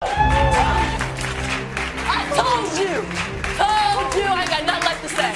I told you I got nothing left to say.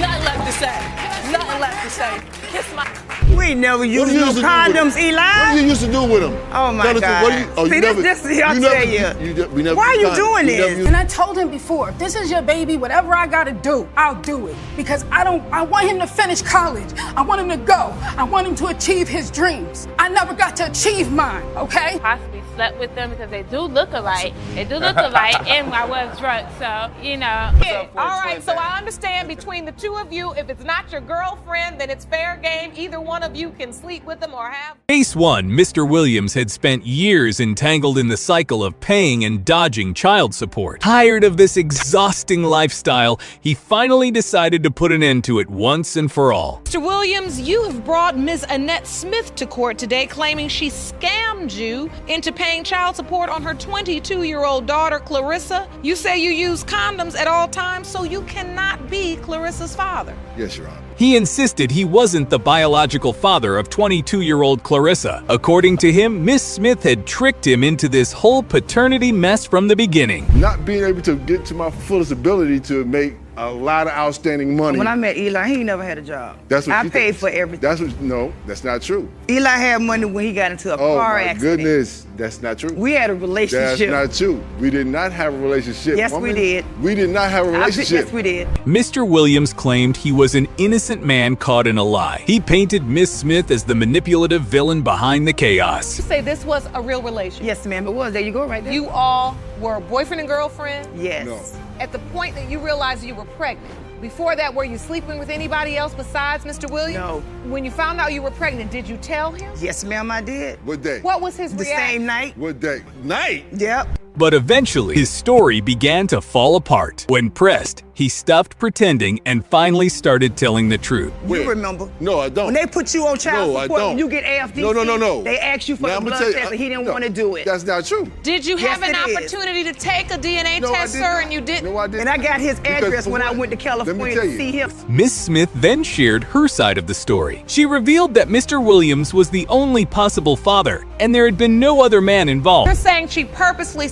Nothing left to say. Nothing left to say. Kiss my... We ain't never used no condoms, Eli. What did you used to do with them? Oh my God. See, this is I'll tell you. Why are you doing this? And I told him before, if this is your baby, whatever I gotta do, I'll do it. Because I want him to finish college. I want him to go. I want him to achieve his dreams. I never got to achieve mine, okay? Possibly slept with them because they do look alike. They do look alike, and I was drunk, so, you know. Yeah. All right, so I understand between the two of you, if it's not your girlfriend, then it's fair game. Either one of you can sleep with them or have... Case 1, Mr. Williams had spent years entangled in the cycle of paying and dodging child support. Tired of this exhausting lifestyle, he finally decided to put an end to it once and for all. Mr. Williams, you have brought Ms. Annette Smith to court today claiming she scammed you into paying child support on her 22-year-old daughter, Clarissa. You say you use condoms at all times, so you cannot be Clarissa's father. Yes, Your Honor. He insisted he wasn't the biological father of 22-year-old Clarissa. According to him, Miss Smith had tricked him into this whole paternity mess from the beginning. Not being able to get to my fullest ability to make a lot of outstanding money. When I met Eli, he never had a job. That's what I paid for everything. No, that's not true. Eli had money when he got into a car accident. Oh my goodness, that's not true. We had a relationship. That's not true. We did not have a relationship. Yes, we did. We did not have a relationship. Yes, we did. Mr. Williams claimed he was an innocent man caught in a lie. He painted Miss Smith as the manipulative villain behind the chaos. You say this was a real relationship? Yes, ma'am, it was. There you go, right there. You all were boyfriend and girlfriend? Yes. No. At the point that you realized you were pregnant, before that, were you sleeping with anybody else besides Mr. Williams? No. When you found out you were pregnant, did you tell him? Yes, ma'am, I did. What day? What was his reaction? The same night. What day? Night? Yep. But eventually, his story began to fall apart. When pressed, he stopped pretending and finally started telling the truth. You remember? No, I don't. When they put you on child support, when you get AFDC, no. They ask you for the blood test, and he didn't want to do it. That's not true. Did you have an opportunity to take a DNA test, sir, and you didn't? No, I didn't. And I got his address when I went to California to see him. Miss Smith then shared her side of the story. She revealed that Mr. Williams was the only possible father, and there had been no other man involved. You're saying she purposely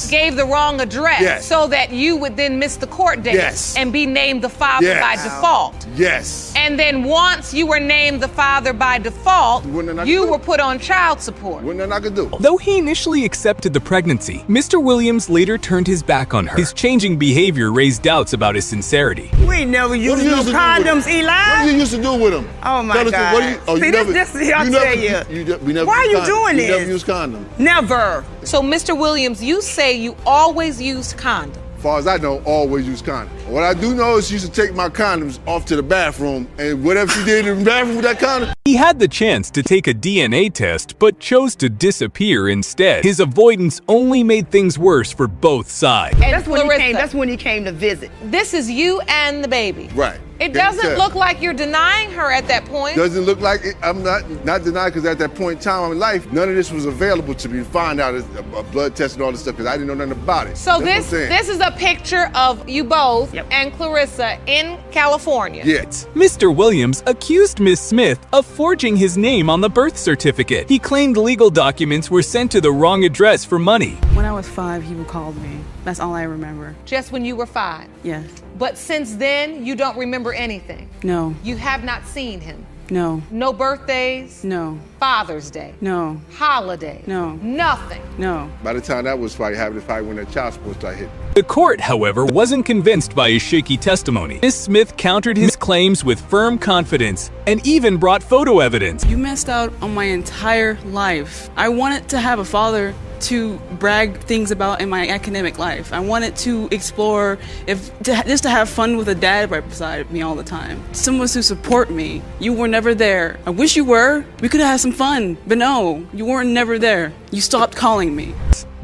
gave the wrong address so that you would then miss the court date and be named the father by default. Yes. And then once you were named the father by default, you were put on child support. What I could do? Though he initially accepted the pregnancy, Mr. Williams later turned his back on her. His changing behavior raised doubts about his sincerity. We ain't never used no condoms, Eli. What did you used to do with them? Oh my God. See, this is I'll tell you. Why are you doing this? You never used condoms? Never. So, Mr. Williams, you say you always used condoms. As far as I know, always use condoms. What I do know is she used to take my condoms off to the bathroom, and whatever she did in the bathroom with that condom. He had the chance to take a DNA test, but chose to disappear instead. His avoidance only made things worse for both sides. And that's when he came to visit. This is you and the baby. Right. It doesn't look like you're denying her at that point. Doesn't look like it. I'm not denying, because at that point in time in life, none of this was available to me to find out a blood test and all this stuff, because I didn't know nothing about it. So this is a picture of you both and Clarissa in California. Yes. Mr. Williams accused Miss Smith of forging his name on the birth certificate. He claimed legal documents were sent to the wrong address for money. When I was 5, he would call me. That's all I remember. Just when you were 5? Yes. But since then, you don't remember anything? No. You have not seen him? No. No birthdays? No. Father's Day? No. Holiday? No. Nothing? No. By the time that was probably happening, probably when that child support started hitting. The court, however, wasn't convinced by his shaky testimony. Miss Smith countered his claims with firm confidence and even brought photo evidence. You missed out on my entire life. I wanted to have a father to brag things about in my academic life. I wanted to explore, just to have fun with a dad right beside me all the time. Someone to support me. You were never there. I wish you were. We could have had some fun, but no, you weren't never there. You stopped calling me.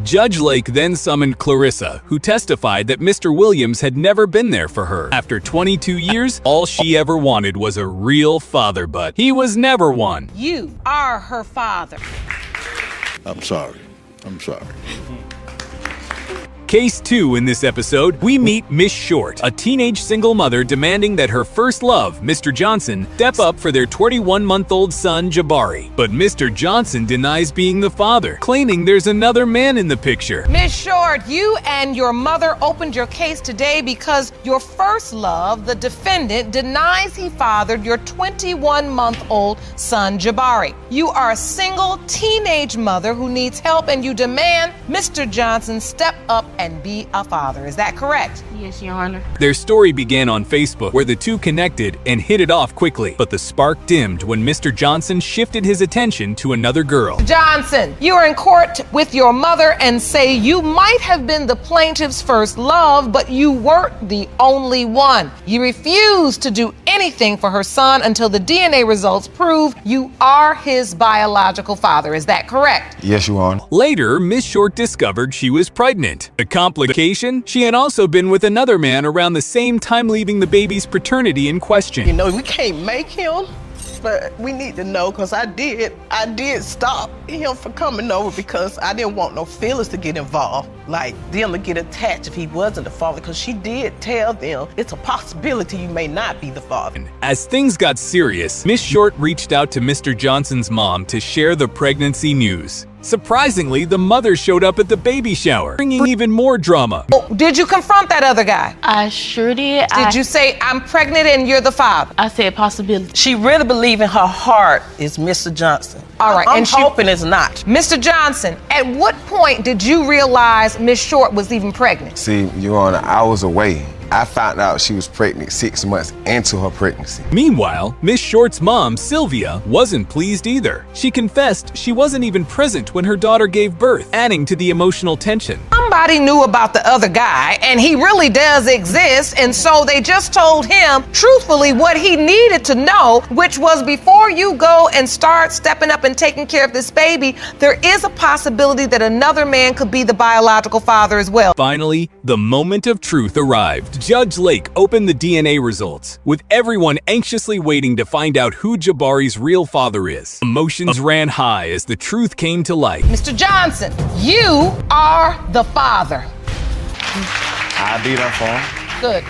Judge Lake then summoned Clarissa, who testified that Mr. Williams had never been there for her. After 22 years, all she ever wanted was a real father, but he was never one. You are her father. I'm sorry. I'm sorry. Case 2 in this episode, we meet Miss Short, a teenage single mother demanding that her first love, Mr. Johnson, step up for their 21-month-old son, Jabari. But Mr. Johnson denies being the father, claiming there's another man in the picture. Miss Short, you and your mother opened your case today because your first love, the defendant, denies he fathered your 21-month-old son, Jabari. You are a single teenage mother who needs help, and you demand Mr. Johnson step up and be a father. Is that correct? Yes, Your Honor. Their story began on Facebook, where the two connected and hit it off quickly. But the spark dimmed when Mr. Johnson shifted his attention to another girl. Johnson, you are in court with your mother and say you might have been the plaintiff's first love, but you weren't the only one. You refused to do anything for her son until the DNA results prove you are his biological father. Is that correct? Yes, Your Honor. Later, Miss Short discovered she was pregnant. The complication? She had also been with another man around the same time, leaving the baby's paternity in question. You know, we can't make him, but we need to know, because I did stop him from coming over because I didn't want no feelings to get involved, like them to get attached if he wasn't the father, because she did tell them it's a possibility you may not be the father. As things got serious, Miss Short reached out to Mr. Johnson's mom to share the pregnancy news. Surprisingly, the mother showed up at the baby shower, bringing even more drama. Did you confront that other guy? I sure did. Did you say, I'm pregnant and you're the father? I said possibility. She really believes in her heart is Mr. Johnson. All right, I'm hoping it's not. Mr. Johnson, at what point did you realize Miss Short was even pregnant? See, Your Honor, I was away. I found out she was pregnant 6 months into her pregnancy. Meanwhile, Miss Short's mom, Sylvia, wasn't pleased either. She confessed she wasn't even present when her daughter gave birth, adding to the emotional tension. Somebody knew about the other guy, and he really does exist, and so they just told him, truthfully, what he needed to know, which was before you go and start stepping up and taking care of this baby, there is a possibility that another man could be the biological father as well. Finally, the moment of truth arrived. Judge Lake opened the DNA results, with everyone anxiously waiting to find out who Jabari's real father is. Emotions ran high as the truth came to light. Mr. Johnson, you are the father. I'll be there for him. Good.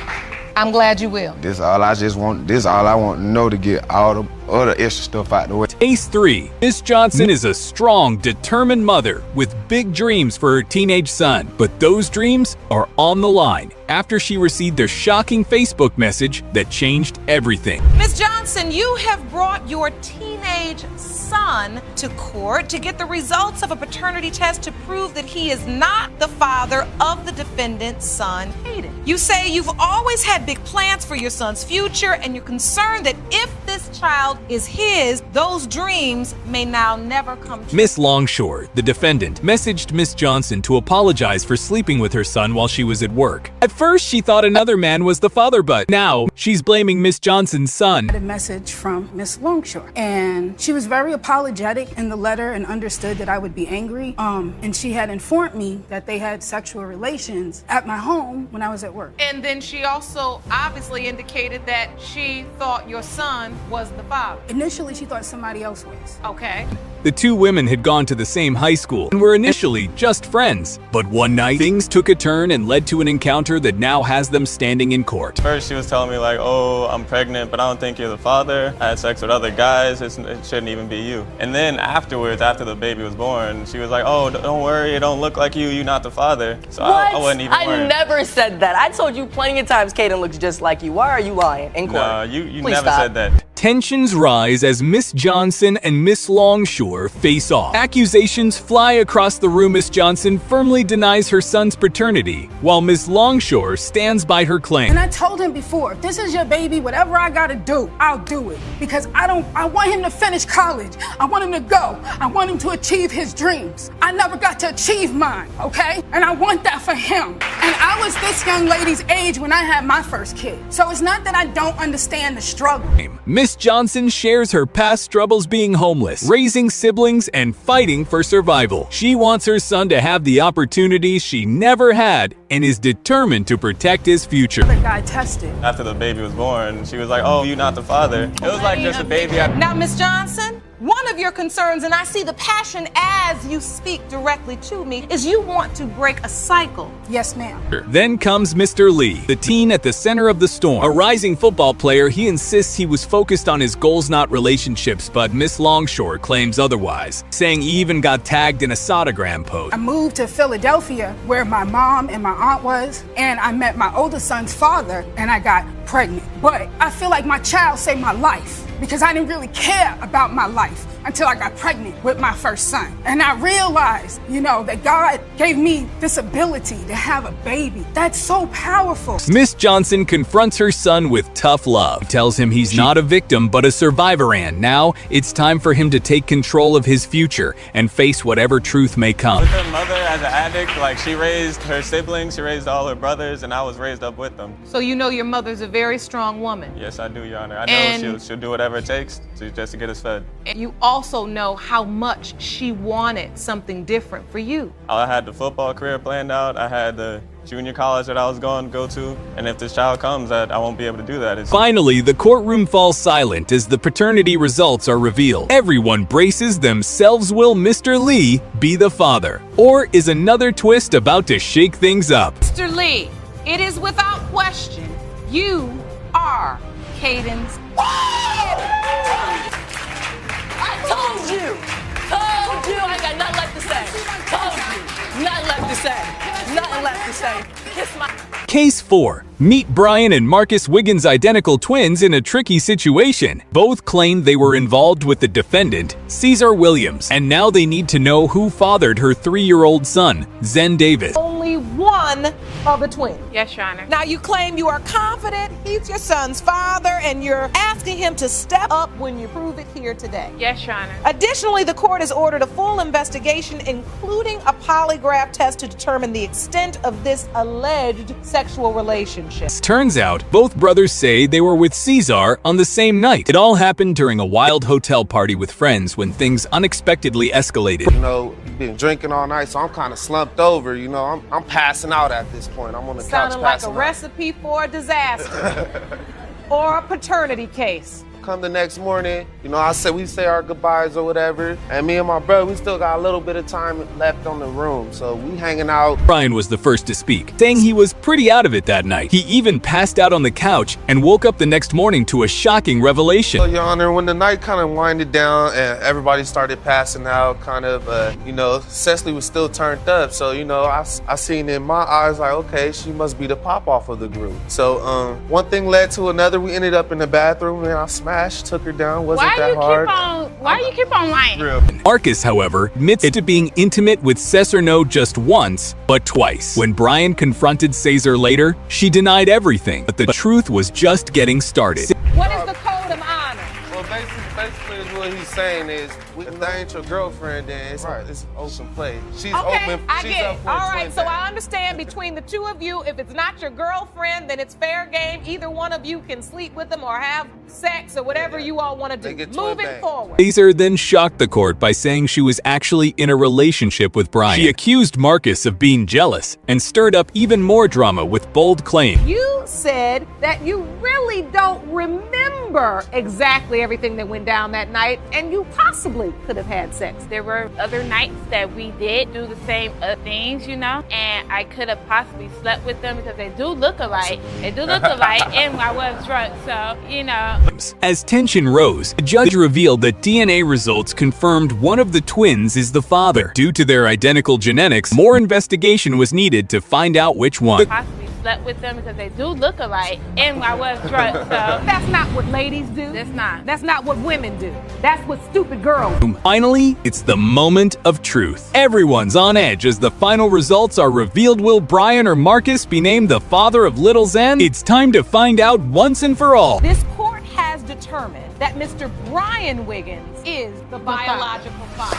I'm glad you will. This is all I want to know, to get all the other extra stuff out the way. Case 3. Miss Johnson is a strong, determined mother with big dreams for her teenage son. But those dreams are on the line after she received a shocking Facebook message that changed everything. Miss Johnson, you have brought your teenage son to court to get the results of a paternity test to prove that he is not the father of the defendant's son, Hayden. You say you've always had big plans for your son's future, and you're concerned that if this child is his, those dreams may now never come true. Miss Longshore, the defendant, messaged Miss Johnson to apologize for sleeping with her son while she was at work. At first, she thought another man was the father, but now she's blaming Miss Johnson's son. I had a message from Miss Longshore, and she was very apologetic in the letter and understood that I would be angry. And she had informed me that they had sexual relations at my home when I was at work. And then she also obviously indicated that she thought your son was the father. Initially, she thought somebody else was. Okay. The two women had gone to the same high school and were initially just friends. But one night, things took a turn and led to an encounter that now has them standing in court. First, she was telling me like, oh, I'm pregnant, but I don't think you're the father. I had sex with other guys. It shouldn't even be you. And then afterwards, after the baby was born, she was like, oh, don't worry, it don't look like you. You're not the father. So I wasn't even worried. I never said that. I told you plenty of times Kaden looks just like you. Why are you lying in court? No, you Please never stop. said that. Tensions rise as Miss Johnson and Miss Longshore face off. Accusations fly across the room. Miss Johnson firmly denies her son's paternity, while Miss Longshore stands by her claim. And I told him before, if this is your baby, whatever I gotta do, I'll do it. Because I want him to finish college. I want him to go. I want him to achieve his dreams. I never got to achieve mine, okay? And I want that for him. And I was this young lady's age when I had my first kid. So it's not that I don't understand the struggle. Miss Johnson shares her past struggles being homeless, raising siblings, and fighting for survival. She wants her son to have the opportunities she never had and is determined to protect his future. The guy tested. After the baby was born, she was like, oh, you're not the father. It was like just a baby. Now, Miss Johnson, one of your concerns, and I see the passion as you speak directly to me, is you want to break a cycle. Yes, ma'am. Then comes Mr. Lee, the teen at the center of the storm. A rising football player, he insists he was focused on his goals, not relationships, but Miss Longshore claims otherwise, saying he even got tagged in a sonogram post. I moved to Philadelphia where my mom and my aunt was, and I met my oldest son's father, and I got pregnant. But I feel like my child saved my life because I didn't really care about my life until I got pregnant with my first son. And I realized, that God gave me this ability to have a baby. That's so powerful. Miss Johnson confronts her son with tough love, tells him he's not a victim but a survivor, and now it's time for him to take control of his future and face whatever truth may come. With her mother as an addict, like she raised her siblings, she raised all her brothers, and I was raised up with them. So you know your mother's a very strong woman. Yes, I do, Your Honor. I know she'll do whatever it takes just to get us fed. And you also know how much she wanted something different for you. I had the football career planned out. I had the junior college that I was going to go to. And if this child comes, I won't be able to do that. Finally, the courtroom falls silent as the paternity results are revealed. Everyone braces themselves. Will Mr. Lee be the father? Or is another twist about to shake things up? Mr. Lee, it is without question, you are Caden's. I told you! I got nothing left to say. Told you. Nothing left to say. Nothing left to say. Kiss my... Case 4. Meet Brian and Marcus Wiggins, identical twins, in a tricky situation. Both claim they were involved with the defendant, Cesar Williams, and now they need to know who fathered her 3-year-old son, Zen Davis. Only one of the twins. Yes, Your Honor. Now you claim you are confident he's your son's father, and you're asking him to step up when you prove it here today. Yes, Your Honor. Additionally, the court has ordered a full investigation, including a polygraph test to determine the extent of this alleged sexual relationship. Turns out, both brothers say they were with Cesar on the same night. It all happened during a wild hotel party with friends when things unexpectedly escalated. Been drinking all night, so I'm kind of slumped over. I'm passing out at this point. I'm on the couch Sounding like a passing out. recipe for a disaster or a paternity case. Come the next morning, we say our goodbyes or whatever, and me and my brother, we still got a little bit of time left on the room, so we hanging out. Brian was the first to speak, saying he was pretty out of it that night. He even passed out on the couch and woke up the next morning to a shocking revelation. So, Your Honor, when the night kind of winded down and everybody started passing out, Cecily was still turned up, so, I seen in my eyes like, okay, she must be the pop-off of the group. So, one thing led to another. We ended up in the bathroom, and I smashed, took her down, wasn't that hard. Why do you keep on lying? Marcus, however, admits to being intimate with Cesar not just once, but twice. When Brian confronted Cesar later, she denied everything, but the truth was just getting started. What is the code of honor? Well, basically what he's saying is, if that ain't your girlfriend, then it's open play. She's okay, open. I She's get up it. for All a right, twin so bed. I understand between the two of you, if it's not your girlfriend, then it's fair game. Either one of you can sleep with them or have sex or whatever you all want to do. Moving forward. Cesar then shocked the court by saying she was actually in a relationship with Brian. She accused Marcus of being jealous and stirred up even more drama with bold claims. You said that you really don't remember exactly everything that went down that night, and you possibly could have had sex. There were other nights that we did do the same things, and I could have possibly slept with them because they do look alike. And I was drunk, so, As tension rose, the judge revealed that DNA results confirmed one of the twins is the father. Due to their identical genetics, more investigation was needed to find out which one. Possibly slept with them because they do look alike, and I was drunk, so. That's not what ladies do. That's not. That's not what women do. That's what stupid girls do. Finally, it's the moment of truth. Everyone's on edge as the final results are revealed. Will Brian or Marcus be named the father of little Zen? It's time to find out once and for all. This court has determined that Mr. Brian Wiggins is the biological father.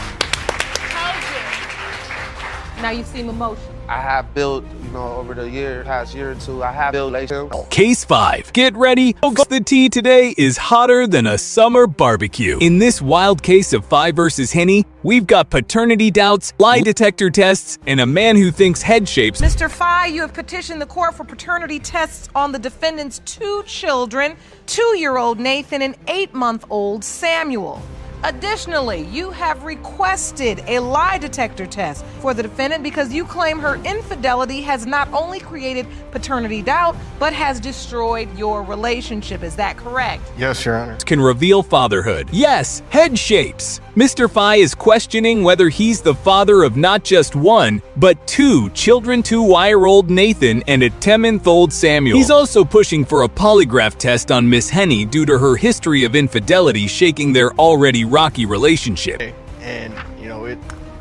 Now you seem emotional. I have built, over the past year or two, I have built relationships. Case 5. Get ready, folks. The tea today is hotter than a summer barbecue. In this wild case of 5 versus Henny, we've got paternity doubts, lie detector tests, and a man who thinks head shapes. Mr. Fye, you have petitioned the court for paternity tests on the defendant's 2 children, 2-year-old Nathan and 8-month-old Samuel. Additionally, you have requested a lie detector test for the defendant because you claim her infidelity has not only created paternity doubt, but has destroyed your relationship. Is that correct? Yes, Your Honor. Can reveal fatherhood. Yes, head shapes. Mr. Fye is questioning whether he's the father of not just one, but two children, 2-year-old Nathan and a 10-month-old Samuel. He's also pushing for a polygraph test on Miss Henny due to her history of infidelity shaking their already rocky relationship. And, you know, it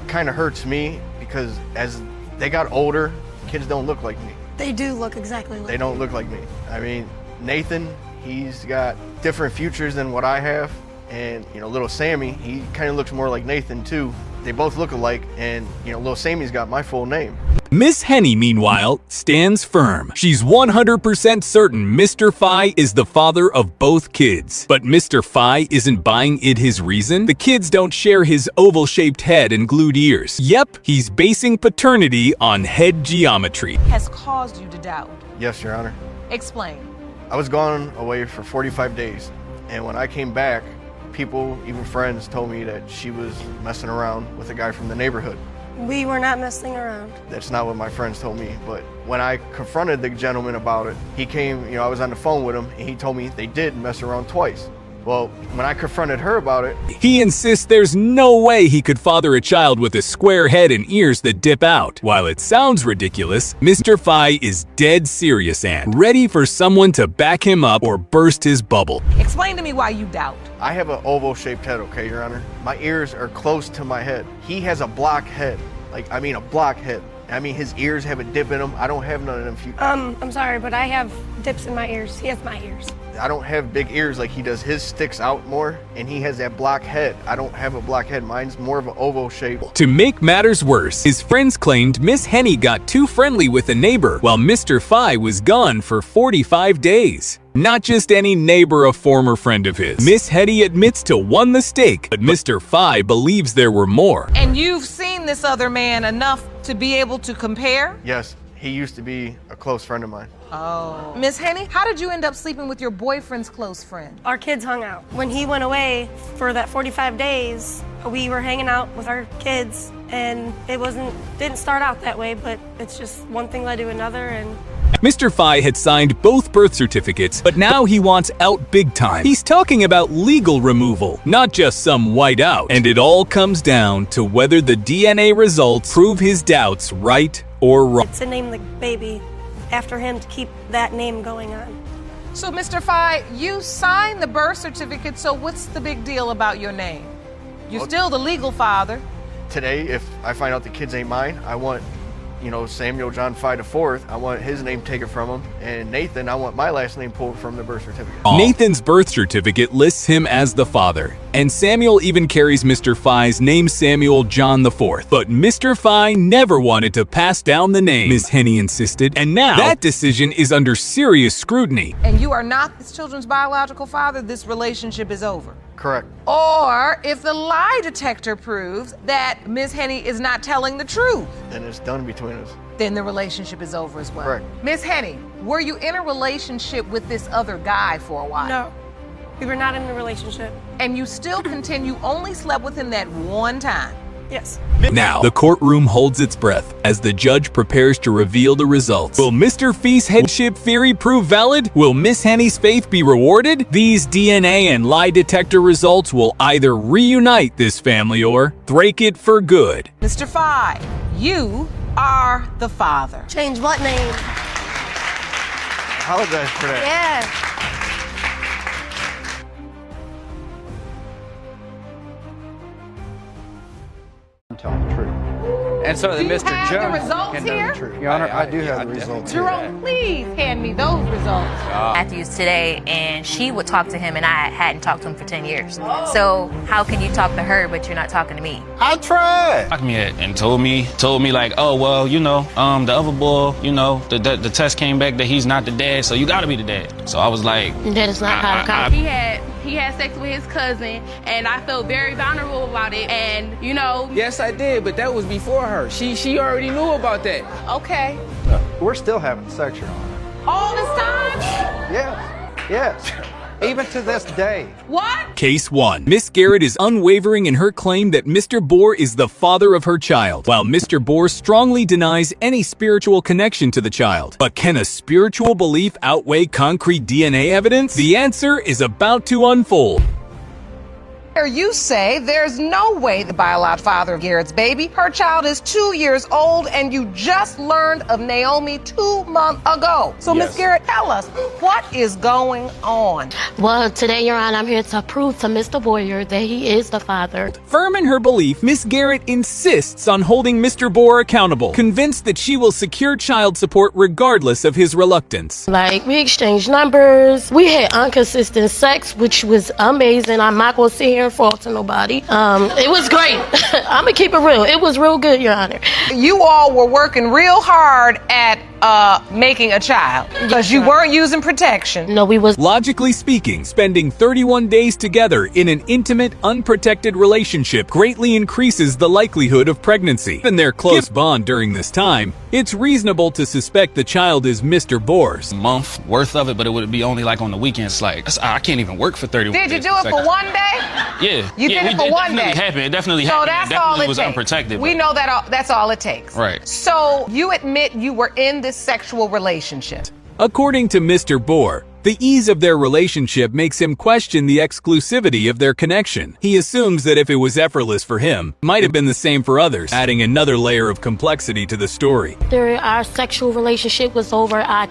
kind of hurts me because as they got older, kids don't look like me. They do look exactly like They don't look like me. I mean, Nathan, he's got different futures than what I have. And, you know, little Sammy, he kind of looks more like Nathan too. They both look alike, and, you know, little Sammy's got my full name. Miss Henny, meanwhile, stands firm. She's 100% certain Mr. Fye is the father of both kids. But Mr. Fye isn't buying it his reason. The kids don't share his oval-shaped head and glued ears. Yep, he's basing paternity on head geometry. Has caused you to doubt. Yes, Your Honor. Explain. I was gone away for 45 days, and when I came back, people, even friends, told me that she was messing around with a guy from the neighborhood. We were not messing around. That's not what my friends told me, but when I confronted the gentleman about it, he came, you know, I was on the phone with him, and he told me they did mess around twice. Well, when I confronted her about it, he insists there's no way he could father a child with a square head and ears that dip out. While it sounds ridiculous, Mr. Fye is dead serious and ready for someone to back him up or burst his bubble. Explain to me why you doubt. I have an oval-shaped head, okay, Your Honor? My ears are close to my head. He has a block head. Like, I mean a block head. I mean, his ears have a dip in them. I don't have none of them. I'm sorry, but I have dips in my ears. He has my ears. I don't have big ears like he does. His sticks out more, and he has that block head. I don't have a block head. Mine's more of an oval shape. To make matters worse, his friends claimed Miss Henny got too friendly with a neighbor while Mr. Fye was gone for 45 days. Not just any neighbor, a former friend of his. Miss Henny admits to one mistake, but Mr. Fye believes there were more. And you've seen this other man enough to be able to compare? Yes, he used to be a close friend of mine. Oh. Miss Henny, how did you end up sleeping with your boyfriend's close friend? Our kids hung out. When he went away for that 45 days, we were hanging out with our kids, and it didn't start out that way, but it's just one thing led to another, and Mr. Fye had signed both birth certificates, but now he wants out big time. He's talking about legal removal, not just some white out. And it all comes down to whether the DNA results prove his doubts right or wrong. To name the baby after him to keep that name going on. So, Mr. Fye, you signed the birth certificate, so what's the big deal about your name? You're still the legal father. Today, if I find out the kids ain't mine, I want, you know, Samuel John Fye IV, I want his name taken from him, and Nathan, I want my last name pulled from the birth certificate. Nathan's birth certificate lists him as the father, and Samuel even carries Mr. Fye's name, Samuel John IV. But Mr. Fye never wanted to pass down the name, Miss Henny insisted, and now that decision is under serious scrutiny. And you are not this children's biological father, this relationship is over. Correct. Or if the lie detector proves that Miss Henny is not telling the truth, then it's done between us. Then the relationship is over as well. Correct. Miss Henny, were you in a relationship with this other guy for a while? No, we were not in a relationship. And you still continue only slept with him that one time? Yes. Now, the courtroom holds its breath as the judge prepares to reveal the results. Will Mr. Fee's headship theory prove valid? Will Miss Henny's faith be rewarded? These DNA and lie detector results will either reunite this family or break it for good. Mr. Fye, you are the father. Change what name? Apologize for that. Yeah. Telling the truth. And so that Mr. have the Jones results can know here? the truth. Your Honor, I do have the results here. Jerome, please hand me those results. Matthews today, and she would talk to him, and I hadn't talked to him for 10 years. So how can you talk to her, but you're not talking to me? I tried. Talked me and told me like, oh, well, you know, the other boy, you know, the test came back that he's not the dad, so you gotta be the dad. So I was like, that is not how to come. He had sex with his cousin, and I felt very vulnerable about it. And you know, Yes, I did, but that was before her. She already knew about that. okay, We're still having sex, Your Honor. All this time? Yes. Even to this day. What? Case 1. Miss Garrett is unwavering in her claim that Mr. Bohr is the father of her child, while Mr. Bohr strongly denies any spiritual connection to the child. But can a spiritual belief outweigh concrete DNA evidence? The answer is about to unfold. You say there's no way the biological father of Garrett's baby. Her child is 2 years old, and you just learned of Naomi 2 months ago. So, Miss Garrett, tell us, what is going on? Well, today, Your Honor, I'm here to prove to Mr. Boyer that he is the father. Firm in her belief, Miss Garrett insists on holding Mr. Bohr accountable, convinced that she will secure child support regardless of his reluctance. Like, we exchanged numbers. We had inconsistent sex, which was amazing. I'm not going to sit here and fault to nobody. It was great. I'm going to keep it real. It was real good, Your Honor. You all were working real hard at making a child because you weren't using protection. No, we was. Logically speaking, spending 31 days together in an intimate, unprotected relationship greatly increases the likelihood of pregnancy. Given their close bond during this time, it's reasonable to suspect the child is Mr. Bohr's. A month worth of it, but it would be only like on the weekends. Like, I can't even work for 31 days. Did you do it for one day? Yeah. You did it for one day? It definitely happened. It definitely so happened. That's it definitely all it was takes. unprotected. We know that that's all it takes. Right. So you admit you were in this sexual relationship. According to Mr. Bohr, the ease of their relationship makes him question the exclusivity of their connection. He assumes that if it was effortless for him, it might have been the same for others, adding another layer of complexity to the story. After our sexual relationship was over, I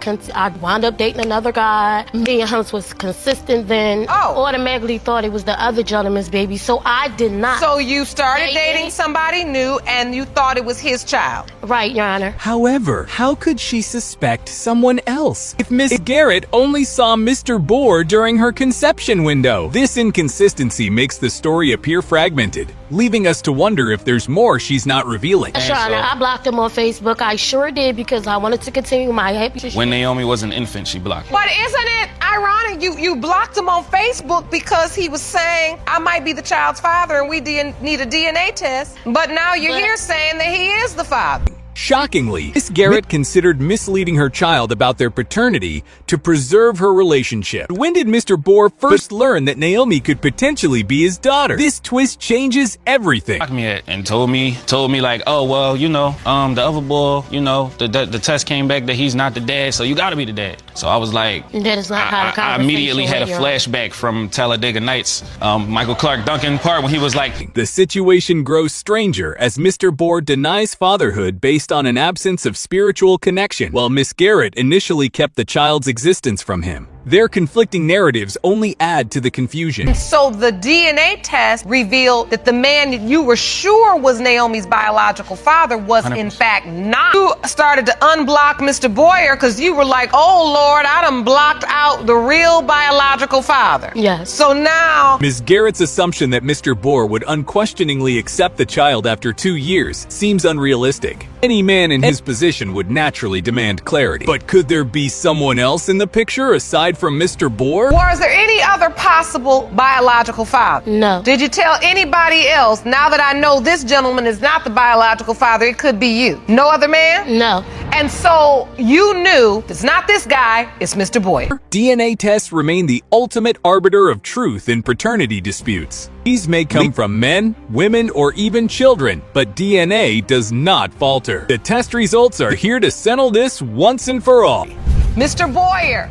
wound up dating another guy. Me and him was consistent then. Automatically thought it was the other gentleman's baby, so I did not. So you started dating somebody new and you thought it was his child? Right, Your Honor. However, how could she suspect someone else? If Miss Garrett only saw Mr. Bohr during her conception window. This inconsistency makes the story appear fragmented, leaving us to wonder if there's more she's not revealing. Your Honor, I blocked him on Facebook. I sure did because I wanted to continue my happy. When Naomi was an infant, she blocked. But isn't it ironic you blocked him on Facebook because he was saying, I might be the child's father and we need a DNA test, but now you're here saying that he is the father. Shockingly, Miss Garrett considered misleading her child about their paternity to preserve her relationship. When did Mr. Bohr first learn that Naomi could potentially be his daughter? This twist changes everything. And told me like, oh, well, you know, the other boy, you know, the test came back that he's not the dad, so you gotta be the dad. So I was like, that is not how the conversation I immediately had a went, flashback from Talladega Nights, Michael Clark Duncan part when he was like. The situation grows stranger as Mr. Bohr denies fatherhood based on an absence of spiritual connection, while Miss Garrett initially kept the child's existence from him. Their conflicting narratives only add to the confusion. So the DNA test revealed that the man you were sure was Naomi's biological father was 100%. In fact not. You started to unblock Mr. Boyer because you were like, oh Lord, I done blocked out the real biological father. Yes. So now Ms. Garrett's assumption that Mr. Bohr would unquestioningly accept the child after 2 years seems unrealistic. Any man in his position would naturally demand clarity. But could there be someone else in the picture aside from Mr. Bohr? Was there any other possible biological father? No. Did you tell anybody else, now that I know this gentleman is not the biological father, it could be you? No other man? No. And so you knew it's not this guy, it's Mr. Boyer. DNA tests remain the ultimate arbiter of truth in paternity disputes. These may come from men, women, or even children, but DNA does not falter. The test results are here to settle this once and for all. Mr. Boyer,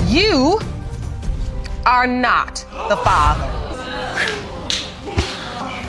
you are not the father.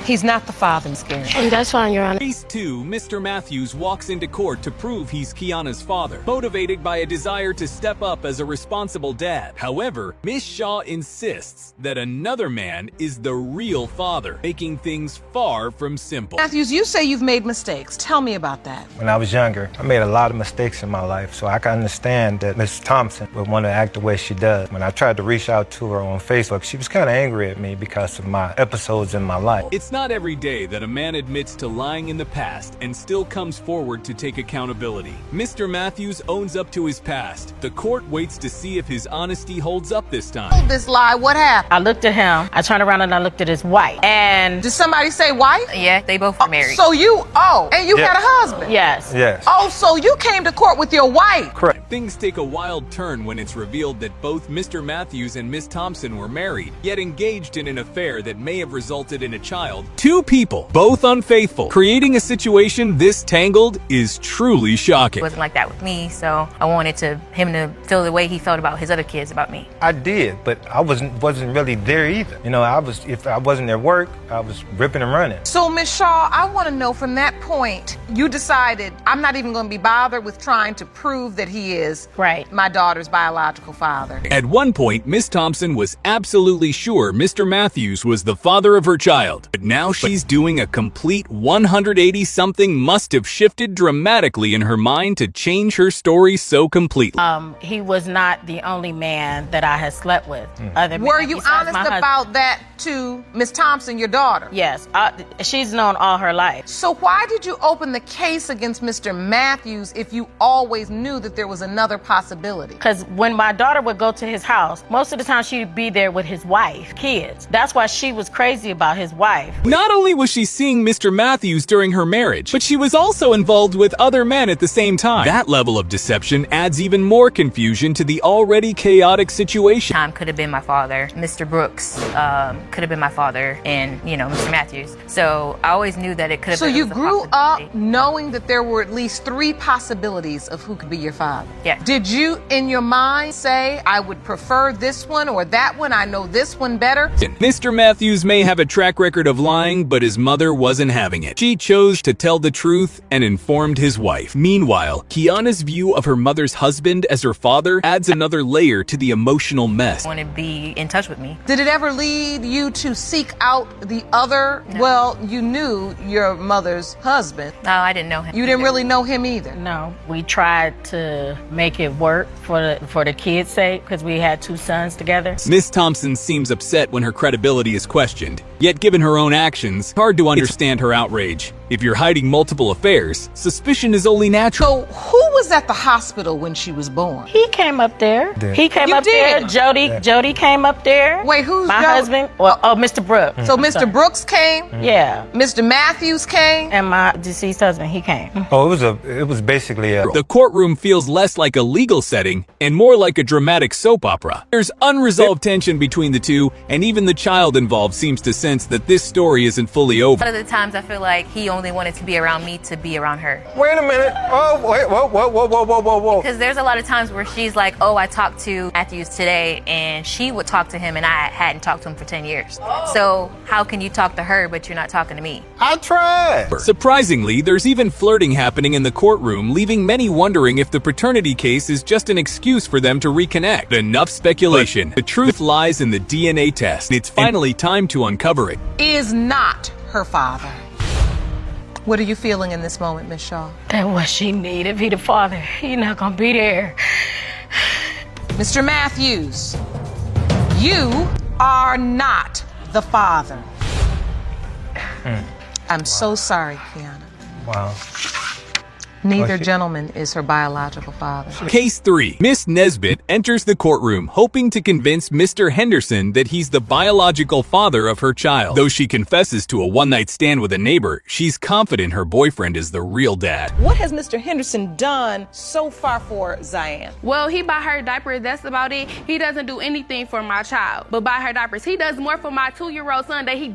He's not the father, Ms. Garrett. That's fine, Your Honor. Case 2, Mr. Matthews walks into court to prove he's Kiana's father, motivated by a desire to step up as a responsible dad. However, Miss Shaw insists that another man is the real father, making things far from simple. Matthews, you say you've made mistakes. Tell me about that. When I was younger, I made a lot of mistakes in my life, so I can understand that Miss Thompson would want to act the way she does. When I tried to reach out to her on Facebook, she was kind of angry at me because of my episodes in my life. It's not every day that a man admits to lying in the past and still comes forward to take accountability. Mr. Matthews owns up to his past. The court waits to see if his honesty holds up this time. This lie, what happened? I looked at him, I turned around and I looked at his wife. And did somebody say wife? Yeah, they both were married. So you, and you had a husband? Yes. Yes. Oh, so you came to court with your wife? Correct. Things take a wild turn when it's revealed that both Mr. Matthews and Miss Thompson were married, yet engaged in an affair that may have resulted in a child. Two people, both unfaithful. Creating a situation this tangled is truly shocking. It wasn't like that with me, so I wanted him to feel the way he felt about his other kids about me. I did, but I wasn't really there either. You know, if I wasn't at work, I was ripping and running. So, Miss Shaw, I want to know from that point, you decided I'm not even going to be bothered with trying to prove that he is my daughter's biological father. At one point, Miss Thompson was absolutely sure Mr. Matthews was the father of her child, but now she's doing a complete 180. Something must have shifted dramatically in her mind to change her story so completely. He was not the only man that I had slept with. Were you honest about that to Miss Thompson, your daughter? Yes, she's known all her life. So why did you open the case against Mr. Matthews if you always knew that there was another possibility? Because when my daughter would go to his house, most of the time she'd be there with his wife, kids. That's why she was crazy about his wife. Not only was she seeing Mr. Matthews during her marriage, but she was also involved with other men at the same time. That level of deception adds even more confusion to the already chaotic situation. Tom could have been my father. Mr. Brooks could have been my father, and Mr. Matthews. So I always knew that it could have been. So you grew up knowing that there were at least 3 possibilities of who could be your father. Yeah. Did you, in your mind, say, I would prefer this one or that one? I know this one better. Mr. Matthews may have a track record of lying, but his mother wasn't having it. She chose to tell the truth and informed his wife. Meanwhile, Kiana's view of her mother's husband as her father adds another layer to the emotional mess. Want to be in touch with me. Did it ever lead you to seek out the other? No. Well, you knew your mother's husband. No, I didn't know him. You didn't really know him either? No. We tried to make it work for the kids' sake because we had 2 sons together. Miss Thompson seems upset when her credibility is questioned. Yet given her own actions, hard to understand her outrage. If you're hiding multiple affairs, suspicion is only natural. So who was at the hospital when she was born? He came up there. Yeah. He came up there. Jody came up there. Wait, who's my Jody? husband? Well, Mr. Brooks. So Mr. Brooks came? Yeah. Mr. Matthews came? And my deceased husband, he came. Oh, it was basically a... The courtroom feels less like a legal setting and more like a dramatic soap opera. There's unresolved tension between the two, and even the child involved seems to sense that this story isn't fully over. A lot of the times I feel like he only wanted to be around me to be around her. Wait a minute. Oh, wait, whoa. Because there's a lot of times where she's like, oh, I talked to Matthews today, and she would talk to him, and I hadn't talked to him for 10 years. So how can you talk to her, but you're not talking to me? I tried. Surprisingly, there's even flirting happening in the courtroom, leaving many wondering if the paternity case is just an excuse for them to reconnect. Enough speculation. The truth lies in the DNA test. It's finally time to uncover it. Is not her father. What are you feeling in this moment, Miss Shaw? That what she needed. Be the father. He not gonna be there. Mr. Matthews, you are not the father. I'm so sorry, Kiana. Wow. Neither gentleman is her biological father. Case 3. Miss Nesbitt enters the courtroom hoping to convince Mr. Henderson that he's the biological father of her child. Though she confesses to a one-night stand with a neighbor, she's confident her boyfriend is the real dad. What has Mr. Henderson done so far for Zion? Well, he buy her diapers, that's about it. He doesn't do anything for my child, but buy her diapers. He does more for my 2-year-old son that he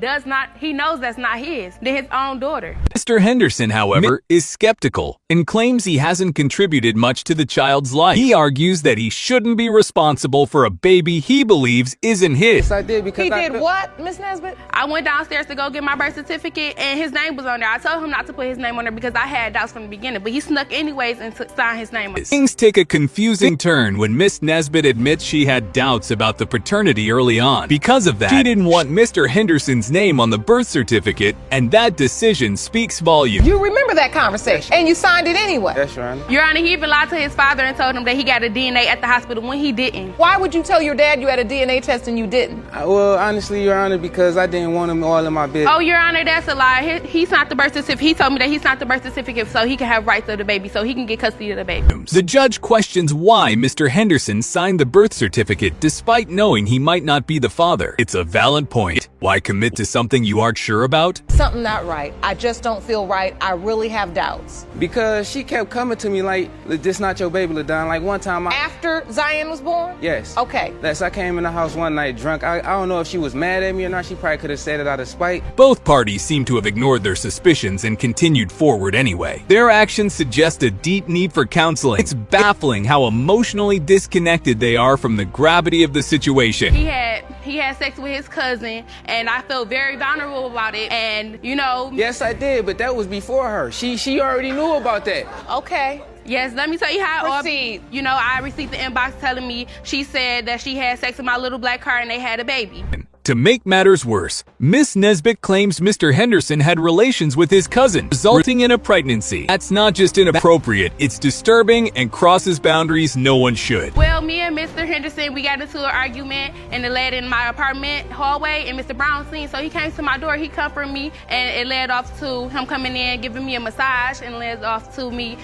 knows that's not his, than his own daughter. Mr. Henderson, however, is skeptical and claims he hasn't contributed much to the child's life. He argues that he shouldn't be responsible for a baby he believes isn't his. Yes, I did because He did what, Miss Nesbitt? I went downstairs to go get my birth certificate, and his name was on there. I told him not to put his name on there because I had doubts from the beginning, but he snuck anyways and signed his name on it. Things take a confusing turn when Miss Nesbitt admits she had doubts about the paternity early on. Because of that, she didn't want Mr. Henderson's name on the birth certificate, and that decision speaks volumes. You remember that conversation, and you signed it anyway. Yes, Your Honor. Your Honor, he even lied to his father and told him that he got a DNA at the hospital when he didn't. Why would you tell your dad you had a DNA test and you didn't? Well, honestly, Your Honor, because I didn't want him all in my business. Oh, Your Honor, that's a lie. He's not the birth certificate. He told me that he's not the birth certificate so he can have rights of the baby, so he can get custody of the baby. The judge questions why Mr. Henderson signed the birth certificate despite knowing he might not be the father. It's a valid point. Why commit to something you aren't sure about? Something not right. I just don't feel right. I really have doubts. Because she kept coming to me like, this not your baby, LaDon. Like one time After Zion was born? Yes. Okay. I came in the house one night drunk. I don't know if she was mad at me or not. She probably could have said it out of spite. Both parties seem to have ignored their suspicions and continued forward anyway. Their actions suggest a deep need for counseling. It's baffling how emotionally disconnected they are from the gravity of the situation. He had sex with his cousin, and I felt very vulnerable about it. And Yes, I did, but that was before her. She already knew about that. Okay. Yes, let me tell you how. Proceed. I received the inbox telling me she said that she had sex with my little black car and they had a baby. To make matters worse, Miss Nesbitt claims Mr. Henderson had relations with his cousin, resulting in a pregnancy. That's not just inappropriate, it's disturbing and crosses boundaries no one should. Well, me and Mr. Henderson, we got into an argument and it led in my apartment hallway, and Mr. Brown seen, so he came to my door, he comforted me, and it led off to him coming in, giving me a massage, and led off to me,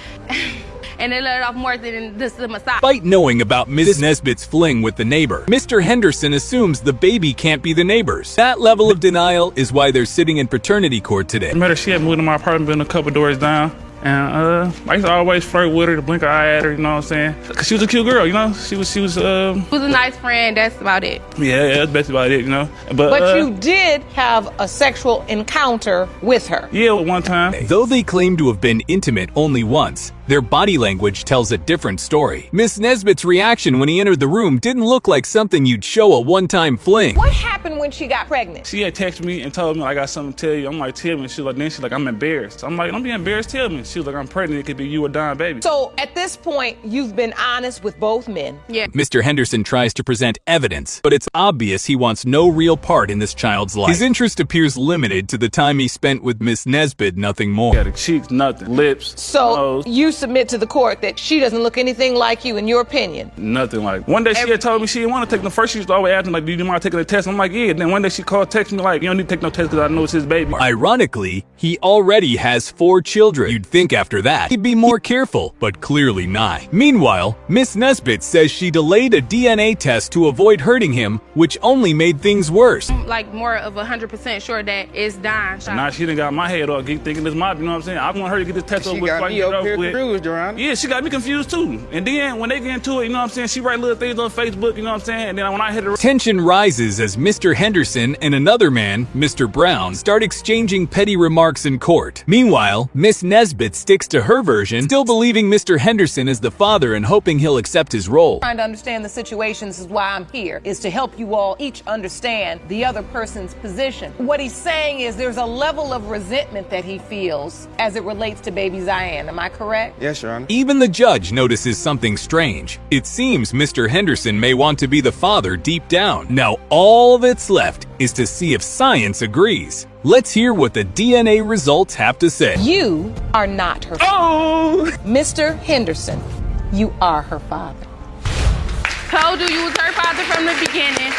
and it led off more than just a massage. Despite knowing about Ms. Nesbitt's fling with the neighbor, Mr. Henderson assumes the baby can't be the neighbor's. That level of denial is why they're sitting in paternity court today. She had moved to my apartment, been a couple doors down. And I used to always flirt with her, to blink an eye at her, you know what I'm saying? Cause she was a cute girl, you know? She was a nice friend, that's about it. Yeah, that's basically about it, you know? But you did have a sexual encounter with her. Yeah, one time. Though they claim to have been intimate only once, their body language tells a different story. Miss Nesbitt's reaction when he entered the room didn't look like something you'd show a one-time fling. What happened when she got pregnant? She had texted me and told me, I got something to tell you. I'm like, tell me. She's like, I'm embarrassed. I'm like, don't be embarrassed, tell me. She was like, I'm pregnant, it could be you or Don baby. So at this point, you've been honest with both men. Yeah. Mr. Henderson tries to present evidence, but it's obvious he wants no real part in this child's life. His interest appears limited to the time he spent with Miss Nesbitt, nothing more. Yeah, the cheeks, nothing. Lips, so nose. You submit to the court that she doesn't look anything like you, in your opinion? Nothing like. One day she had told me she didn't want to take the first. She was always asking like, do you mind taking a test? I'm like, yeah. Then one day she called, text me like, you don't need to take no test because I know it's his baby. Ironically, he already has 4 children. You'd think after that he'd be more careful, but clearly not. Meanwhile, Miss Nesbitt says she delayed a DNA test to avoid hurting him, which only made things worse. I'm like more of 100% sure that it's Don. Nah, she done got my head off thinking it's my, you know what I'm saying? I want her to get this test over with. She got me up here confused, Your Honor. Yeah, she got me confused too. And then when they get into it, you know what I'm saying, she write little things on Facebook, you know what I'm saying? And then when I hit her... Tension rises as Mr. Henderson and another man, Mr. Brown, start exchanging petty remarks in court. Meanwhile, Miss Nesbitt sticks to her version, still believing Mr. Henderson is the father and hoping he'll accept his role. Trying to understand the situation, this is why I'm here, is to help you all each understand the other person's position. What he's saying is there's a level of resentment that he feels as it relates to baby Zion. Am I correct? Yes, Your Honor. Even the judge notices something strange. It seems Mr. Henderson may want to be the father deep down. Now all that's left is to see if science agrees. Let's hear what the DNA results have to say. You are not her father. Mr. Henderson, you are her father. Told you was her father from the beginning.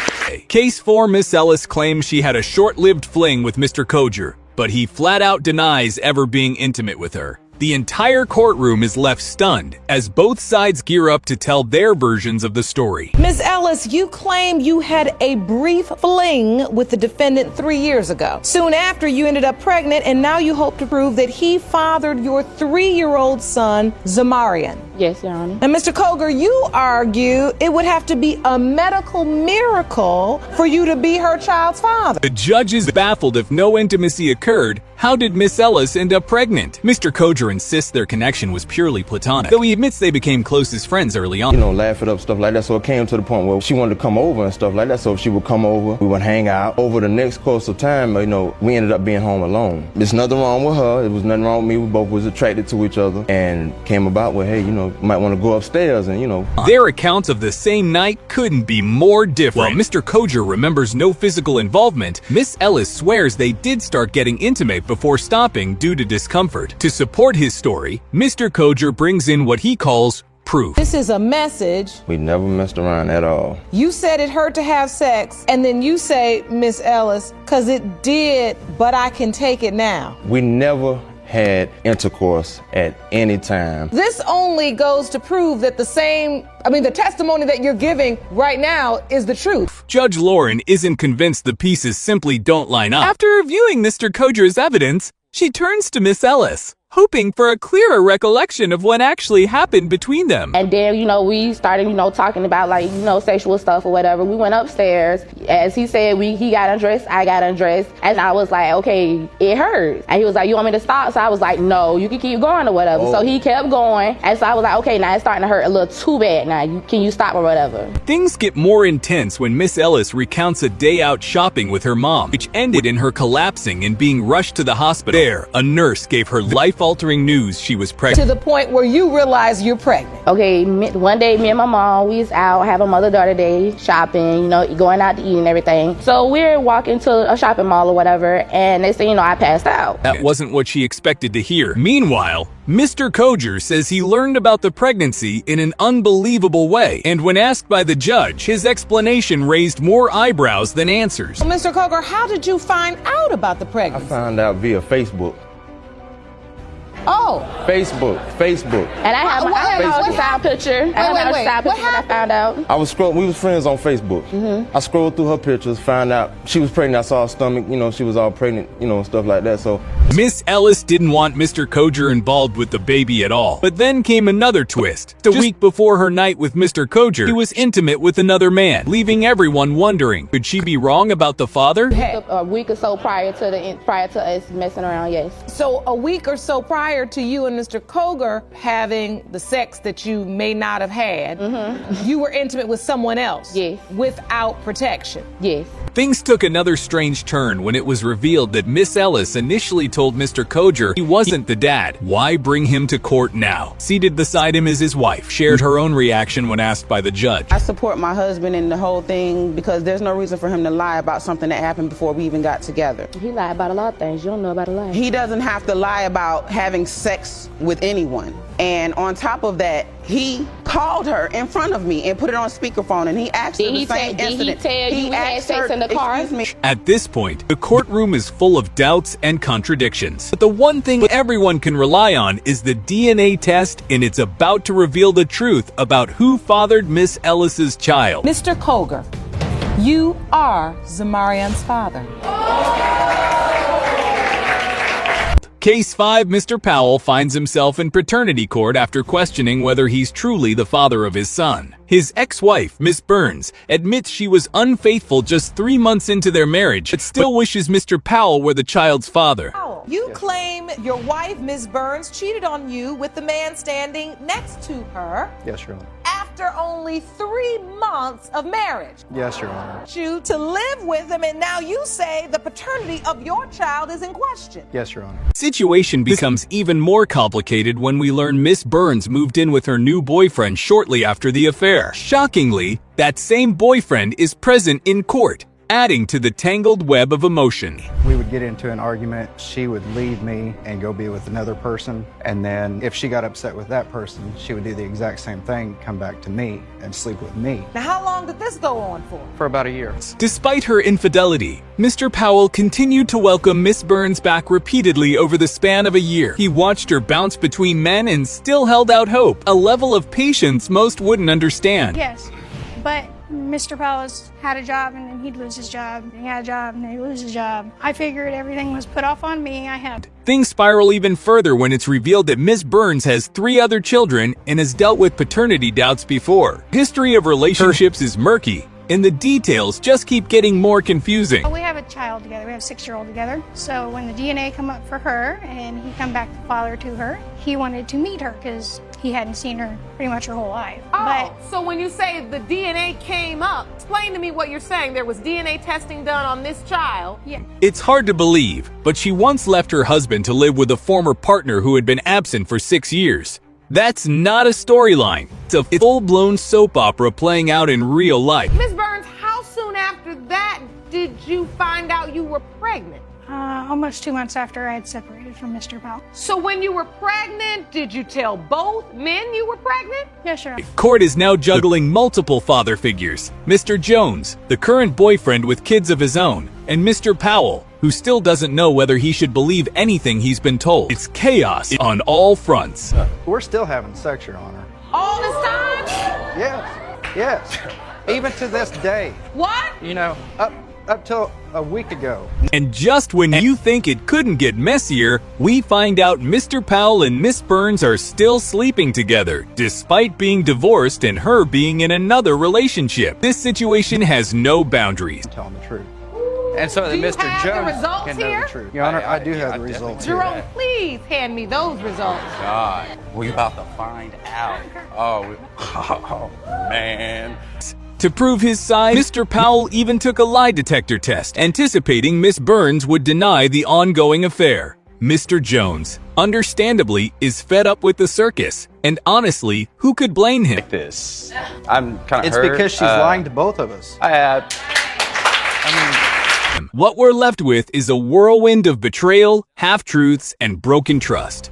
Case 4, Miss Ellis claims she had a short-lived fling with Mr. Koger, but he flat out denies ever being intimate with her. The entire courtroom is left stunned as both sides gear up to tell their versions of the story. Ms. Ellis, you claim you had a brief fling with the defendant 3 years ago. Soon after, you ended up pregnant, and now you hope to prove that he fathered your 3-year-old son, Zamarian. Yes, Your Honor. And Mr. Koger, you argue it would have to be a medical miracle for you to be her child's father. The judge is baffled if no intimacy occurred. How did Miss Ellis end up pregnant? Mr. Koger insists their connection was purely platonic, though he admits they became close as friends early on. You know, laugh it up, stuff like that. So it came to the point where she wanted to come over and stuff like that. So if she would come over, we would hang out. Over the next course of time, you know, we ended up being home alone. There's nothing wrong with her. It was nothing wrong with me. We both was attracted to each other and came about with, hey, you know, might want to go upstairs and, you know. Their accounts of the same night couldn't be more different. While Mr. Koger remembers no physical involvement, Miss Ellis swears they did start getting intimate before stopping due to discomfort. To support his story, Mr. Koger brings in what he calls proof. This is a message. We never messed around at all. You said it hurt to have sex, and then you say, Miss Ellis, 'cause it did, but I can take it now. We never had intercourse at any time. This only goes to prove that the testimony that you're giving right now is the truth. Judge Lauren isn't convinced the pieces simply don't line up. After reviewing Mr. Koger's evidence, she turns to Miss Ellis, hoping for a clearer recollection of what actually happened between them. And then, we started, talking about sexual stuff or whatever. We went upstairs. As he said, he got undressed, I got undressed. And I was like, okay, it hurts. And he was like, you want me to stop? So I was like, no, you can keep going or whatever. Oh. So he kept going. And so I was like, okay, now it's starting to hurt a little too bad now. Can you stop or whatever? Things get more intense when Miss Ellis recounts a day out shopping with her mom, which ended in her collapsing and being rushed to the hospital. There, a nurse gave her life-altering news she was pregnant. To the point where you realize you're pregnant. Okay, one day me and my mom, we was out having mother-daughter day shopping, going out to eat and everything. So we're walking to a shopping mall or whatever, and they say, I passed out. That wasn't what she expected to hear. Meanwhile, Mr. Koger says he learned about the pregnancy in an unbelievable way, and when asked by the judge, his explanation raised more eyebrows than answers. Well, Mr. Koger, how did you find out about the pregnancy? I found out via Facebook. Oh. Facebook. And I have my ultrasound picture. I have my ultrasound picture when I found out. I was scrolling, we was friends on Facebook. I scrolled through her pictures, found out she was pregnant. I saw her stomach, she was all pregnant, stuff like that. So Miss Ellis didn't want Mr. Koger involved with the baby at all. But then came another twist. A week before her night with Mr. Koger, he was intimate with another man, leaving everyone wondering, could she be wrong about the father? A week or so prior to us messing around, yes. So a week or so prior to you and Mr. Koger having the sex that you may not have had, you were intimate with someone else? Yes. Without protection? Yes. Things took another strange turn when it was revealed that Miss Ellis initially told Mr. Koger he wasn't the dad. Why bring him to court now? Seated beside him is his wife, shared her own reaction when asked by the judge. I support my husband in the whole thing because there's no reason for him to lie about something that happened before we even got together. He lied about a lot of things. You don't know about a lie. He doesn't have to lie about having sex with anyone. And on top of that, he called her in front of me and put it on speakerphone, and he asked her the same incident. Did he tell you we had sex in the car? At this point, the courtroom is full of doubts and contradictions. But the one thing everyone can rely on is the DNA test, and it's about to reveal the truth about who fathered Miss Ellis's child. Mr. Koger, you are Zamarian's father. Case 5, Mr. Powell finds himself in paternity court after questioning whether he's truly the father of his son. His ex-wife, Miss Burns, admits she was unfaithful just 3 months into their marriage, but still wishes Mr. Powell were the child's father. You claim your wife, Ms. Burns, cheated on you with the man standing next to her. Yes, Your Honor. After only 3 months of marriage. Yes, Your Honor. You to live with him, and now you say the paternity of your child is in question. Yes, Your Honor. Situation becomes even more complicated when we learn Miss Burns moved in with her new boyfriend shortly after the affair. Shockingly, that same boyfriend is present in court, adding to the tangled web of emotion. We would get into an argument, she would leave me and go be with another person, and then if she got upset with that person, she would do the exact same thing, come back to me and sleep with me. Now, how long did this go on for? For about a year. Despite her infidelity, Mr. Powell continued to welcome Miss Burns back repeatedly over the span of a year. He watched her bounce between men and still held out hope, a level of patience most wouldn't understand. Yes, but Mr. Powell had a job and then he'd lose his job. He had a job and then he'd lose his job. I figured everything was put off on me. Things spiral even further when it's revealed that Ms. Burns has 3 other children and has dealt with paternity doubts before. History of relationships is murky, and the details just keep getting more confusing. We have a child together. We have a 6-year-old together. So when the DNA come up for her and he come back the father to her, he wanted to meet her because he hadn't seen her pretty much her whole life. So when you say the DNA came up, explain to me what you're saying. There was DNA testing done on this child. Yeah. It's hard to believe, but she once left her husband to live with a former partner who had been absent for 6 years. That's not a storyline. It's a full-blown soap opera playing out in real life. Ms. Burns, how soon after that did you find out you were pregnant? Almost 2 months after I had separated from Mr. Powell. So when you were pregnant, did you tell both men you were pregnant? Yeah, sure. Court is now juggling multiple father figures. Mr. Jones, the current boyfriend with kids of his own, and Mr. Powell, who still doesn't know whether he should believe anything he's been told. It's chaos on all fronts. We're still having sex, Your Honor. All this time? Yes. Even to this day. What? You know, up till a week ago. And just when you think it couldn't get messier, we find out Mr. Powell and Miss Burns are still sleeping together, despite being divorced and her being in another relationship. This situation has no boundaries. I'm telling the truth. And so that Mr. have Jones the results can know here? the truth. Your Honor, I do have the results here. Jerome, please hand me those results. God, we about to find out. Oh, man. To prove his side, Mr. Powell even took a lie detector test, anticipating Miss Burns would deny the ongoing affair. Mr. Jones, understandably, is fed up with the circus. And honestly, who could blame him? I'm kind of It's hurt. because she's lying to both of us. What we're left with is a whirlwind of betrayal, half-truths, and broken trust.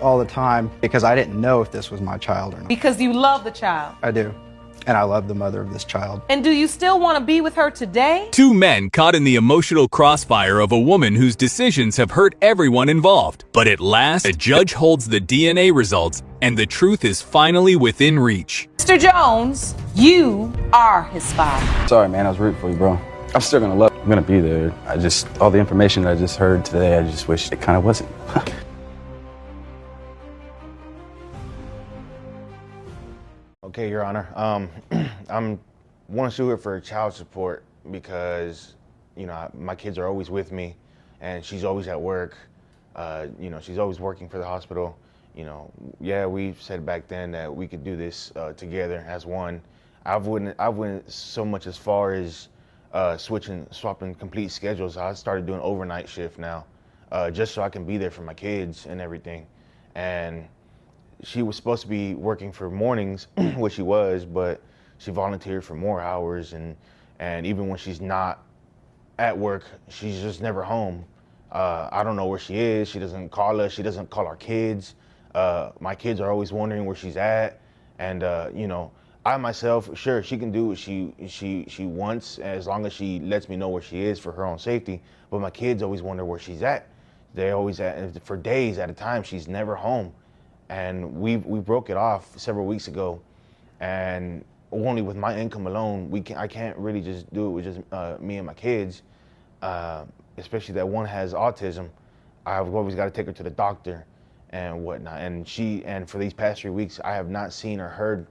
All the time because I didn't know if this was my child or not. Because you love the child. I do. And I love the mother of this child. And do you still want to be with her today? Two men caught in the emotional crossfire of a woman whose decisions have hurt everyone involved. But at last, a judge holds the DNA results, and the truth is finally within reach. Mr. Jones, you are his father. Sorry, man. I was rooting for you, bro. I'm still gonna love you. I'm gonna be there. All the information that I just heard today, I just wish it kind of wasn't. Okay, Your Honor. I'm want to sue her for child support because, you know, my kids are always with me, and she's always at work. You know, she's always working for the hospital. You know, yeah, we said back then that we could do this together as one. I went so much as far as swapping complete schedules. I started doing overnight shift now, just so I can be there for my kids and everything. And she was supposed to be working for mornings, which she was, but she volunteered for more hours. And even when she's not at work, she's just never home. I don't know where she is. She doesn't call us. She doesn't call our kids. My kids are always wondering where she's at. And, you know, I myself, sure, she can do what she wants as long as she lets me know where she is for her own safety. But my kids always wonder where she's at. They always for days at a time. She's never home. And we broke it off several weeks ago, and only with my income alone, I can't really just do it with just me and my kids, especially that one has autism. I've always got to take her to the doctor and whatnot. And for these past 3 weeks, I have not seen or heard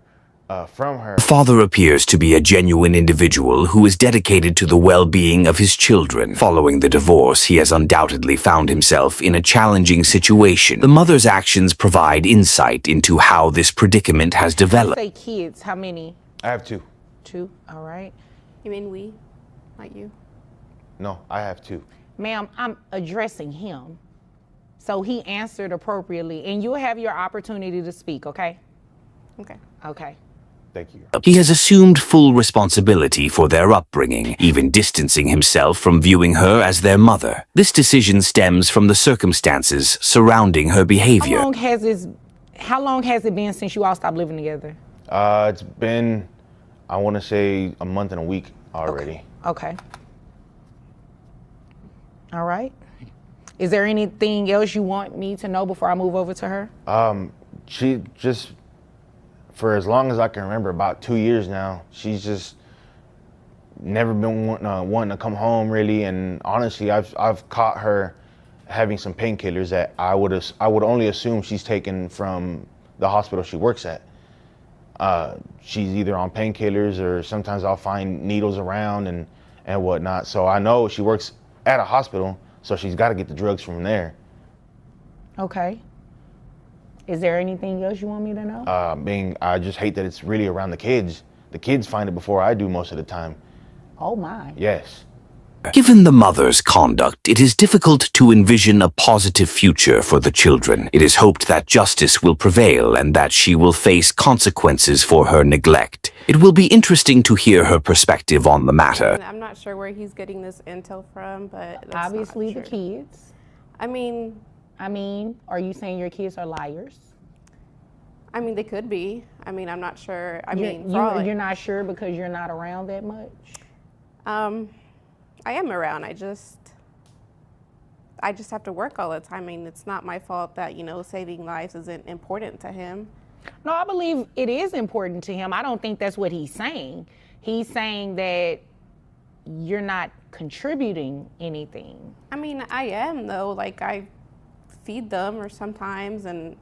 from her. Father appears to be a genuine individual who is dedicated to the well-being of his children. Following the divorce, he has undoubtedly found himself in a challenging situation. The mother's actions provide insight into how this predicament has developed. Say kids, how many? I have 2. 2, all right. You mean we, like you? No, I have 2. Ma'am, I'm addressing him. So he answered appropriately, and you'll have your opportunity to speak, okay? Okay. Okay. Thank you. He has assumed full responsibility for their upbringing, even distancing himself from viewing her as their mother. This decision stems from the circumstances surrounding her behavior. How long has it been since you all stopped living together? It's been, I want to say, a month and a week already. Okay. All right. Is there anything else you want me to know before I move over to her? She just, for as long as I can remember, about 2 years now, she's just never been wanting to come home really. And honestly, I've caught her having some painkillers that I would only assume she's taken from the hospital she works at. She's either on painkillers, or sometimes I'll find needles around and whatnot. So I know she works at a hospital, so she's got to get the drugs from there. Okay. Is there anything else you want me to know? I just hate that it's really around the kids. The kids find it before I do most of the time. Oh my. Yes. Given the mother's conduct, it is difficult to envision a positive future for the children. It is hoped that justice will prevail and that she will face consequences for her neglect. It will be interesting to hear her perspective on the matter. I'm not sure where he's getting this intel from, but that's Obviously not the true. kids. I mean, are you saying your kids are liars? I mean, they could be. I mean, I'm not sure. You're not sure because you're not around that much? I am around. I just have to work all the time. I mean, it's not my fault that, saving lives isn't important to him. No, I believe it is important to him. I don't think that's what he's saying. He's saying that you're not contributing anything. I mean, I am, though. Like, I feed them or sometimes, and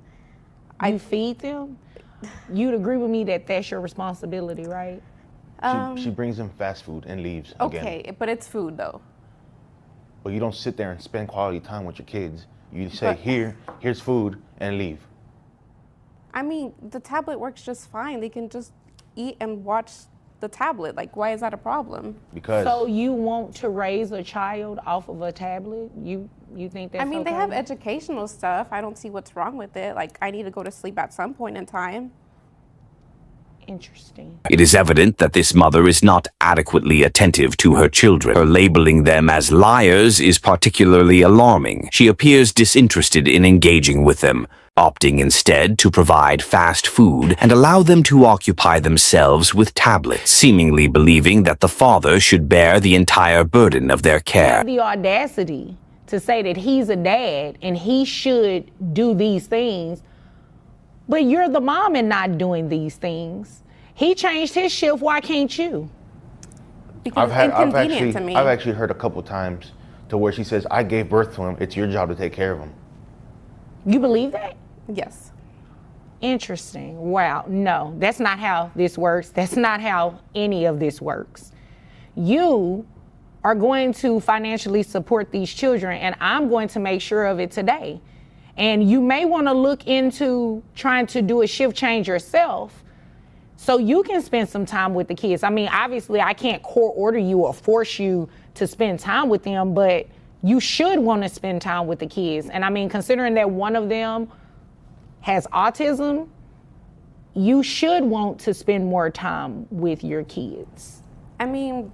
You feed them? You'd agree with me that that's your responsibility, right? She brings them fast food and leaves Okay, again. but it's food, though. But you don't sit there and spend quality time with your kids. You say, here's food, and leave. I mean, the tablet works just fine. They can just eat and watch the tablet. Like, why is that a problem? Because So you want to raise a child off of a tablet? You think that's I mean, okay? they have educational stuff. I don't see what's wrong with it. Like, I need to go to sleep at some point in time. Interesting. It is evident that this mother is not adequately attentive to her children. Her labeling them as liars is particularly alarming. She appears disinterested in engaging with them, opting instead to provide fast food and allow them to occupy themselves with tablets, seemingly believing that the father should bear the entire burden of their care. The audacity to say that he's a dad and he should do these things, but you're the mom and not doing these things. He changed his shift, why can't you? Because it's inconvenient to me. I've actually heard a couple times to where she says, I gave birth to him, it's your job to take care of him. You believe that? Yes. Interesting. Wow. No, that's not how this works. That's not how any of this works. You are going to financially support these children, and I'm going to make sure of it today. And you may want to look into trying to do a shift change yourself so you can spend some time with the kids. I mean, obviously, I can't court order you or force you to spend time with them, but you should want to spend time with the kids. And I mean, considering that one of them has autism, you should want to spend more time with your kids. I mean,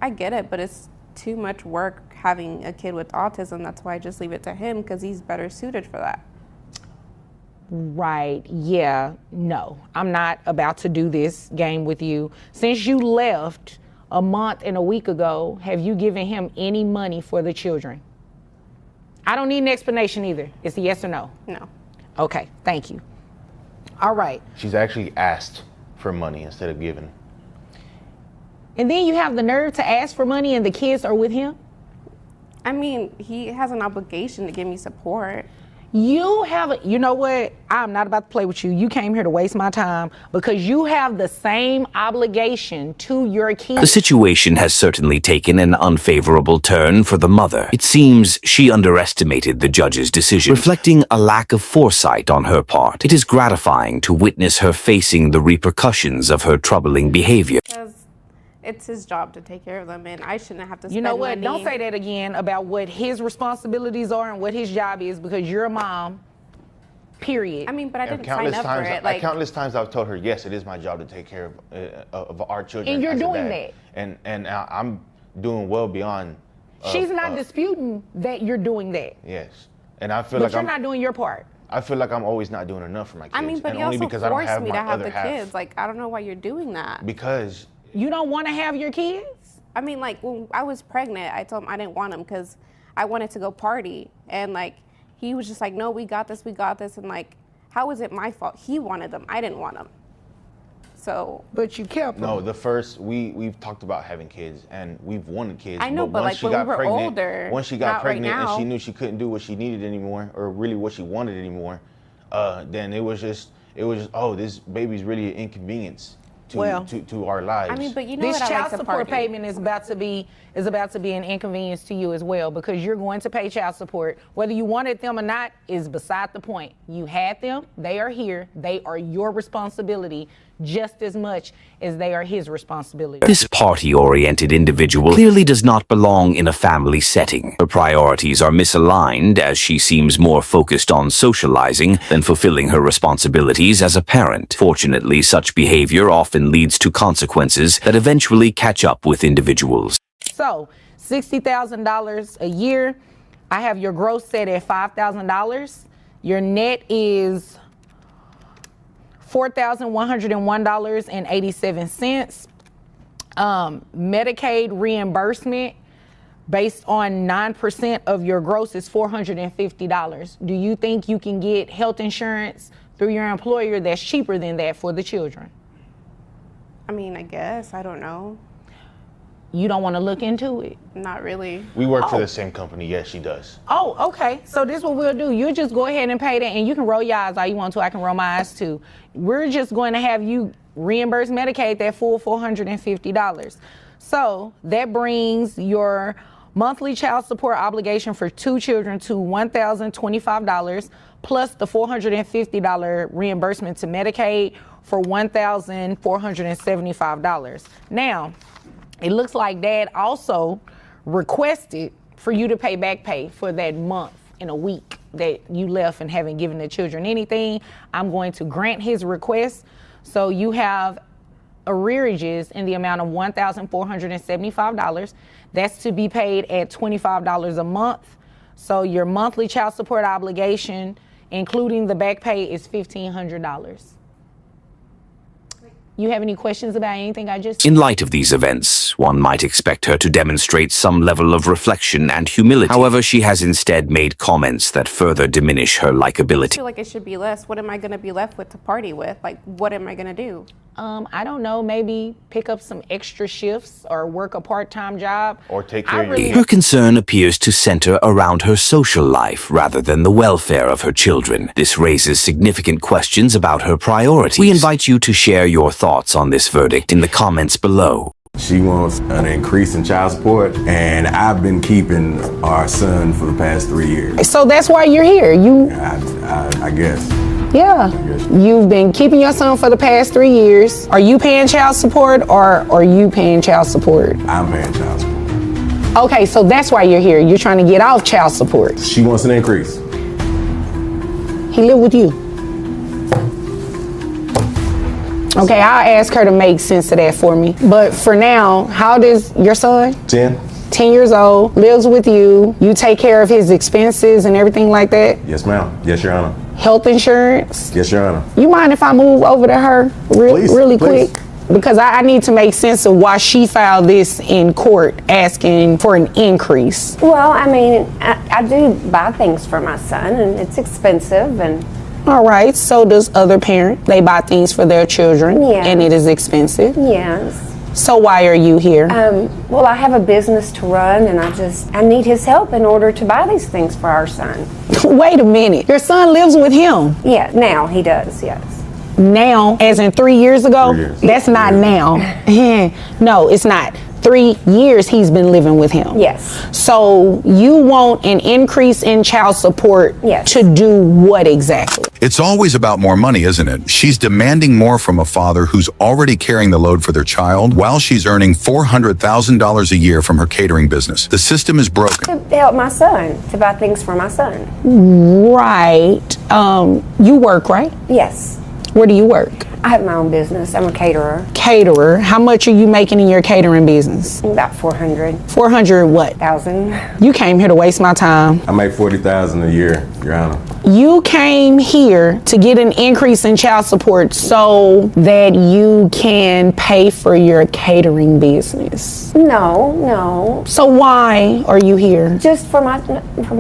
I get it, but it's too much work having a kid with autism. That's why I just leave it to him, because he's better suited for that. Right. Yeah. No, I'm not about to do this game with you. Since you left a month and a week ago, have you given him any money for the children? I don't need an explanation either. It's a yes or no. No. Okay. Thank you. All right. She's actually asked for money instead of giving. And then you have the nerve to ask for money and the kids are with him? I mean, he has an obligation to give me support. You know what? I'm not about to play with you. You came here to waste my time because you have the same obligation to your kids. The situation has certainly taken an unfavorable turn for the mother. It seems she underestimated the judge's decision, reflecting a lack of foresight on her part. It is gratifying to witness her facing the repercussions of her troubling behavior. Because it's his job to take care of them, and I shouldn't have to spend You know what? money. Don't say that again about what his responsibilities are and what his job is, because you're a mom, period. I mean, but I didn't sign up for it. Like, countless times I've told her, yes, it is my job to take care of our children. And you're as a doing dad. And I'm doing well beyond. She's not disputing that you're doing that. Yes. And I feel But like you're I'm not doing your part. I feel like I'm always not doing enough for my kids. I mean, but and you only also because I don't forced have me my to have other the half. kids. Like, I don't know why you're doing that. Because you don't want to have your kids? I mean, like, when I was pregnant, I told him I didn't want them because I wanted to go party. And, like, he was just like, no, we got this. And, like, how is it my fault? He wanted them. I didn't want them. So. But you kept them. No, we've talked about having kids and we've wanted kids. I know, but once like, when we were pregnant, older, once she got not pregnant right now. and she knew she couldn't do what she needed anymore, or really what she wanted anymore, then it was just, oh, this baby's really an inconvenience to our lives. I mean, but you know this what, I child like to support party. payment is about to be an inconvenience to you as well, because you're going to pay child support. Whether you wanted them or not is beside the point. You had them, they are here, they are your responsibility just as much as they are his responsibility. This party-oriented individual clearly does not belong in a family setting. Her priorities are misaligned, as she seems more focused on socializing than fulfilling her responsibilities as a parent. Fortunately, such behavior often leads to consequences that eventually catch up with individuals. So, $60,000 a year. I have your gross set at $5,000. Your net is $4,101.87. Medicaid reimbursement based on 9% of your gross is $450. Do you think you can get health insurance through your employer that's cheaper than that for the children? I mean, I guess. I don't know. You don't want to look into it? Not really. We work for the same company. Yes, she does. Oh, okay. So this is what we'll do. You just go ahead and pay that, and you can roll your eyes all you want to. I can roll my eyes too. We're just going to have you reimburse Medicaid that full $450. So that brings your monthly child support obligation for 2 children to $1,025 plus the $450 reimbursement to Medicaid for $1,475. Now, it looks like Dad also requested for you to pay back pay for that month in a week that you left and haven't given the children anything. I'm going to grant his request. So you have arrearages in the amount of $1,475. That's to be paid at $25 a month. So your monthly child support obligation, including the back pay, is $1,500. You have any questions about anything I just said? In light of these events, one might expect her to demonstrate some level of reflection and humility. However, she has instead made comments that further diminish her I likability. feel like it should be less. What am I going to be left with to party with? Like, what am I going to do? I don't know, maybe pick up some extra shifts or work a part-time job. Or take care of your Her concern appears to center around her social life rather than the welfare of her children. This raises significant questions about her priorities. We invite you to share your thoughts on this verdict in the comments below. She wants an increase in child support, and I've been keeping our son for the past 3 years. So that's why you're here. I guess. Yeah. You've been keeping your son for the past 3 years. Are you paying child support or are you paying child support? I'm paying child support. Okay, so that's why you're here. You're trying to get off child support. She wants an increase. He live with you. Okay, I'll ask her to make sense of that for me. But for now, how old is your son? 10. 10 years old, lives with you. You take care of his expenses and everything like that? Yes, ma'am. Yes, Your Honor. Health insurance? Yes, Your Honor. You mind if I move over to her really please. quick? Because I need to make sense of why she filed this in court asking for an increase. Well, I mean, I do buy things for my son, and it's expensive, and all right, so does other parent. They buy things for their children, Yes. and it is expensive. yes. So why are you here? Well, I have a business to run, and I need his help in order to buy these things for our son. Wait a minute, your son lives with him? Yeah, now he does, yes. Now, as in 3 years ago? 3 years. That's not now. No, it's not. 3 years he's been living with him. Yes. So you want an increase in child support to do what exactly? It's always about more money, isn't it? She's demanding more from a father who's already carrying the load for their child while she's earning $400,000 a year from her catering business. The system is broken. To help my son, to buy things for my son. Right. You work, right? Yes. Where do you work? I have my own business. I'm a caterer. Caterer. How much are you making in your catering business? About 400. 400 what? Thousand. You came here to waste my time. I make $40,000 a year, Your Honor. You came here to get an increase in child support so that you can pay for your catering business. No. So why are you here? Just for my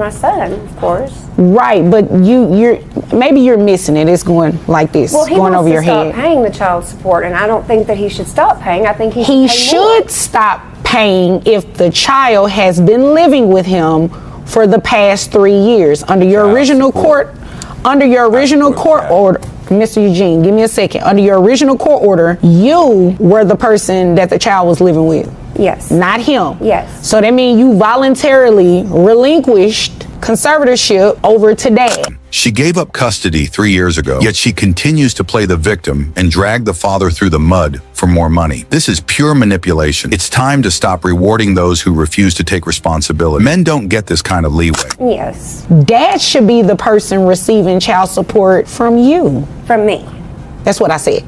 son, of course. Right, but you're maybe you're missing it. It's going like this, Well, he going wants over to your stop head. paying the child support, and I don't think that he should stop paying. I think he He should pay more. should stop paying if the child has been living with him for the past 3 years under your original court order. Mr. Eugene, give me a second. Under your original court order, you were the person that the child was living with. Yes. Not him. Yes. So that means you voluntarily relinquished conservatorship over to Dad. She gave up custody 3 years ago, yet she continues to play the victim and drag the father through the mud for more money. This is pure manipulation. It's time to stop rewarding those who refuse to take responsibility. Men don't get this kind of leeway. Yes. Dad should be the person receiving child support from you. From me. That's what I said.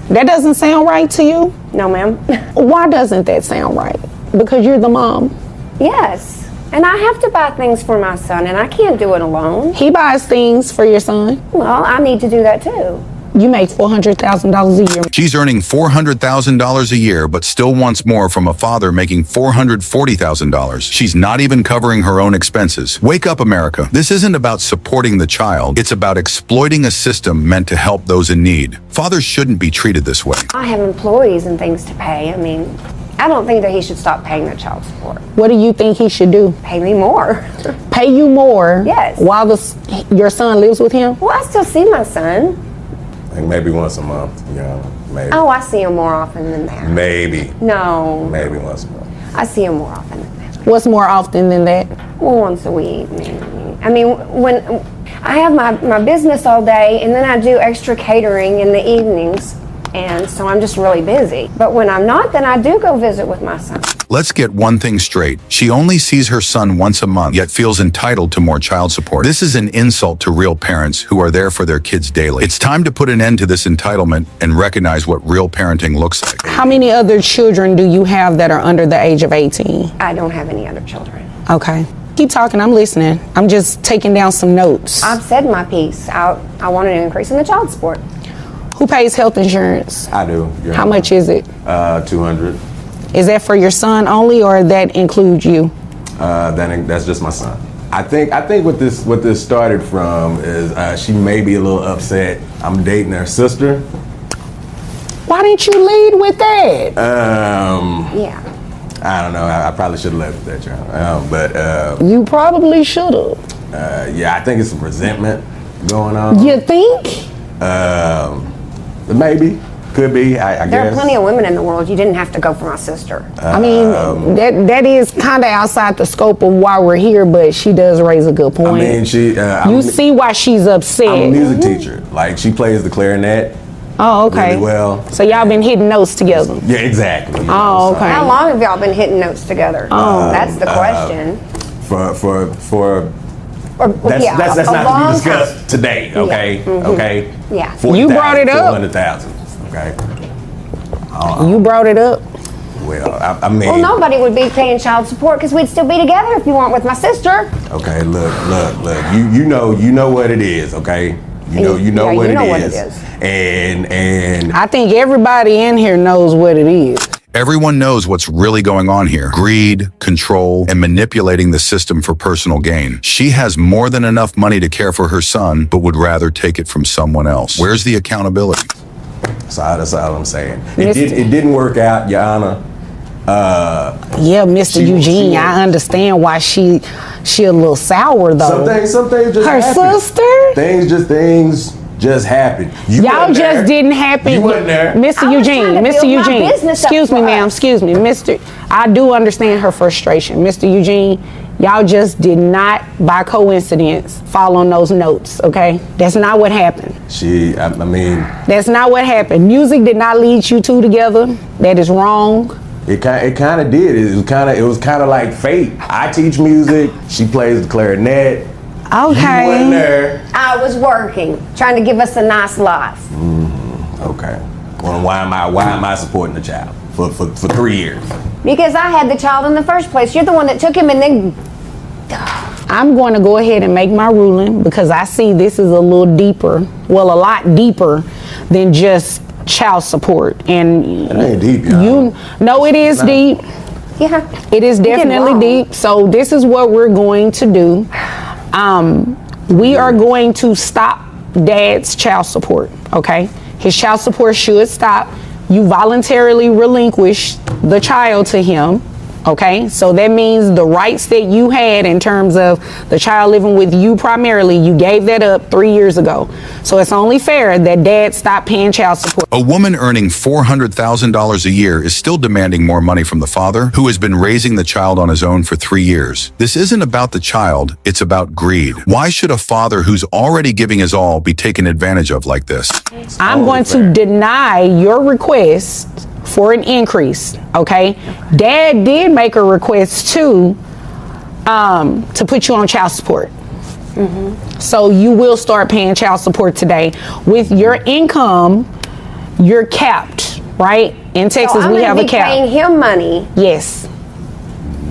That doesn't sound right to you? No, ma'am. Why doesn't that sound right? Because you're the mom. Yes. And I have to buy things for my son, and I can't do it alone. He buys things for your son. Well, I need to do that too. You make $400,000 a year. She's earning $400,000 a year, but still wants more from a father making $440,000. She's not even covering her own expenses. Wake up, America. This isn't about supporting the child. It's about exploiting a system meant to help those in need. Fathers shouldn't be treated this way. I have employees and things to pay. I mean, I don't think that he should stop paying the child support. What do you think he should do? Pay me more. Pay you more? Yes. While your son lives with him? Well, I still see my son. Like maybe once a month, maybe. Oh, I see him more often than that. Maybe. No. Maybe once a month. I see him more often than that. What's more often than that? Well, once a week, maybe. I mean, when I have my business all day, and then I do extra catering in the evenings, and so I'm just really busy. But when I'm not, then I do go visit with my son. Let's get one thing straight. She only sees her son once a month, yet feels entitled to more child support. This is an insult to real parents who are there for their kids daily. It's time to put an end to this entitlement and recognize what real parenting looks like. How many other children do you have that are under the age of 18? I don't have any other children. Okay. Keep talking, I'm listening. I'm just taking down some notes. I've said my piece. I wanted an increase in the child support. Who pays health insurance? I do. How much is it? $200. Is that for your son only, or that includes you? That's just my son. I think what this started from is she may be a little upset. I'm dating her sister. Why didn't you lead with that? Yeah. I don't know. I probably should have left with that, John. But you probably should have. Yeah, I think it's some resentment going on. You think? Maybe. Could be, I guess. There are plenty of women in the world. You didn't have to go for my sister. I mean, that is kind of outside the scope of why we're here, but she does raise a good point. I mean, you see why she's upset. I'm a music teacher. Like, she plays the clarinet. Oh, okay. Really well. So y'all been hitting notes together? Yeah, exactly. Oh, okay. How long have y'all been hitting notes together? That's the question. That's not to be discussed today, okay? Yeah. Mm-hmm. Okay? Yeah. You brought it up. 400,000, okay? You brought it up. Well, I mean. Well, nobody would be paying child support because we'd still be together if you weren't with my sister. Okay, look. You know what it is, okay? You know what it is. And I think everybody in here knows what it is. Everyone knows what's really going on here. Greed, control, and manipulating the system for personal gain. She has more than enough money to care for her son, but would rather take it from someone else. Where's the accountability? That's all I'm saying. It didn't work out, Your Honor. Yeah, Mr. Eugene, I understand why she a little sour though. Some things just her happen. sister. Things just happen. Y'all just didn't happen. You wasn't there. Mr. Eugene. Excuse me, ma'am. Excuse me, Mr. I do understand her frustration, Mr. Eugene. Y'all just did not, by coincidence, fall on those notes, okay? That's not what happened. I mean. That's not what happened. Music did not lead you two together. That is wrong. It kind of did. It was kind of like fate. I teach music. She plays the clarinet. Okay. You wasn't there. I was working, trying to give us a nice life. Okay. Well, why am I supporting the child for 3 years? Because I had the child in the first place. You're the one that took him, and then. I'm going to go ahead and make my ruling because I see this is a little deeper. Well, a lot deeper than just child support. And it ain't deep, y'all. No, it is deep. Yeah. It is definitely deep. So this is what we're going to do. We are going to stop Dad's child support, okay? His child support should stop. You voluntarily relinquish the child to him, okay? So that means the rights that you had in terms of the child living with you primarily, you gave that up 3 years ago. So it's only fair that Dad stop paying child support. A woman earning $400,000 a year is still demanding more money from the father, who has been raising the child on his own for 3 years. This isn't about the child, it's about greed. Why should a father who's already giving his all be taken advantage of like this? I'm going to deny your request for an increase, okay? Dad did make a request to put you on child support. So you will start paying child support today. With your income, you're capped, right? In Texas, we have a cap. I'm paying him money. Yes.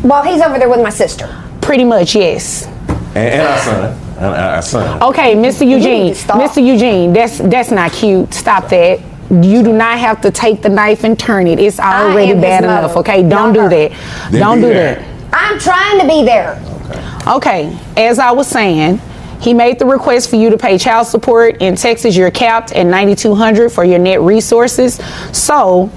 While he's over there with my sister. Pretty much, yes. And our son. our son. Okay, Mr. Eugene. Mr. Eugene, that's not cute. Stop that. You do not have to take the knife and turn it. It's already bad enough, okay? Don't do that. Don't do that. I'm trying to be there. Okay, as I was saying, he made the request for you to pay child support. In Texas, you're capped at $9,200 for your net resources. So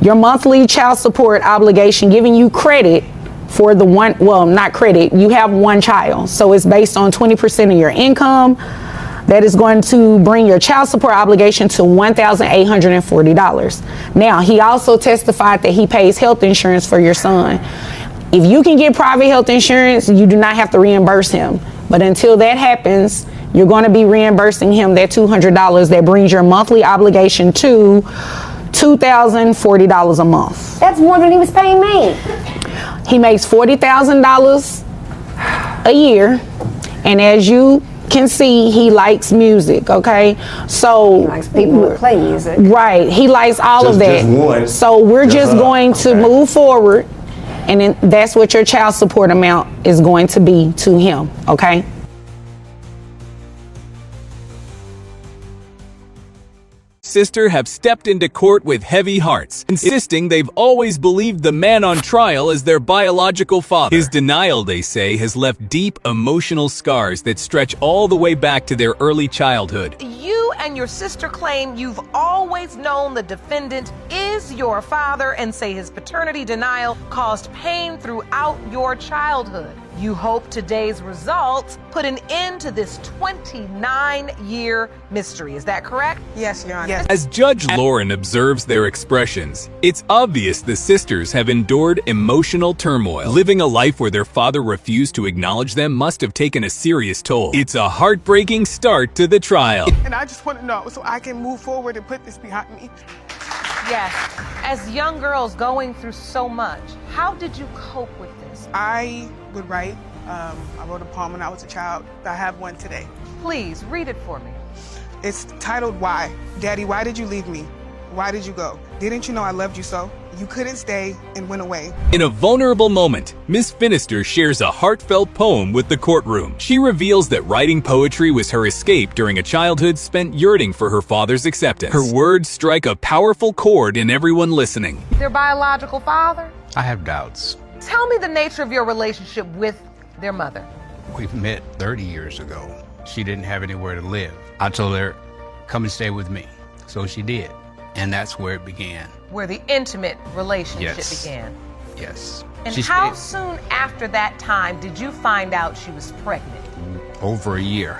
your monthly child support obligation, giving you credit for the one, well, not credit, you have one child. So it's based on 20% of your income. That is going to bring your child support obligation to $1,840. Now, he also testified that he pays health insurance for your son. If you can get private health insurance, you do not have to reimburse him. But until that happens, you're going to be reimbursing him that $200. That brings your monthly obligation to $2,040 a month. That's more than he was paying me. He makes $40,000 a year, and as you can see, he likes music. Okay, so he likes people who play music. Right, he likes all of that. So we're just going to move forward, and then that's what your child support amount is going to be to him. Okay. Sister have stepped into court with heavy hearts, insisting they've always believed the man on trial as their biological father. His denial, they say, has left deep emotional scars that stretch all the way back to their early childhood. You and your sister claim you've always known the defendant is your father and say his paternity denial caused pain throughout your childhood. You hope today's results put an end to this 29-year mystery. Is that correct? Yes, Your Honor. Yes. As Judge Lauren observes their expressions, it's obvious the sisters have endured emotional turmoil. Living a life where their father refused to acknowledge them must have taken a serious toll. It's a heartbreaking start to the trial. And I just want to know so I can move forward and put this behind me. Yes. As young girls going through so much, how did you cope with this? I would write. I wrote a poem when I was a child. I have one today. Please, read it for me. It's titled, Why? Daddy, why did you leave me? Why did you go? Didn't you know I loved you so? You couldn't stay and went away. In a vulnerable moment, Miss Finister shares a heartfelt poem with the courtroom. She reveals that writing poetry was her escape during a childhood spent yearning for her father's acceptance. Her words strike a powerful chord in everyone listening. Their biological father? I have doubts. Tell me the nature of your relationship with their mother. We met 30 years ago. She didn't have anywhere to live. I told her, come and stay with me. So she did. And that's where it began. Where the intimate relationship Yes. began. Yes. And She how stayed soon after that time did you find out she was pregnant? over a year.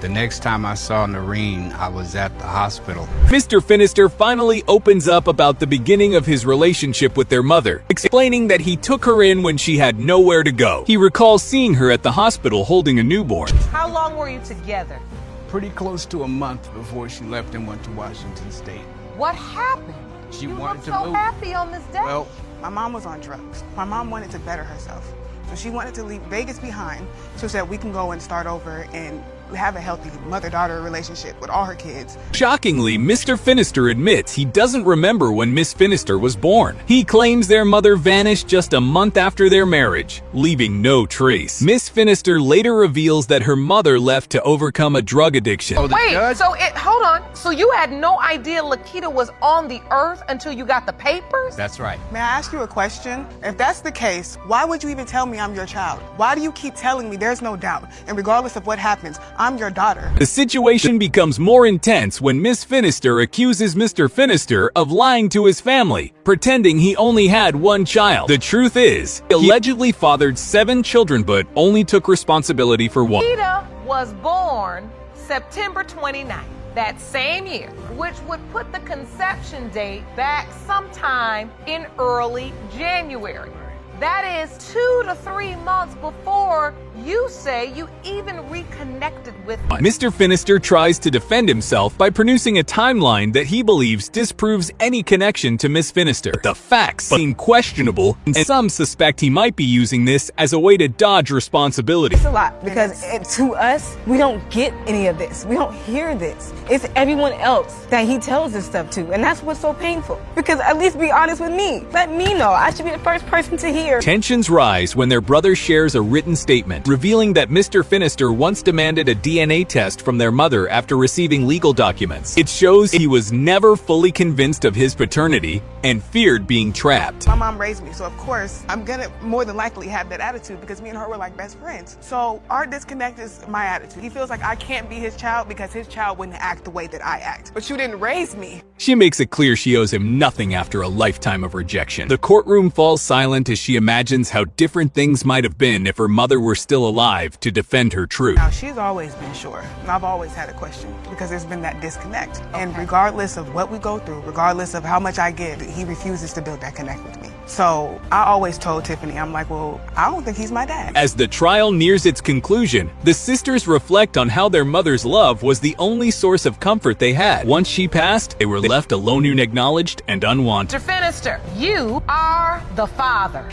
The next time I saw Noreen, I was at the hospital. Mr. Finister finally opens up about the beginning of his relationship with their mother, explaining that he took her in when she had nowhere to go. He recalls seeing her at the hospital holding a newborn. How long were you together? Pretty close to a month before she left and went to Washington State. What happened? She You wanted look to so move. happy on this day. Well, My mom was on drugs. My mom wanted to better herself. So she wanted to leave Vegas behind so that we can go and start over and have a healthy mother-daughter relationship with all her kids. Shockingly, Mr. Finister admits he doesn't remember when Miss Finister was born. He claims their mother vanished just a month after their marriage, leaving no trace. Miss Finister later reveals that her mother left to overcome a drug addiction. Wait, hold on. So you had no idea Lakita was on the earth until you got the papers? That's right. May I ask you a question? If that's the case, why would you even tell me I'm your child? Why do you keep telling me there's no doubt? And regardless of what happens, I'm your daughter. The situation becomes more intense when Miss Finister accuses Mr. Finister of lying to his family, pretending he only had one child. The truth is, he allegedly fathered 7 children but only took responsibility for 1. Lakita was born September 29th, that same year, which would put the conception date back sometime in early January. That is 2 to 3 months before you say you even reconnected with me. Mr. Finister tries to defend himself by producing a timeline that he believes disproves any connection to Miss Finister. The facts seem questionable, and some suspect he might be using this as a way to dodge responsibility. It's a lot because to us, we don't get any of this. We don't hear this. It's everyone else that he tells this stuff to, and that's what's so painful. Because at least be honest with me. Let me know. I should be the first person to hear. Tensions rise when their brother shares a written statement. statement, revealing that Mr. Finister once demanded a DNA test from their mother after receiving legal documents. It shows he was never fully convinced of his paternity and feared being trapped. My mom raised me, so of course I'm gonna more than likely have that attitude because me and her were like best friends. So our disconnect is my attitude. He feels like I can't be his child because his child wouldn't act the way that I act. But you didn't raise me. She makes it clear she owes him nothing after a lifetime of rejection. The courtroom falls silent as she imagines how different things might have been if her mother were still alive to defend her truth. Now, she's always been sure, and I've always had a question because there's been that disconnect. And regardless of what we go through, regardless of how much I give, he refuses to build that connect with me. So I always told Tiffany, I'm like, well, I don't think he's my dad. As the trial nears its conclusion, the sisters reflect on how their mother's love was the only source of comfort they had. Once she passed, they were left alone, unacknowledged, and unwanted. Mr. Finister, you are the father.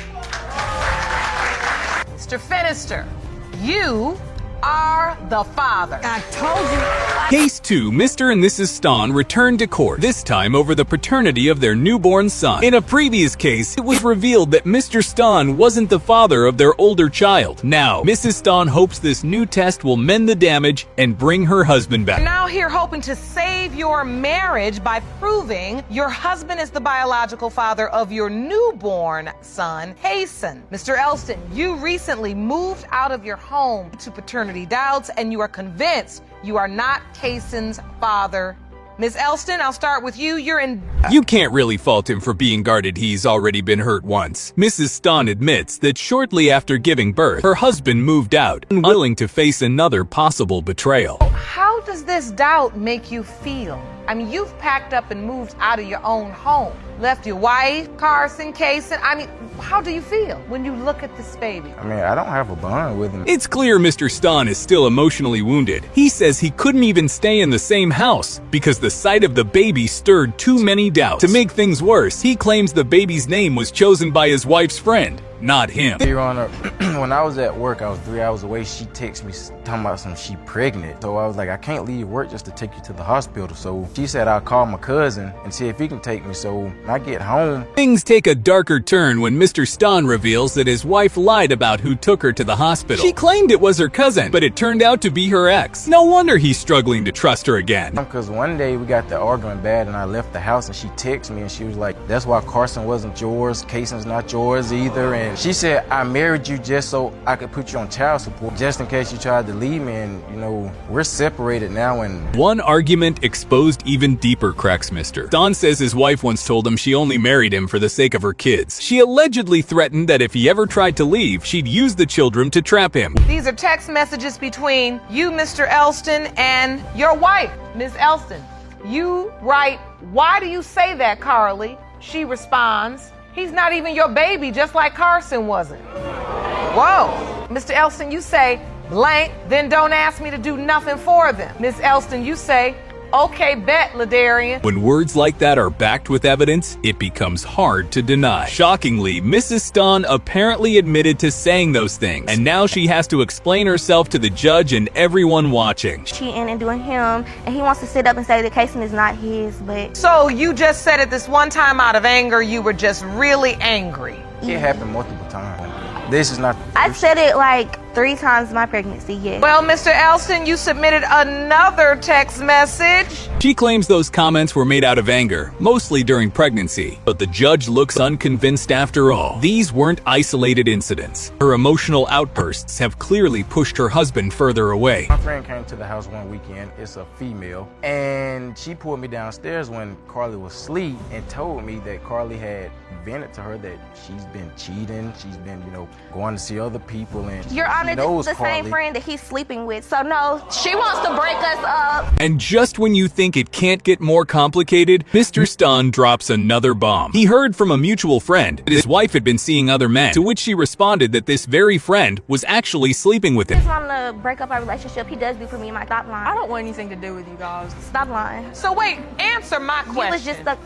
Mr. Finister, you are the father. I told you. Case 2, Mr. and Mrs. Stahn returned to court, this time over the paternity of their newborn son. In a previous case, it was revealed that Mr. Stahn wasn't the father of their older child. Now, Mrs. Stahn hopes this new test will mend the damage and bring her husband back. You're now here hoping to save your marriage by proving your husband is the biological father of your newborn son, Hasten. Mr. Elston, you recently moved out of your home to paternity doubts, and you are convinced you are not Hasten's father. Ms. Elston, I'll start with you. You can't really fault him for being guarded. He's already been hurt once. Mrs. Stahn admits that shortly after giving birth, her husband moved out, unwilling to face another possible betrayal. How does this doubt make you feel? I mean, you've packed up and moved out of your own home, left your wife, Carson, Kaysen. I mean, how do you feel when you look at this baby? I mean, I don't have a bond with him. It's clear Mr. Stahn is still emotionally wounded. He says he couldn't even stay in the same house because the sight of the baby stirred too many doubts. To make things worse, he claims the baby's name was chosen by his wife's friend, not him. Your Honor, when I was at work, I was 3 hours away. She texted me talking about she pregnant. So I was like, I can't leave work just to take you to the hospital. So she said I'll call my cousin and see if he can take me. So when I get home, things take a darker turn when Mr. Stahn reveals that his wife lied about who took her to the hospital. She claimed it was her cousin, but it turned out to be her ex. No wonder he's struggling to trust her again. Because one day we got the arguing bad and I left the house and she texted me and she was like, that's why Carson wasn't yours, Kaysen's not yours either. And she said, I married you just so I could put you on child support, just in case you tried to leave me. And, you know, we're separated now. And one argument exposed even deeper cracks Mr. Stahn says his wife once told him she only married him for the sake of her kids. She allegedly threatened that if he ever tried to leave, she'd use the children to trap him. These are text messages between you, Mr. Elston, and your wife, Ms. Elston. You write, "Why do you say that, Carly?" She responds, "He's not even your baby, just like Carson wasn't." Whoa. Mr. Elston, you say, "Blank, then don't ask me to do nothing for them." Ms. Elston, you say, "Okay, bet, Ladarian." When words like that are backed with evidence, it becomes hard to deny. Shockingly, Mrs. Stahn apparently admitted to saying those things, and now she has to explain herself to the judge and everyone watching. Cheating and doing him, and he wants to sit up and say that Kaysen is not his, but... So you just said it this one time out of anger, you were just really angry. it happened multiple times. This is not... I said it like 3 times in my pregnancy, yes. Well, Mr. Elston, you submitted another text message. She claims those comments were made out of anger, mostly during pregnancy. But the judge looks unconvinced after all. These weren't isolated incidents. Her emotional outbursts have clearly pushed her husband further away. My friend came to the house one weekend. It's a female. And she pulled me downstairs when Carly was asleep and told me that Carly had vented to her that she's been cheating. She's been, going to see other people. And Your Honor, this is the same friend that he's sleeping with. So no, she wants to break us up. And just when you think it can't get more complicated, Mr. Stahn drops another bomb. He heard from a mutual friend that his wife had been seeing other men, to which she responded that this very friend was actually sleeping with him. I just want to break up our relationship. He does do for me in my stop line. I don't want anything to do with you guys. Stop lying. So wait, answer my question. You was just stuck.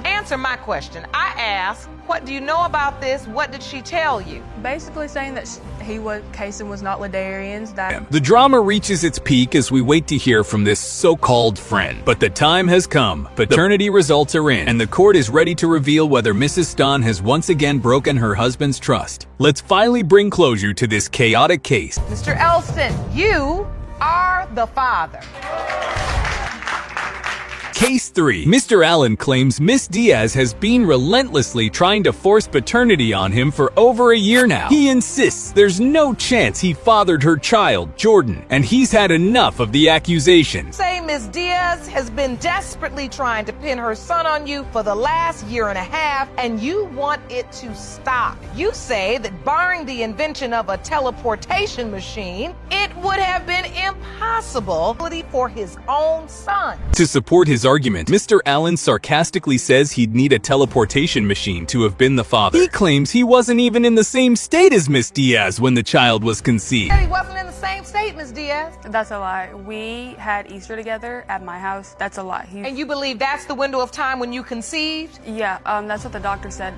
Answer my question. I asked, what do you know about this? What did she tell you? Basically saying that Kaysen was not Ladarian's. The drama reaches its peak as we wait to hear from this so-called friend. But the time has come. Paternity results are in, and the court is ready to reveal whether Mrs. Stahn has once again broken her husband's trust. Let's finally bring closure to this chaotic case. Mr. Elston, you are the father. Case 3. Mr. Allen claims Miss Diaz has been relentlessly trying to force paternity on him for over a year now. He insists there's no chance he fathered her child, Jordan, and he's had enough of the accusations. Say Miss Diaz has been desperately trying to pin her son on you for the last year and a half, and you want it to stop. You say that barring the invention of a teleportation machine, it would have been impossible for his own son. To support his argument, Mr. Allen sarcastically says he'd need a teleportation machine to have been the father. He claims he wasn't even in the same state as Miss Diaz when the child was conceived. He wasn't in the same state, Miss Diaz. That's a lie. We had Easter together at my house. That's a lie. And you believe that's the window of time when you conceived? Yeah, that's what the doctor said.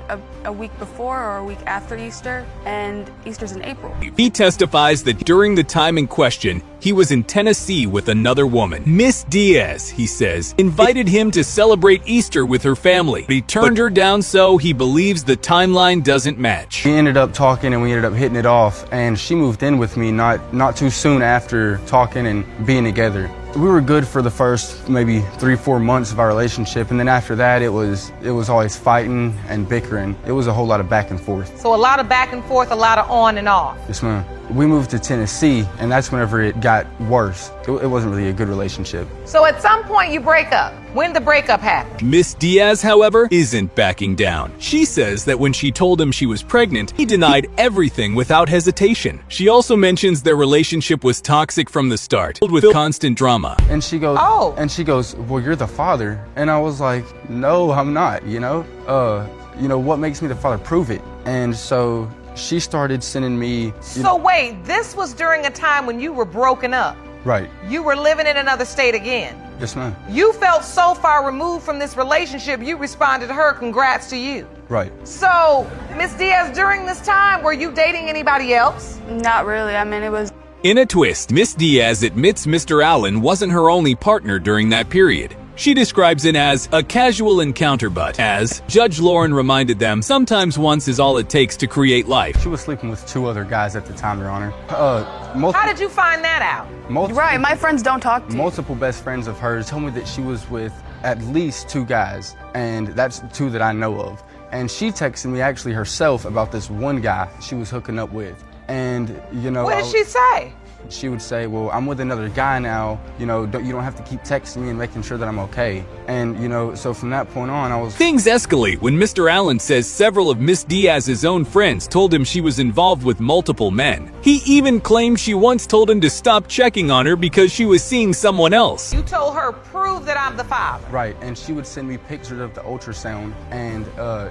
A week before or a week after Easter, and Easter's in April. He testifies that during the time in question, he was in Tennessee with another woman. Miss Diaz, he says, invited him to celebrate Easter with her family. But he turned her down, so he believes the timeline doesn't match. We ended up talking and we ended up hitting it off, and she moved in with me not too soon after talking and being together. We were good for the first maybe 3-4 months of our relationship, and then after that it was always fighting and bickering. It was a whole lot of back and forth. So a lot of back and forth, a lot of on and off. Yes, ma'am. We moved to Tennessee, and that's whenever it got worse. It wasn't really a good relationship. So at some point you break up. When the breakup happened? Miss Diaz, however, isn't backing down. She says that when she told him she was pregnant, he denied everything without hesitation. She also mentions their relationship was toxic from the start, filled with constant drama. And she goes, well, you're the father. And I was like, no, I'm not, what makes me the father? Prove it. And so she started sending me... So wait, this was during a time when you were broken up. Right. You were living in another state again. Yes, ma'am. You felt so far removed from this relationship, you responded to her, congrats to you. Right. So, Miss Diaz, during this time, were you dating anybody else? Not really. I mean, it was... In a twist, Miss Diaz admits Mr. Allen wasn't her only partner during that period. She describes it as a casual encounter, but as Judge Lauren reminded them, sometimes once is all it takes to create life. She was sleeping with 2 other guys at the time, Your Honor. How did you find that out? Right, my friends don't talk to you. Multiple best friends of hers told me that she was with at least 2 guys, and that's 2 that I know of. And she texted me actually herself about this one guy she was hooking up with. And, What did she say? She would say, well, I'm with another guy now, you don't have to keep texting me and making sure that I'm okay. And, so from that point on, I was... Things escalate when Mr. Allen says several of Miss Diaz's own friends told him she was involved with multiple men. He even claimed she once told him to stop checking on her because she was seeing someone else. You told her, prove that I'm the father. Right, and she would send me pictures of the ultrasound, and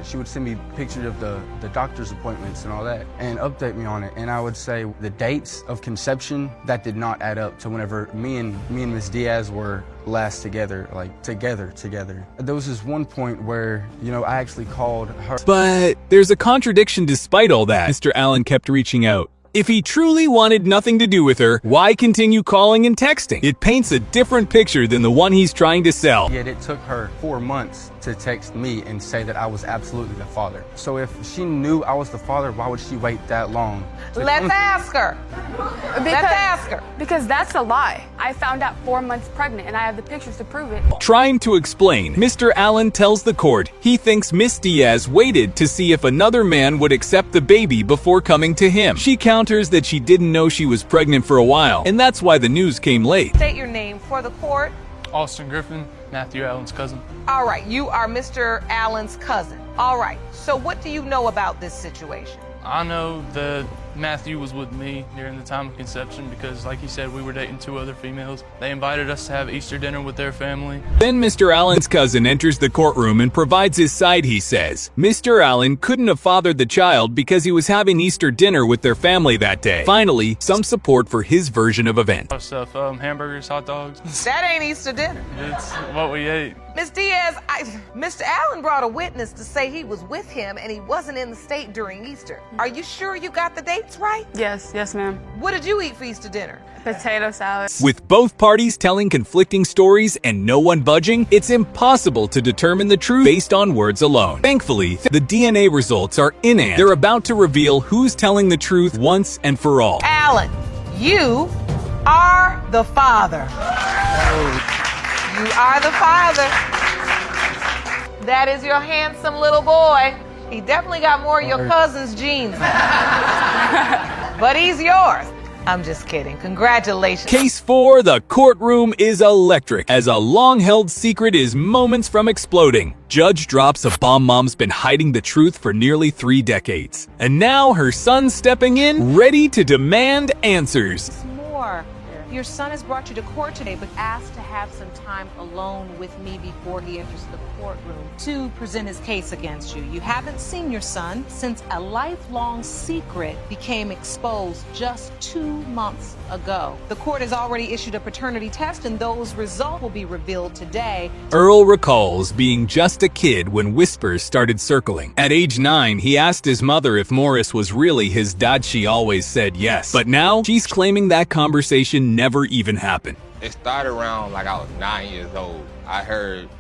she would send me pictures of the doctor's appointments and all that, and update me on it. And I would say the dates of conception, that did not add up to whenever me and Miss Diaz were last together, like together. There was this one point where, I actually called her. But there's a contradiction despite all that. Mr. Allen kept reaching out. If he truly wanted nothing to do with her, why continue calling and texting? It paints a different picture than the one he's trying to sell. Yet it took her 4 months to text me and say that I was absolutely the father. So if she knew I was the father, why would she wait that long? Let's ask her. Let's ask her. Because that's a lie. I found out 4 months pregnant, and I have the pictures to prove it. Trying to explain, Mr. Allen tells the court he thinks Miss Diaz waited to see if another man would accept the baby before coming to him. She counters that she didn't know she was pregnant for a while, and that's why the news came late. State your name for the court. Austin Griffin, Matthew Allen's cousin. All right, you are Mr. Allen's cousin. All right, so what do you know about this situation? I know that Matthew was with me during the time of conception because, like he said, we were dating 2 other females. They invited us to have Easter dinner with their family. Then Mr. Allen's cousin enters the courtroom and provides his side, he says. Mr. Allen couldn't have fathered the child because he was having Easter dinner with their family that day. Finally, some support for his version of events. A lot of stuff, hamburgers, hot dogs. That ain't Easter dinner. It's what we ate. Miss Diaz, Mr. Allen brought a witness to say he was with him and he wasn't in the state during Easter. Are you sure you got the date plates, right? Yes, ma'am. What did you eat for Easter dinner? Potato salad. With both parties telling conflicting stories and no one budging, it's impossible to determine the truth based on words alone. Thankfully, the DNA results are in hand. They're about to reveal who's telling the truth once and for all. Alan, you are the father. You are the father. That is your handsome little boy. He definitely got more of your cousin's genes. But he's yours. I'm just kidding. Congratulations. Case 4, the courtroom is electric, as a long-held secret is moments from exploding. Judge drops a bomb mom's been hiding the truth for nearly 3 decades. And now her son's stepping in, ready to demand answers. More. Your son has brought you to court today, but asked to have some time alone with me before he enters the courtroom to present his case against you. You haven't seen your son since a lifelong secret became exposed just 2 months ago. The court has already issued a paternity test, and those results will be revealed today. Earl recalls being just a kid when whispers started circling. At age 9, he asked his mother if Morris was really his dad. She always said yes. But now, she's claiming that conversation never even happened. It started around like I was 9 years old. I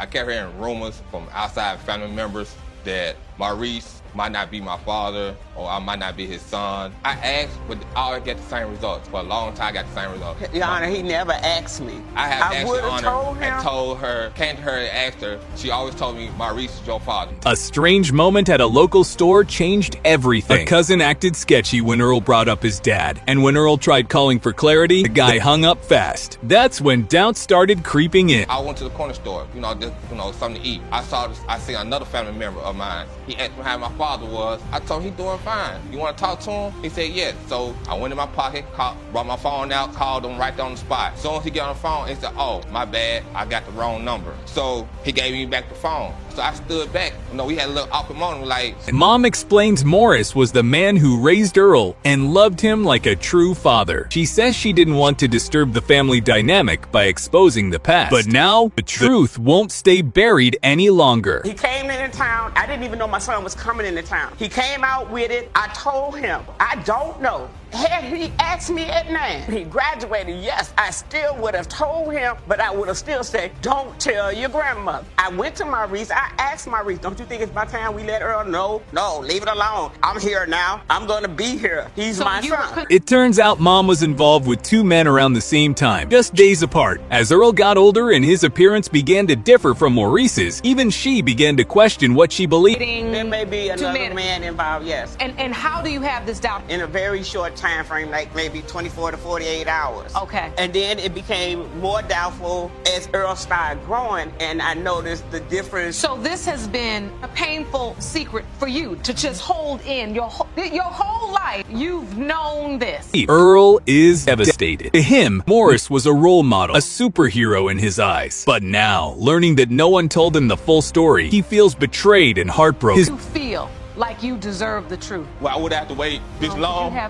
kept hearing rumors from outside family members that Maurice might not be my father, or I might not be his son. I asked, but I always get the same results. For a long time, I got the same results. Your Honor, he never asked me. I have asked Your Honor told him. and told her, came to her and asked her. She always told me, Maurice is your father. A strange moment at a local store changed everything. A cousin acted sketchy when Earl brought up his dad, and when Earl tried calling for clarity, the guy hung up fast. That's when doubts started creeping in. I went to the corner store, just, something to eat. I see another family member of mine. He asked me how my father was. I told him he's doing fine. You want to talk to him? He said yes. So I went in my pocket, brought my phone out, called him right there on the spot. As soon as he got on the phone, he said, oh, my bad, I got the wrong number. So he gave me back the phone. So I stood back. We had a little awkward moment, like... Mom explains Morris was the man who raised Earl and loved him like a true father. She says she didn't want to disturb the family dynamic by exposing the past. But now, the truth won't stay buried any longer. He came into town. I didn't even know my son was coming into town. He came out with it. I told him, I don't know. Had he asked me at 9, he graduated, yes, I still would have told him, but I would have still said, don't tell your grandmother. I went to Maurice. I asked Maurice, don't you think it's about time we let Earl know? No, leave it alone. I'm here now. I'm going to be here. He's my son. It turns out Mom was involved with 2 men around the same time, just days apart. As Earl got older and his appearance began to differ from Maurice's, even she began to question what she believed. There may be another man involved, yes. And how do you have this doubt? In a very short time frame, like maybe 24 to 48 hours. Okay. And then it became more doubtful as Earl started growing, and I noticed the difference. So this has been a painful secret for you to just hold in your whole life. You've known this. Earl is devastated. To him, Morris was a role model, a superhero in his eyes. But now, learning that no one told him the full story, he feels betrayed and heartbroken. You feel like you deserve the truth. Why would I have to wait this long? Why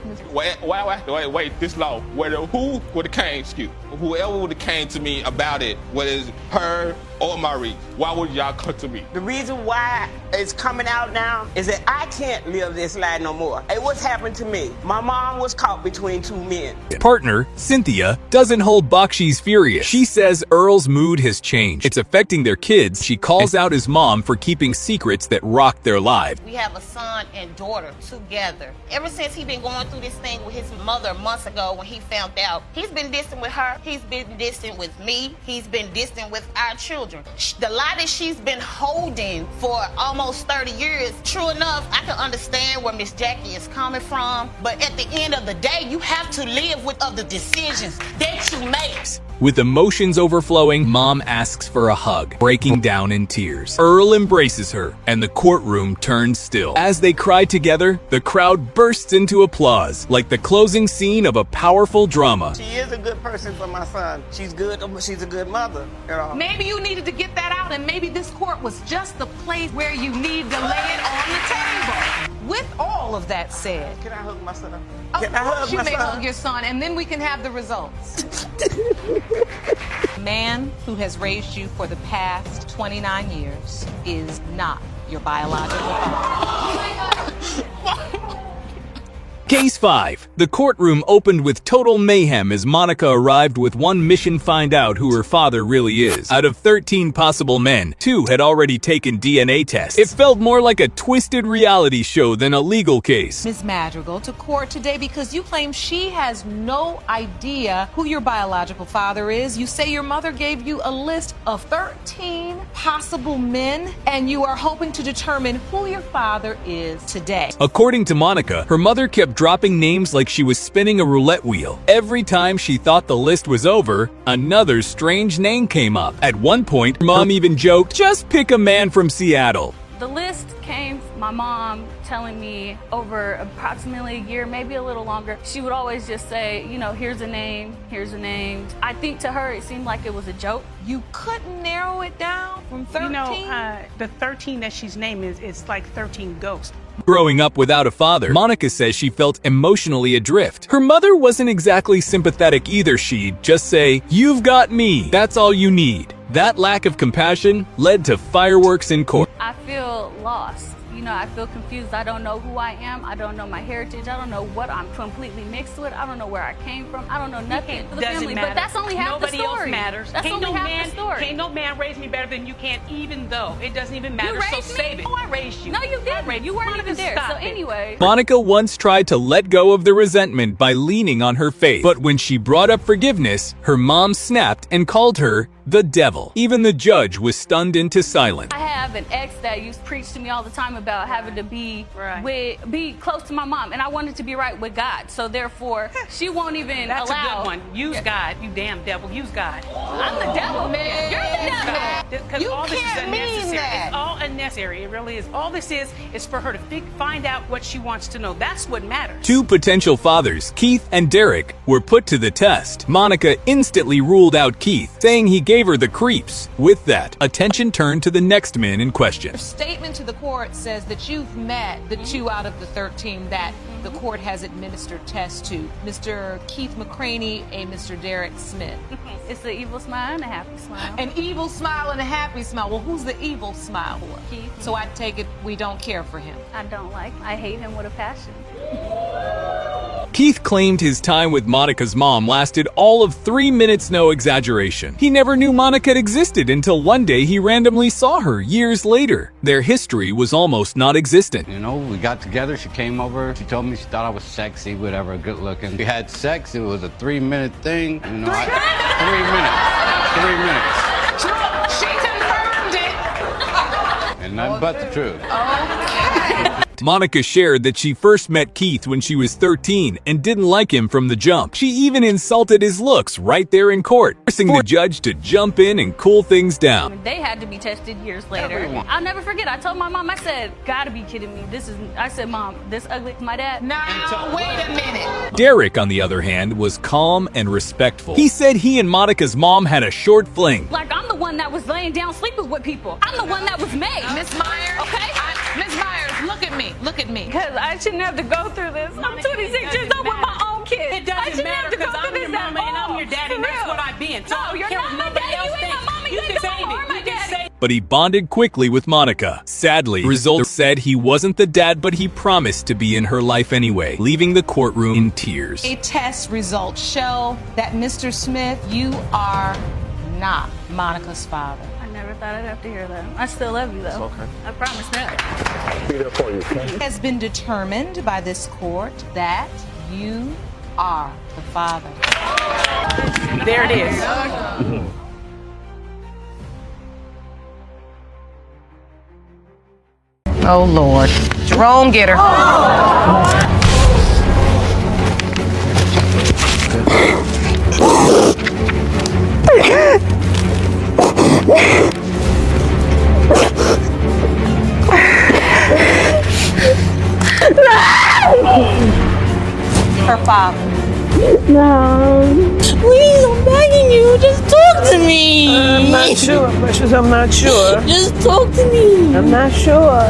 would I have to wait this long? Who would have came, whoever would have came to me about it, whether it's her or Maurice, why would y'all come to me? The reason why it's coming out now is that I can't live this life no more. It was happened to me. My mom was caught between 2 men. Partner, Cynthia, doesn't hold Bakshi's furious. She says Earl's mood has changed. It's affecting their kids. She calls out his mom for keeping secrets that rocked their lives. We have a son and daughter together. Ever since he been going through this thing with his mother months ago when he found out, he's been distant with her. He's been distant with me. He's been distant with our children. The lie that she's been holding for almost 30 years, true enough, I can understand where Miss Jackie is coming from, but at the end of the day, you have to live with the decisions that you make. With emotions overflowing, Mom asks for a hug, breaking down in tears. Earl embraces her, and the courtroom turns still. As they cry together, the crowd bursts into applause, like the closing scene of a powerful drama. She is a good person for my son. She's good. She's a good mother. Maybe you needed to get that out, and maybe this court was just the place where you need to lay it on the table. With all of that said, can I hug my son? Of course you may hug your son, and then we can have the results. Man who has raised you for the past 29 years is not your biological father. Case 5. The courtroom opened with total mayhem as Monica arrived with one mission: find out who her father really is. Out of 13 possible men, 2 had already taken DNA tests. It felt more like a twisted reality show than a legal case. Ms. Madrigal to court today because you claim she has no idea who your biological father is. You say your mother gave you a list of 13 possible men, and you are hoping to determine who your father is today. According to Monica, her mother kept dropping names like she was spinning a roulette wheel. Every time she thought the list was over, another strange name came up. At one point, her mom even joked, "Just pick a man from Seattle." The list came from my mom telling me over approximately a year, maybe a little longer. She would always just say, you know, here's a name, here's a name. I think to her it seemed like it was a joke. You couldn't narrow it down from 13? You know, the 13 that she's named it's like 13 ghosts. Growing up without a father, Monica says she felt emotionally adrift. Her mother wasn't exactly sympathetic either. She'd just say, "You've got me. That's all you need." That lack of compassion led to fireworks in court. I feel lost. You know, I feel confused. I don't know who I am. I don't know my heritage. I don't know what I'm completely mixed with. I don't know where I came from. I don't know nothing for the family. Matter. But that's only half Nobody the story. Else matters. That's can't only no half man, the story. Can't no man raise me better than you can, even though it doesn't even matter. You raised so me? save it. Oh, I raised you. No, you didn't. You weren't even there. So anyway. Monica once tried to let go of the resentment by leaning on her faith. But when she brought up forgiveness, her mom snapped and called her the devil. Even the judge was stunned into silence. I have an ex that used to preach to me all the time about having to be close to my mom, and I wanted to be right with God. So therefore, she won't even That's allow. a good one. Use God, you damn devil. Use God. I'm the devil, man. You're the devil. Because all this is unnecessary. It's all unnecessary. It really is. All this is for her to find out what she wants to know. That's what matters. 2 potential fathers, Keith and Derek, were put to the test. Monica instantly ruled out Keith, saying he gave her the creeps. With that, attention turned to the next man in question. Your statement to the court says that you've met the 2 out of the 13 that the court has administered tests to, Mr. Keith McCraney and Mr. Derek Smith. It's the evil smile and a happy smile. An evil smile and a happy smile. Well, who's the evil smile? Keith. So I take it we don't care for him. I don't like him. I hate him with a passion. Keith claimed his time with Monica's mom lasted all of 3 minutes, no exaggeration. He never knew Monica existed until one day he randomly saw her years later. Their history was almost non-existent. You know, we got together, she came over, she told me she thought I was sexy, whatever, good looking. We had sex, it was a 3-minute thing. You know, 3 minutes. She confirmed it. And nothing but the truth. Monica shared that she first met Keith when she was 13 and didn't like him from the jump. She even insulted his looks right there in court, forcing the judge to jump in and cool things down. They had to be tested years later. I'll never forget. I told my mom, I said, "Gotta be kidding me. I said, Mom, this ugly my dad." Now, wait a minute. Derek, on the other hand, was calm and respectful. He said he and Monica's mom had a short fling. Like, I'm the one that was laying down sleeping with people. I'm the one that was made. Miss Myers. Okay? Miss Myers, look at me. Look at me. Because I shouldn't have to go through this. I'm 26 years old with my own kids. It doesn't matter because I'm your mama and I'm your daddy, and that's what I've been. So no, you're not my daddy. You ain't my mama. You ain't no mama or my daddy. But he bonded quickly with Monica. Sadly, results said he wasn't the dad, but he promised to be in her life anyway, leaving the courtroom in tears. A test results show that Mr. Smith, you are not Monica's father. I never thought I'd have to hear that. I still love you, though. It's okay. I promise that. Be there for you. It has been determined by this court that you are the father. There it is. Oh, Lord. Jerome, get her. Her father. No. Please, I'm begging you. Just talk to me. I'm not sure, Precious. I'm not sure. Just talk to me. I'm not sure.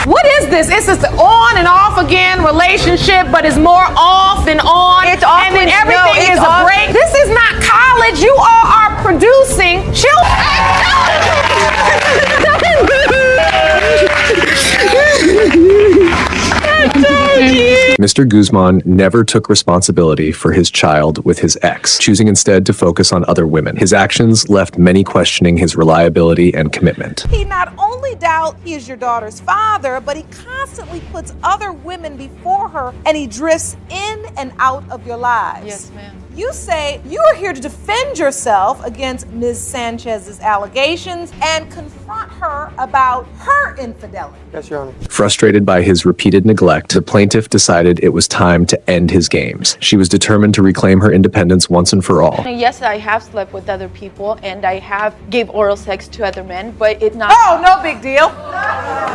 What is this? It's just an on and off again relationship, but it's more off than on. It's off and then when- everything no, is it's a off. break. This is not college. You all are producing children. Mr. Guzman never took responsibility for his child with his ex, choosing instead to focus on other women. His actions left many questioning his reliability and commitment. He not only doubts he is your daughter's father, but he constantly puts other women before her, and he drifts in and out of your lives. Yes, ma'am. You say you are here to defend yourself against Ms. Sanchez's allegations and confront her about her infidelity. Yes, Your Honor. Frustrated by his repeated neglect, the plaintiff decided it was time to end his games. She was determined to reclaim her independence once and for all. Yes, I have slept with other people and I have gave oral sex to other men, but it not. Oh, no big deal.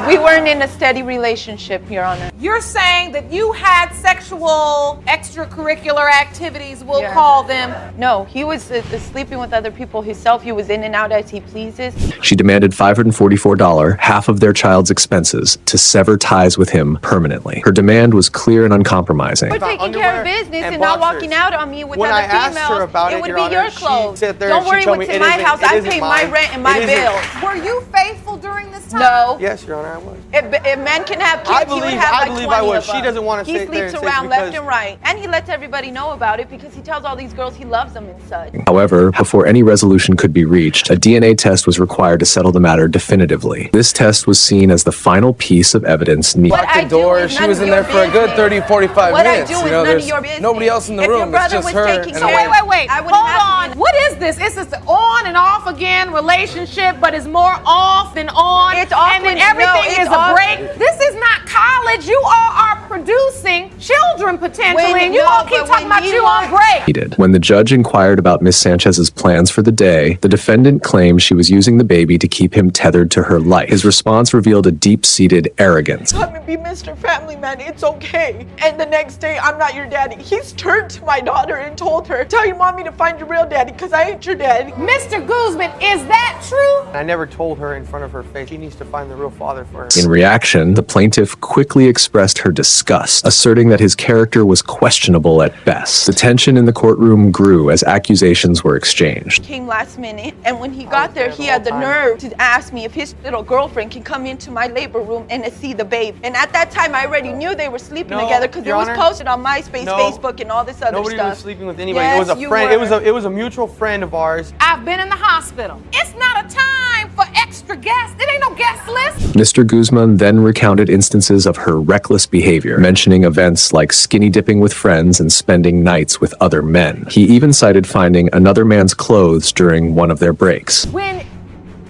We weren't in a steady relationship, Your Honor. You're saying that you had sexual extracurricular activities, we'll call them. No, he was sleeping with other people himself. He was in and out as he pleases. She demanded $544, half of their child's expenses, to sever ties with him permanently. Her demand was clear and uncompromising. We're taking care of business and not walking out on me with when other I asked females. her about it it, would Your be Honor, your clothes. she sat there Don't and she worry told what's me in it my isn't- house. it I isn't pay my mine. rent and my It isn't. bills. Were you faithful during this time? No. Yes, Your Honor, I was. If men can have kids, I he would believe- have I like believe 20 I would. of She them. doesn't wanna He sit there sleeps and say around because- left and right, and he lets everybody know about it because he tells all these girls he loves them and such. However, before any resolution could be reached, a DNA test was required to settle the matter definitively. This test was seen as the final piece of evidence needed. What I do is She none was of in your there for a good business. 30, 45 What minutes. I do is you know, none of there's your business. nobody else in the If room. your It's brother just was her. taking and care then- of Wait. I wouldn't Hold have on. What is this? Is this an on and off again relationship, but it's more off than on? It's off and then when- no, everything it's is a off. break. This is not college. You all are producing children potentially, When- and you no, all keep but talking when about you you on break. Needed. When the judge inquired about Miss Sanchez's plans for the day, the defendant claimed she was using the baby to keep him tethered to her life. His response revealed a deep-seated arrogance. Come and be Mr. Family Man, it's okay. And the next day, I'm not your daddy. He's turned to my daughter and told her, tell your mommy to find your real daddy, because I ain't your daddy. Mr. Guzman, is that true? I never told her in front of her face. She needs to find the real father for her. In reaction, the plaintiff quickly expressed her disgust, asserting that his character was questionable at best. The tension in the courtroom grew as accusations were exchanged. Came last minute, and when he got there, he had the nerve to ask me if his little girlfriend can come into my labor room and see the babe. And at that time, I already knew they were sleeping No, together because it Your was Honor. posted on MySpace, No. Facebook, and all this other Nobody stuff. was sleeping with anybody. Yes, it was a you friend. were. It was a mutual friend of ours. I've been in the hospital. It's not a time for extra guests. It ain't no guest list. Mr. Guzman then recounted instances of her reckless behavior, mentioning events like skinny dipping with friends and spending nights with other men. He even cited finding another man's clothes during one of their breaks. When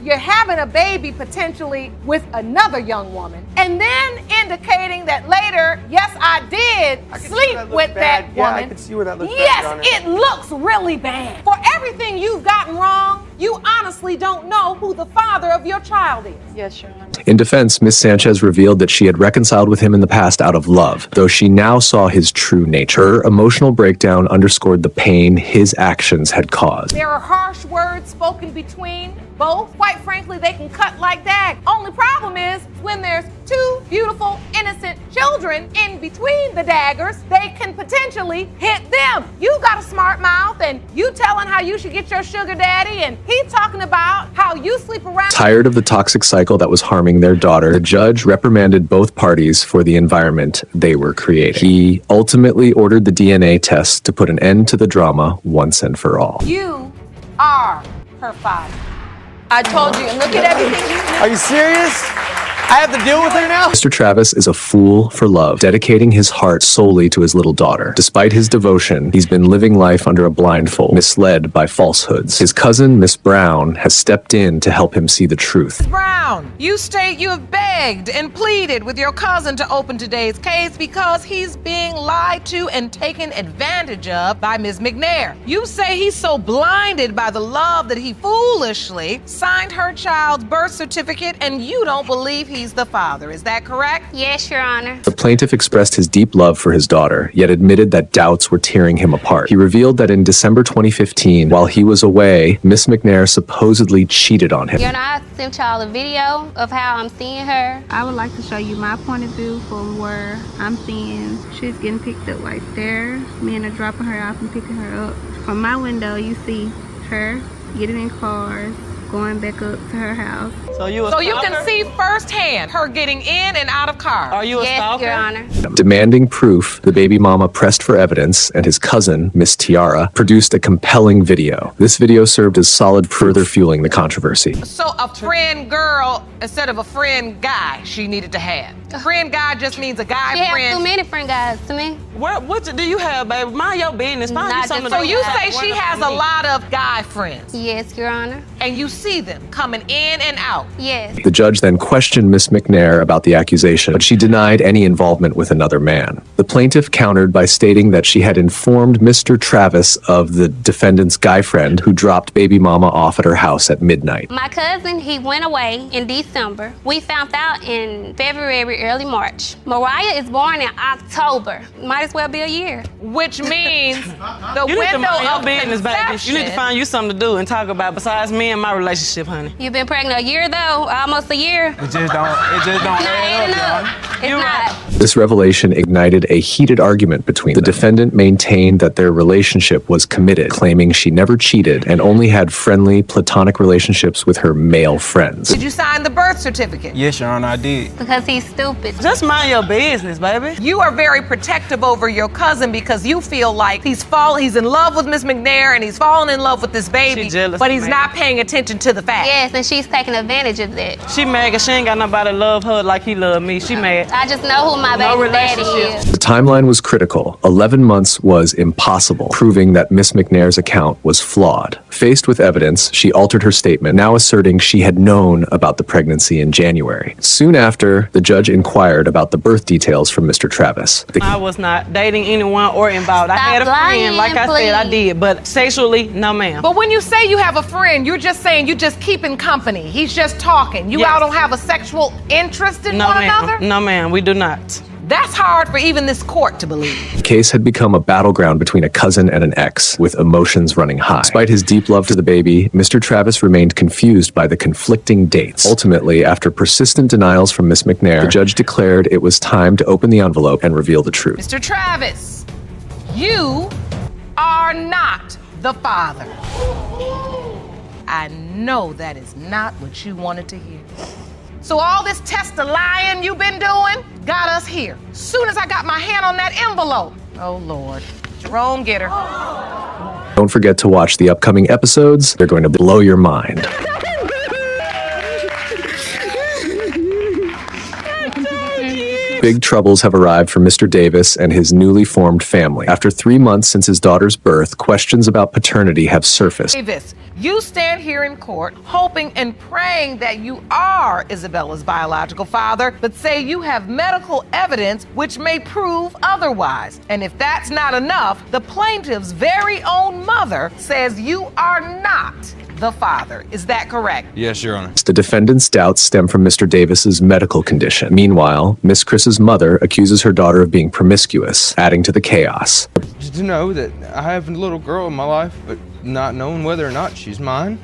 you're having a baby potentially with another young woman, and then indicating that later, yes, I did sleep with that Yeah, woman. I can see where that looks bad, Yes, Your Honor. it looks really bad. For everything you've gotten wrong, you honestly don't know who the father of your child is. Yes, Your Honor. In defense, Miss Sanchez revealed that she had reconciled with him in the past out of love, though she now saw his true nature. Her emotional breakdown underscored the pain his actions had caused. There are harsh words spoken between both. Quite frankly, they can cut like that. Only problem is when there's two beautiful, innocent children in between the daggers, they can potentially hit them. You got a smart mouth, and you telling how you should get your sugar daddy, and he talking about how you sleep around. Tired of the toxic cycle that was harming their daughter, the judge reprimanded both parties for the environment they were creating. He ultimately ordered the DNA test to put an end to the drama once and for all. You are her father. I told you, and look at everything you do. Are you serious? I have to deal with her now? Mr. Travis is a fool for love, dedicating his heart solely to his little daughter. Despite his devotion, he's been living life under a blindfold, misled by falsehoods. His cousin, Miss Brown, has stepped in to help him see the truth. Ms. Brown, you state you have begged and pleaded with your cousin to open today's case because he's being lied to and taken advantage of by Ms. McNair. You say he's so blinded by the love that he foolishly signed her child's birth certificate, and you don't believe he's the father. Is that correct? Yes, Your Honor. The plaintiff expressed his deep love for his daughter, yet admitted that doubts were tearing him apart. He revealed that in December 2015, while he was away, Miss McNair supposedly cheated on him. Your Honor, I sent y'all a video of how I'm seeing her. I would like to show you my point of view from where I'm seeing she's getting picked up right there. Men are dropping her off and picking her up. From my window, you see her getting in cars, going back up to her house. So you can see firsthand her getting in and out of cars. Are you a stalker? Your Honor. Demanding proof, the baby mama pressed for evidence, and his cousin, Miss Tiara, produced a compelling video. This video served as solid proof, further fueling the controversy. So a friend girl instead of a friend guy she needed to have. Friend guy just means a guy She friend. has too many friend guys to me. What do you have, baby? Mind your business. So you say she has a lot of guy friends? Yes, Your Honor. And you see them coming in and out? Yes. The judge then questioned Miss McNair about the accusation, but she denied any involvement with another man. The plaintiff countered by stating that she had informed Mr. Travis of the defendant's guy friend who dropped baby mama off at her house at midnight. My cousin, he went away in December. We found out in February, early March. Mariah is born in October. Might as well be a year. Which means the window of business, baby. You need to find you something to do and talk about besides me and my relationship, honey. You've been pregnant a year though, almost a year. It just don't add up. It's not. This revelation ignited a heated argument between them. The defendant maintained that their relationship was committed, claiming she never cheated and only had friendly, platonic relationships with her male friends. Did you sign the birth certificate? Yes, Your Honor, I did. Because he's stupid. Just mind your business, baby. You are very protective over your cousin because you feel like he's in love with Miss McNair and he's falling in love with this baby, but he's not paying attention to the facts. Yes, and she's taking advantage of that. She mad because she ain't got nobody to love her like he loved me. She mad. I just know who my baby daddy is. The timeline was critical. 11 months was impossible, proving that Miss McNair's account was flawed. Faced with evidence, she altered her statement, now asserting she had known about the pregnancy in January. Soon after, the judge inquired about the birth details from Mr. Travis. I was not dating anyone or involved. I had a friend, like I said, I did, but sexually, no ma'am. But when you say you have a friend, you're just saying you're just keeping company. He's just talking. You all don't have a sexual interest in one another? No ma'am, we do not. That's hard for even this court to believe. The case had become a battleground between a cousin and an ex, with emotions running high. Despite his deep love to the baby, Mr. Travis remained confused by the conflicting dates. Ultimately, after persistent denials from Miss McNair, the judge declared it was time to open the envelope and reveal the truth. Mr. Travis, you are not the father. I know that is not what you wanted to hear. So all this test of lying you've been doing got us here. Soon as I got my hand on that envelope, oh Lord, Jerome, get her. Don't forget to watch the upcoming episodes. They're going to blow your mind. Big troubles have arrived for Mr. Davis and his newly formed family. After 3 months since his daughter's birth, questions about paternity have surfaced. Davis, you stand here in court hoping and praying that you are Isabella's biological father, but say you have medical evidence which may prove otherwise. And if that's not enough, the plaintiff's very own mother says you are not the father. Is that correct? Yes, Your Honor. The defendant's doubts stem from Mr. Davis's medical condition. Meanwhile, Miss Chris's mother accuses her daughter of being promiscuous, adding to the chaos. Just to know that I have a little girl in my life, but not knowing whether or not she's mine,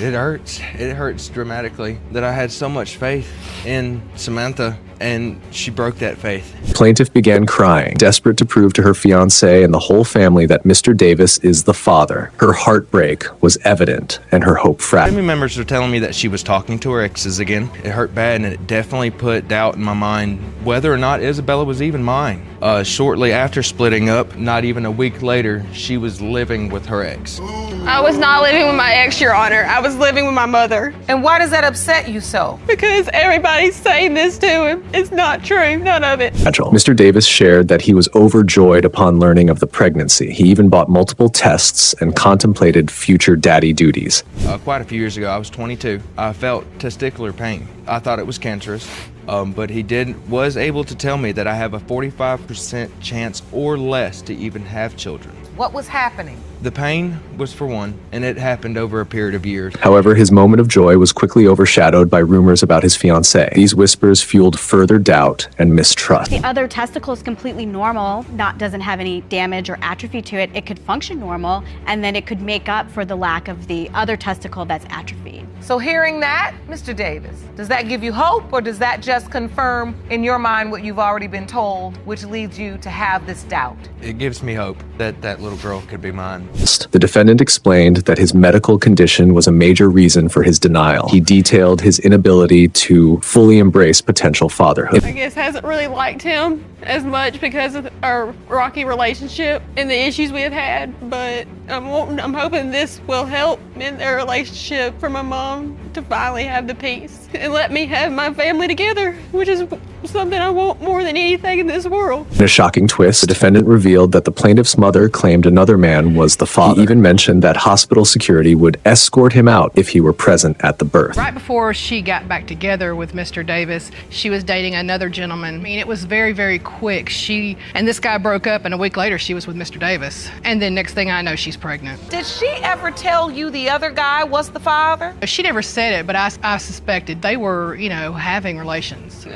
it hurts. It hurts dramatically that I had so much faith in Samantha and she broke that faith. Plaintiff began crying, desperate to prove to her fiancé and the whole family that Mr. Davis is the father. Her heartbreak was evident and her hope fragile. Family members were telling me that she was talking to her exes again. It hurt bad and it definitely put doubt in my mind whether or not Isabella was even mine. Shortly after splitting up, not even a week later, she was living with her ex. I was not living with my ex, Your Honor. I was living with my mother. And why does that upset you so? Because everybody's saying this to him. It's not true, none of it. Mr. Davis shared that he was overjoyed upon learning of the pregnancy. He even bought multiple tests and contemplated future daddy duties. Quite a few years ago, I was 22. I felt testicular pain. I thought it was cancerous, but he was able to tell me that I have a 45% chance or less to even have children. What was happening? The pain was for one, and it happened over a period of years. However, his moment of joy was quickly overshadowed by rumors about his fiancée. These whispers fueled further doubt and mistrust. The other testicle is completely normal, doesn't have any damage or atrophy to it. It could function normal, and then it could make up for the lack of the other testicle that's atrophied. So hearing that, Mr. Davis, does that give you hope, or does that just confirm in your mind what you've already been told, which leads you to have this doubt? It gives me hope that that little girl could be mine. The defendant explained that his medical condition was a major reason for his denial. He detailed his inability to fully embrace potential fatherhood. I guess hasn't really liked him as much because of our rocky relationship and the issues we have had, but I'm hoping this will help in their relationship for my mom to finally have the peace and let me have my family together, which is something I want more than anything in this world. In a shocking twist, the defendant revealed that the plaintiff's mother claimed another man was the father. He even mentioned that hospital security would escort him out if he were present at the birth. Right before she got back together with Mr. Davis, she was dating another gentleman. I mean, it was very, very quick. She and this guy broke up, and a week later she was with Mr. Davis. And then next thing I know, she's pregnant. Did she ever tell you the other guy was the father? She never said it, but I suspected they were, having relations.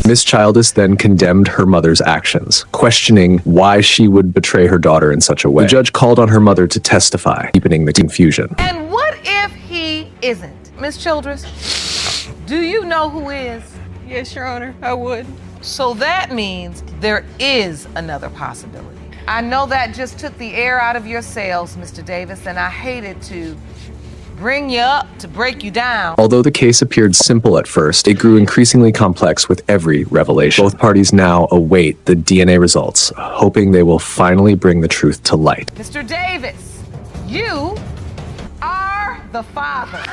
Miss Childers then condemned her mother's actions, questioning why she would betray her daughter in such a way. The judge called on her mother to testify, deepening the confusion. And what if he isn't? Miss Childers, do you know who is? Yes, Your Honor, I would. So that means there is another possibility. I know that just took the air out of your sails, Mr. Davis, and I hated to bring you up to break you down. Although the case appeared simple at first, it grew increasingly complex with every revelation. Both parties now await the DNA results, hoping they will finally bring the truth to light. Mr. Davis, you are the father.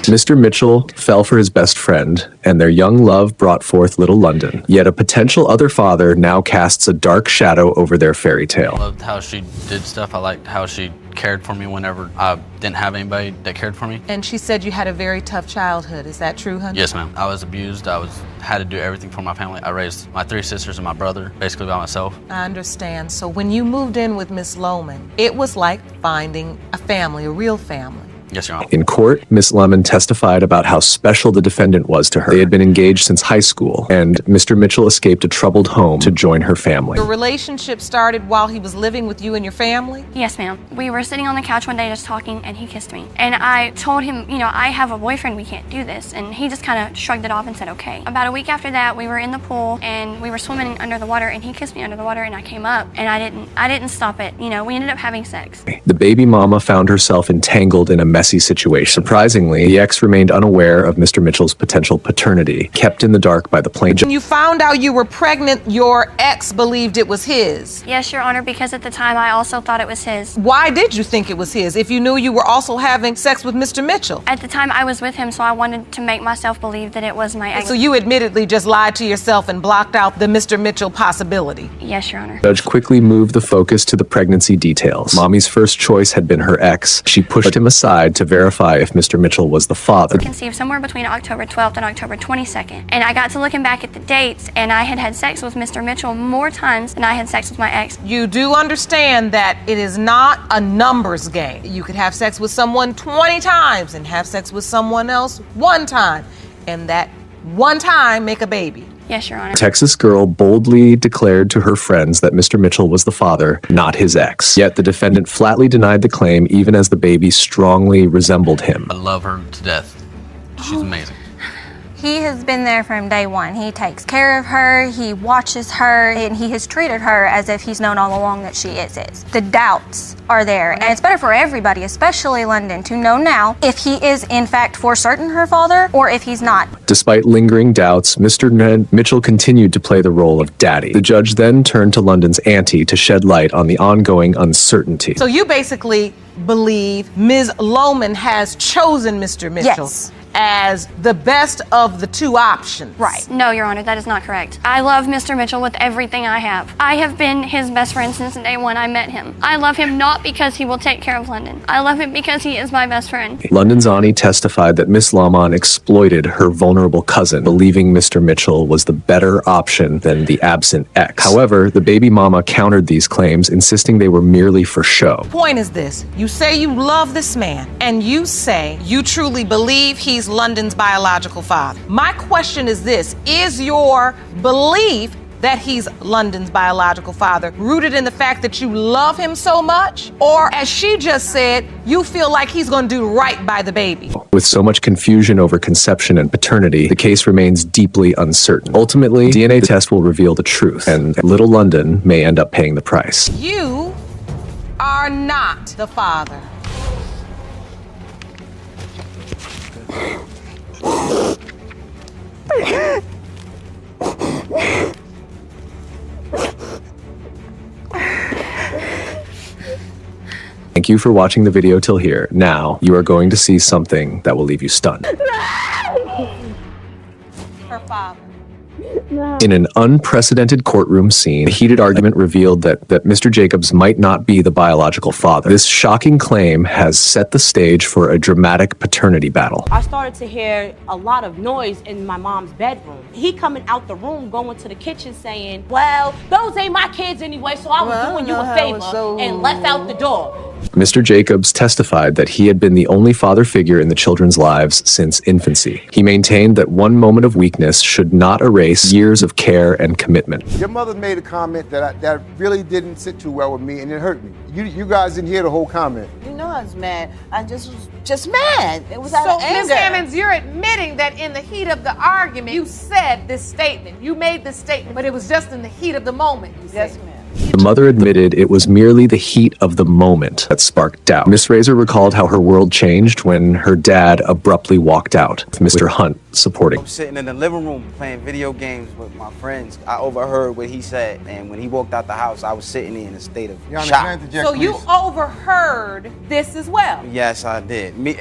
Mr. Mitchell fell for his best friend, and their young love brought forth little London. Yet a potential other father now casts a dark shadow over their fairy tale. I loved how she did stuff. I liked how she cared for me whenever I didn't have anybody that cared for me. And she said you had a very tough childhood. Is that true, honey? Yes, ma'am. I was abused. Had to do everything for my family. I raised my 3 sisters and my brother basically by myself. I understand. So when you moved in with Miss Lohman, it was like finding a family, a real family. Yes, Your Honor. In court, Miss Lemon testified about how special the defendant was to her. They had been engaged since high school, and Mr. Mitchell escaped a troubled home to join her family. Your relationship started while he was living with you and your family? Yes, ma'am. We were sitting on the couch one day just talking, and he kissed me. And I told him, I have a boyfriend, we can't do this. And he just kind of shrugged it off and said, okay. About a week after that, we were in the pool, and we were swimming under the water, and he kissed me under the water, and I came up, and I didn't stop it. We ended up having sex. The baby mama found herself entangled in a messy situation. Surprisingly, the ex remained unaware of Mr. Mitchell's potential paternity, kept in the dark by the plaintiff. When you found out you were pregnant, your ex believed it was his. Yes, Your Honor, because at the time I also thought it was his. Why did you think it was his if you knew you were also having sex with Mr. Mitchell? At the time I was with him, so I wanted to make myself believe that it was my ex. So you admittedly just lied to yourself and blocked out the Mr. Mitchell possibility? Yes, Your Honor. The judge quickly moved the focus to the pregnancy details. Mommy's first choice had been her ex. She pushed him aside to verify if Mr. Mitchell was the father. Conceived somewhere between October 12th and October 22nd. And I got to looking back at the dates, and I had sex with Mr. Mitchell more times than I had sex with my ex. You do understand that it is not a numbers game. You could have sex with someone 20 times and have sex with someone else 1 time, and that 1 time make a baby. Yes, Your Honor. Texas girl boldly declared to her friends that Mr. Mitchell was the father, not his ex. Yet the defendant flatly denied the claim, even as the baby strongly resembled him. I love her to death. She's amazing. He has been there from day one. He takes care of her, he watches her, and he has treated her as if he's known all along that she is his. The doubts are there, and it's better for everybody, especially London, to know now if he is in fact for certain her father or if he's not. Despite lingering doubts, Mr. Mitchell continued to play the role of daddy. The judge then turned to London's auntie to shed light on the ongoing uncertainty. So you basically believe Ms. Lohman has chosen Mr. Mitchell? Yes. As the best of the 2 options. Right. No, Your Honor, that is not correct. I love Mr. Mitchell with everything I have. I have been his best friend since day one I met him. I love him not because he will take care of London. I love him because he is my best friend. London's auntie testified that Miss Lohman exploited her vulnerable cousin, believing Mr. Mitchell was the better option than the absent ex. However, the baby mama countered these claims, insisting they were merely for show. Point is this: you say you love this man, and you say you truly believe he's London's biological father. My question is this: is your belief that he's London's biological father, rooted in the fact that you love him so much? Or, as she just said, you feel like he's going to do right by the baby? With so much confusion over conception and paternity, the case remains deeply uncertain. Ultimately, DNA test will reveal the truth, and little London may end up paying the price. You are not the father. Thank you for watching the video till here. Now, you are going to see something that will leave you stunned. Her father. In an unprecedented courtroom scene, a heated argument revealed that Mr. Jacobs might not be the biological father. This shocking claim has set the stage for a dramatic paternity battle. I started to hear a lot of noise in my mom's bedroom. He coming out the room, going to the kitchen saying, well, those ain't my kids anyway, so I was doing you a favor, and left out the door. Mr. Jacobs testified that he had been the only father figure in the children's lives since infancy. He maintained that one moment of weakness should not erase years of care and commitment. Your mother made a comment that really didn't sit too well with me, and it hurt me. You guys didn't hear the whole comment. You know I was mad. I was just mad. It was out of anger. So, Ms. Hammonds, you're admitting that in the heat of the argument, you said this statement. You made this statement, but it was just in the heat of the moment. Yes, ma'am. The mother admitted it was merely the heat of the moment that sparked doubt. Miss Razor recalled how her world changed when her dad abruptly walked out, with Mr. Hunt supporting. I'm sitting in the living room playing video games with my friends. I overheard what he said, and when he walked out the house, I was sitting in a state of shock. So you overheard this as well? Yes, I did. Me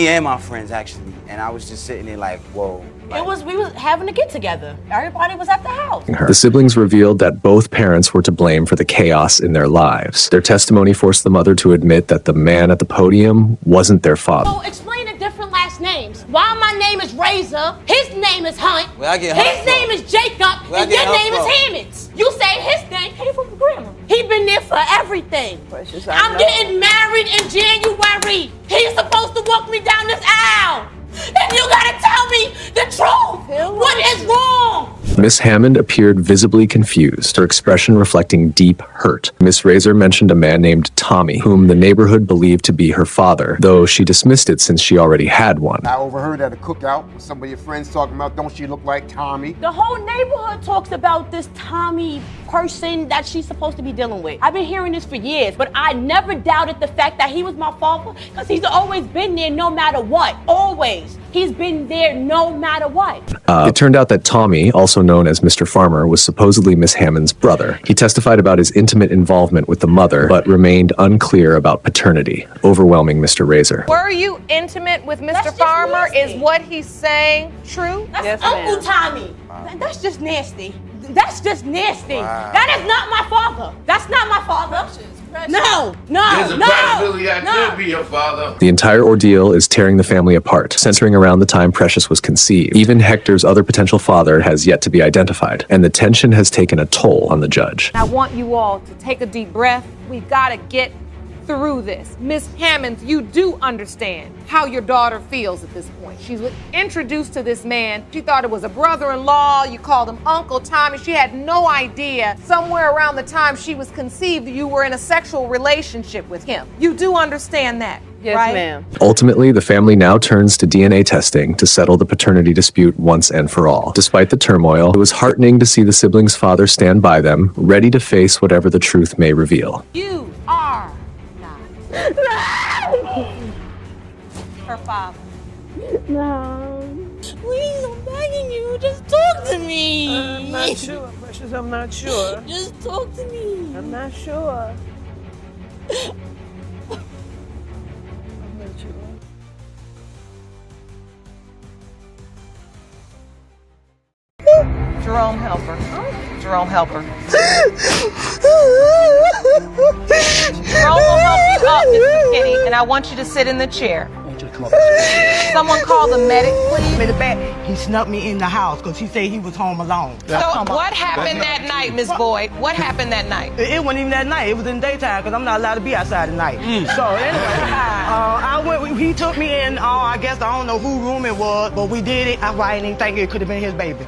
and my friends, actually. And I was just sitting there like, whoa. We was having a get together. Everybody was at the house. The siblings revealed that both parents were to blame for the chaos in their lives. Their testimony forced the mother to admit that the man at the podium wasn't their father. So explain the different last names. Why my name is Razor, his name is Hunt, his name is Jacob, and your name is Hammonds. You say his name came from the grandma. He been there for everything. Precious, I'm getting married in January. He's supposed to walk me down this aisle. And you gotta tell me the truth. What is wrong? Miss Hammond appeared visibly confused, her expression reflecting deep hurt. Miss Razor mentioned a man named Tommy, whom the neighborhood believed to be her father, though she dismissed it since she already had one. I overheard at a cookout with some of your friends talking about, don't she look like Tommy? The whole neighborhood talks about this Tommy person that she's supposed to be dealing with. I've been hearing this for years, but I never doubted the fact that he was my father because he's always been there no matter what. Always. He's been there no matter what. It turned out that Tommy, also known as Mr. Farmer, was supposedly Miss Hammond's brother. He testified about his intimate involvement with the mother, but remained unclear about paternity, overwhelming Mr. Razor. Were you intimate with Mr. Farmer? Is what he's saying true? That's Uncle Tommy. That's just nasty. That's just nasty. Wow. That is not my father. That's not my father. No. There's a possibility I could be your father. The entire ordeal is tearing the family apart, centering around the time Precious was conceived. Even Hector's other potential father has yet to be identified, and the tension has taken a toll on the judge. I want you all to take a deep breath. We've got to get through this. Miss Hammonds, you do understand how your daughter feels at this point. She was introduced to this man. She thought it was a brother-in-law. You called him Uncle Tommy. She had no idea somewhere around the time she was conceived you were in a sexual relationship with him. You do understand that, yes, right? ma'am. Ultimately, the family now turns to DNA testing to settle the paternity dispute once and for all. Despite the turmoil, it was heartening to see the siblings' father stand by them, ready to face whatever the truth may reveal. You are her father. No. Please, I'm begging you. Just talk to me. I'm not sure, Precious. I'm not sure. Just talk to me. I'm not sure. Jerome, help her. Jerome, help her. Jerome will help you up, Miss McKinney, and I want you to sit in the chair. come up. Someone call the medic, please. In the back, he snuck me in the house because he said he was home alone. So what happened that night, Miss Boyd? What happened that night? It wasn't even that night. It was in the daytime because I'm not allowed to be outside at night. So anyway, he took me in, I guess, I don't know who room it was, but we did it. I didn't even think it could have been his baby.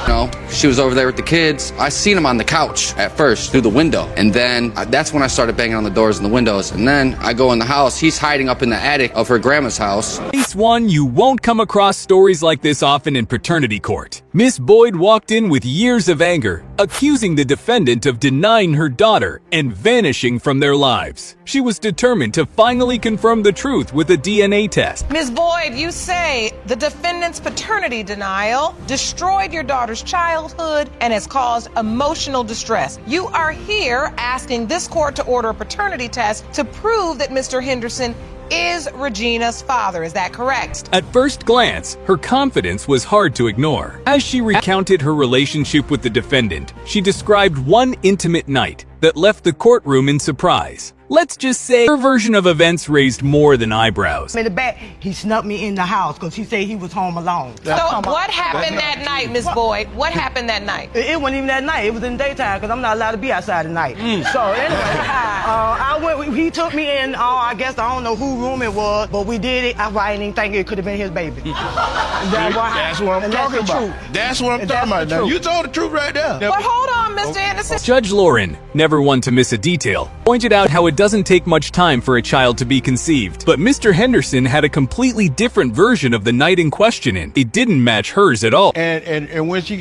No, she was over there with the kids. I seen him on the couch at first through the window. And then that's when I started banging on the doors and the windows. And then I go in the house. He's hiding up in the attic of her grandma's house. Case 1, you won't come across stories like this often in paternity court. Miss Boyd walked in with years of anger, accusing the defendant of denying her daughter and vanishing from their lives. She was determined to finally confirm the truth with a DNA test. Ms. Boyd, you say the defendant's paternity denial destroyed your daughter's childhood and has caused emotional distress. You are here asking this court to order a paternity test to prove that Mr. Henderson is Regina's father. Is that correct? At first glance, her confidence was hard to ignore. As she recounted her relationship with the defendant, she described one intimate night that left the courtroom in surprise. Let's just say her version of events raised more than eyebrows. In the back, he snuck me in the house because he said he was home alone. So what happened that night, Miss Boyd? What happened that night? It wasn't even that night. It was in the daytime because I'm not allowed to be outside at night. So anyway, he took me in, I guess, I don't know who room it was, but we did it. I didn't even think it could have been his baby. That's what I'm talking about. That's what I'm talking about. Now, you told the truth right there. But hold on, Mr. Anderson. Judge Lauren, never one to miss a detail, pointed out how it doesn't take much time for a child to be conceived. But Mr. Henderson had a completely different version of the night in question, and it didn't match hers at all. And when she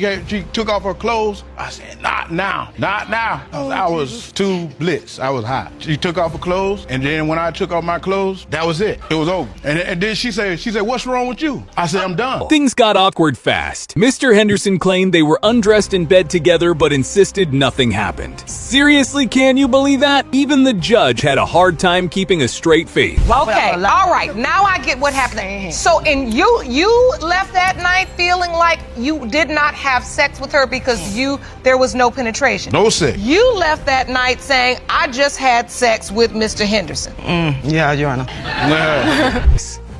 took off her clothes, I said, not now. I was too blitzed. I was hot. She took off her clothes, and then when I took off my clothes, that was it. It was over. And then she said, what's wrong with you? I said, I'm done. Things got awkward fast. Mr. Henderson claimed they were undressed in bed together, but insisted nothing happened. Seriously, can you believe that? Even the judge had a hard time keeping a straight face. Okay, all right, now I get what happened. So, you left that night feeling like you did not have sex with her because there was no penetration. No sex. You left that night saying, I just had sex with Mr. Henderson. Yeah, Your Honor.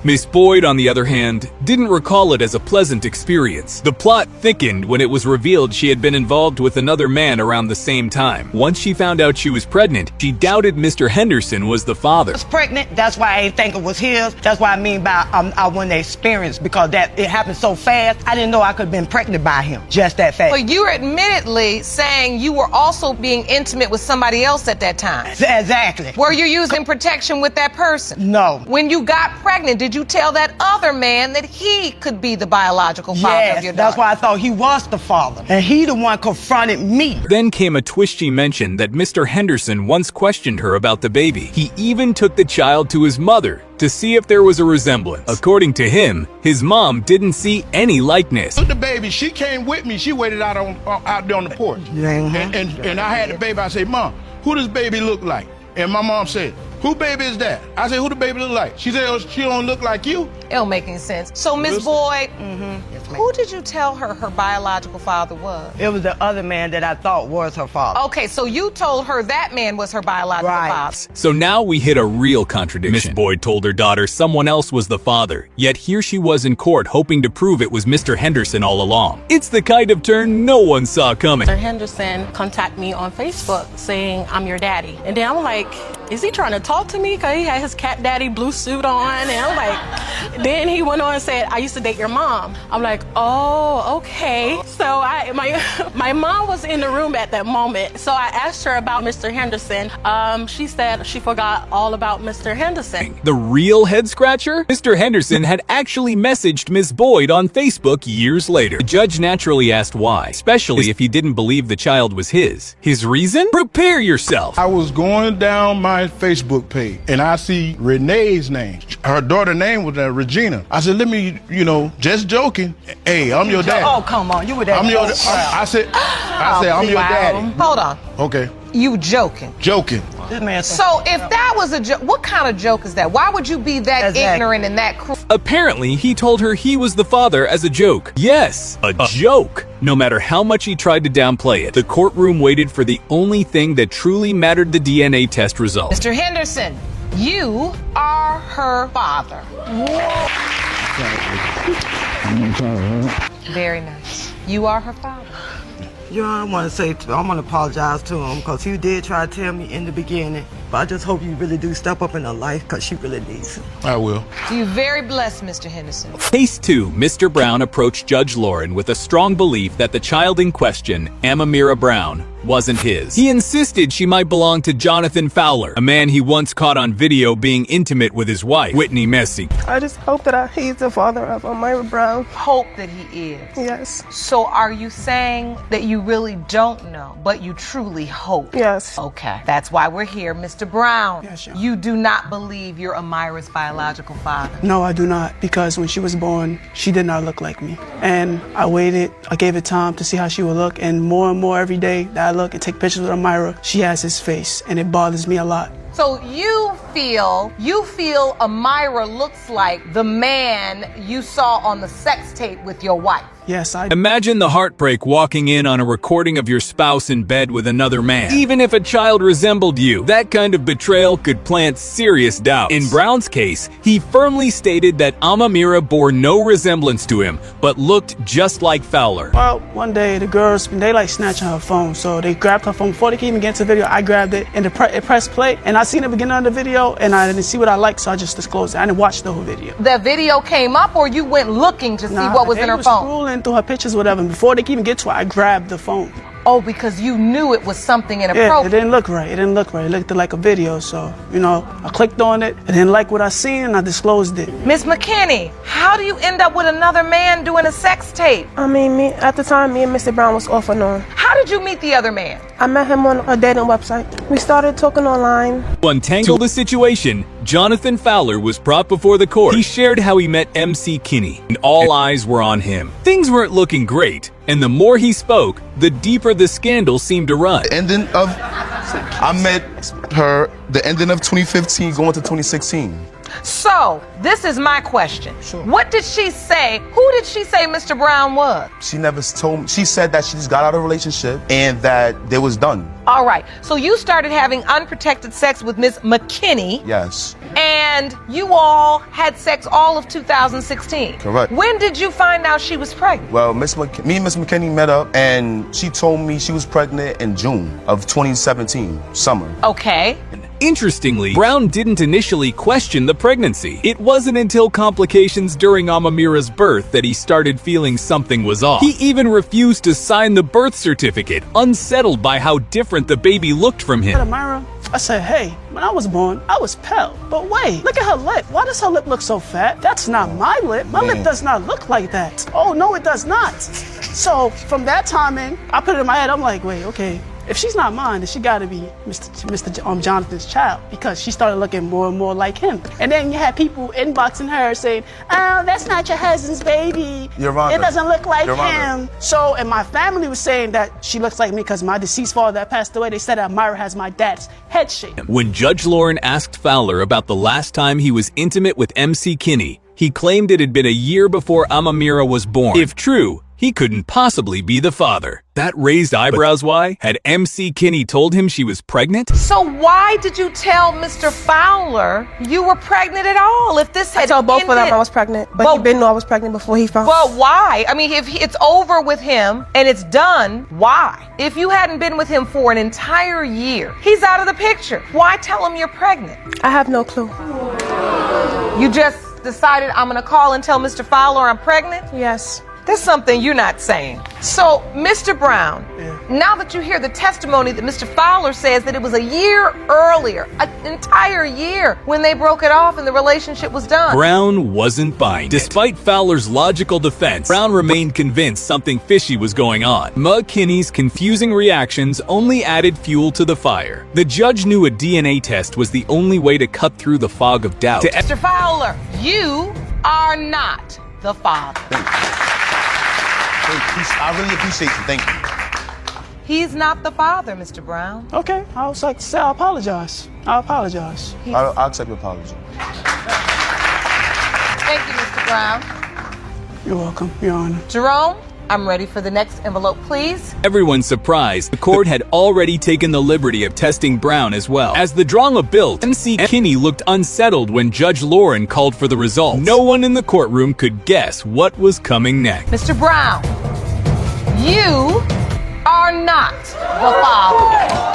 Miss Boyd, on the other hand, didn't recall it as a pleasant experience. The plot thickened when it was revealed she had been involved with another man around the same time. Once she found out she was pregnant, she doubted Mr. Henderson was the father. I was pregnant, that's why I didn't think it was his. That's what I mean by I wasn't experienced, because it happened so fast, I didn't know I could have been pregnant by him, just that fast. But you were admittedly saying you were also being intimate with somebody else at that time. Exactly. Were you using protection with that person? No. When you got pregnant, did you tell that other man that he could be the biological father of your daughter? That's why I thought he was the father. And he the one confronted me. Then came a twist. She mentioned that Mr. Henderson once questioned her about the baby. He even took the child to his mother to see if there was a resemblance. According to him, his mom didn't see any likeness. The baby, she came with me. She waited out there on the porch. And I had the baby. I said, Mom, who does baby look like? And my mom said, who baby is that? I said, who the baby look like? She said, oh, she don't look like you. It don't make any sense. So, Miss Boyd, who did you tell her biological father was? It was the other man that I thought was her father. Okay, so you told her that man was her biological father. So now we hit a real contradiction. Miss Boyd told her daughter someone else was the father, yet here she was in court hoping to prove it was Mr. Henderson all along. It's the kind of turn no one saw coming. Mr. Henderson contacted me on Facebook saying, I'm your daddy. And then I'm like, is he trying to talk to me? Because he had his cat daddy blue suit on. And I'm like, then he went on and said, I used to date your mom. I'm like, oh, okay. So my mom was in the room at that moment. So I asked her about Mr. Henderson. She said she forgot all about Mr. Henderson. The real head scratcher? Mr. Henderson had actually messaged Miss Boyd on Facebook years later. The judge naturally asked why, especially if he didn't believe the child was his. His reason? Prepare yourself. I was going down my Facebook page and I see Renee's name. Her daughter's name was Regina. I said, let me, just joking. Hey, I'm your daddy. Oh, come on. You were that. I said, I'm your daddy. Hold on. Okay. You joking? Joking. So if that was a joke, what kind of joke is that? Why would you be that ignorant and that cruel? Apparently, he told her he was the father as a joke. Yes, a joke. No matter how much he tried to downplay it, the courtroom waited for the only thing that truly mattered: the DNA test result. Mr. Henderson, You are her father. Very nice. You are her father. Your Honor, I want to say, I want to apologize to him because he did try to tell me in the beginning, but I just hope you really do step up in her life because she really needs him. I will. You're very blessed, Mr. Henderson. Case 2, Mr. Brown approached Judge Lauren with a strong belief that the child in question, Amamira Brown, wasn't his. He insisted she might belong to Jonathan Fowler, a man he once caught on video being intimate with his wife, Whitney Messi. I just hope that he's the father of Amira Brown. Hope that he is. Yes. So are you saying that you really don't know, but you truly hope? Yes. Okay. That's why we're here. Mr. Brown, Yes, sure. You do not believe you're Amira's biological father. No, I do not, because when she was born, she did not look like me. And I waited, I gave it time to see how she would look, and more every day that I look and take pictures with Amira, she has his face, and it bothers me a lot. So you feel Amira looks like the man you saw on the sex tape with your wife? Yes, I... Imagine the heartbreak walking in on a recording of your spouse in bed with another man. Even if a child resembled you, that kind of betrayal could plant serious doubts. In Brown's case, he firmly stated that Amamira bore no resemblance to him, but looked just like Fowler. Well, one day the girls, they like snatching her phone, so they grabbed her phone. Before they could even get into the video, I grabbed it and it pressed play, and I seen the beginning of the video, and I didn't see what I liked, so I just disclosed it. I didn't watch the whole video. The video came up, or you went looking to see what was in her phone? Scrolling through her pictures, whatever, and before they could even get to it, I grabbed the phone. Oh, because you knew it was something inappropriate. Yeah, it didn't look right. It didn't look right. It looked like a video, so, I clicked on it, I didn't like what I seen, and I disclosed it. Miss McKinney, how do you end up with another man doing a sex tape? I mean, at the time, me and Mr. Brown was off and on. How did you meet the other man? I met him on a dating website. We started talking online. To untangle the situation, Jonathan Fowler was brought before the court. He shared how he met MC Kinney, and all eyes were on him. Things weren't looking great, and the more he spoke, the deeper the scandal seemed to run. I met her the ending of 2015 going to 2016. So, this is my question. Sure. What did she say? Who did she say Mr. Brown was? She never told me. She said that she just got out of a relationship and that they was done. All right. So you started having unprotected sex with Miss McKinney. Yes. And you all had sex all of 2016. Correct. When did you find out she was pregnant? Well, me and Miss McKinney met up, and she told me she was pregnant in June of 2017, summer. Okay. Interestingly, Brown didn't initially question the pregnancy. It wasn't until complications during Amamira's birth that he started feeling something was off. He even refused to sign the birth certificate, unsettled by how different the baby looked from him. Amira, I said, hey, when I was born, I was pale. But wait, look at her lip. Why does her lip look so fat? That's not my lip. My lip does not look like that. Oh, no, it does not. So from that timing, I put it in my head. I'm like, wait, okay. If she's not mine, then she gotta be Mr. Jonathan's child, because she started looking more and more like him. And then you had people inboxing her saying, oh, that's not your husband's baby. Your Honor. It doesn't look like Your him. Honor. So, and my family was saying that she looks like me because my deceased father that passed away, they said that Myra has my dad's head shape. When Judge Lauren asked Fowler about the last time he was intimate with MC Kinney, he claimed it had been a year before Amamira was born. If true, he couldn't possibly be the father. That raised eyebrows. Why? Had MC Kinney told him she was pregnant? So why did you tell Mr. Fowler you were pregnant at all? If this had I told both of them I was pregnant, but he didn't know I was pregnant before he found. But why? I mean, if it's over with him and it's done, why? If you hadn't been with him for an entire year, he's out of the picture. Why tell him you're pregnant? I have no clue. You just decided I'm gonna call and tell Mr. Fowler I'm pregnant? Yes. There's something you're not saying. So, Mr. Brown, now that you hear the testimony that Mr. Fowler says that it was a year earlier, an entire year, when they broke it off and the relationship was done. Brown wasn't buying it. Despite Fowler's logical defense, Brown remained convinced something fishy was going on. McKinney's confusing reactions only added fuel to the fire. The judge knew a DNA test was the only way to cut through the fog of doubt. Mr. Fowler, you are not the father. I really appreciate you. Thank you. He's not the father, Mr. Brown. Okay, I was like to say I apologize. I apologize. I'll accept your apology. Thank you, Mr. Brown. You're welcome, Your Honor. Jerome, I'm ready for the next envelope, please. Everyone's surprised. The court had already taken the liberty of testing Brown as well. As the drama built, MC Kinney looked unsettled when Judge Lauren called for the results. No one in the courtroom could guess what was coming next. Mr. Brown, you are not the father.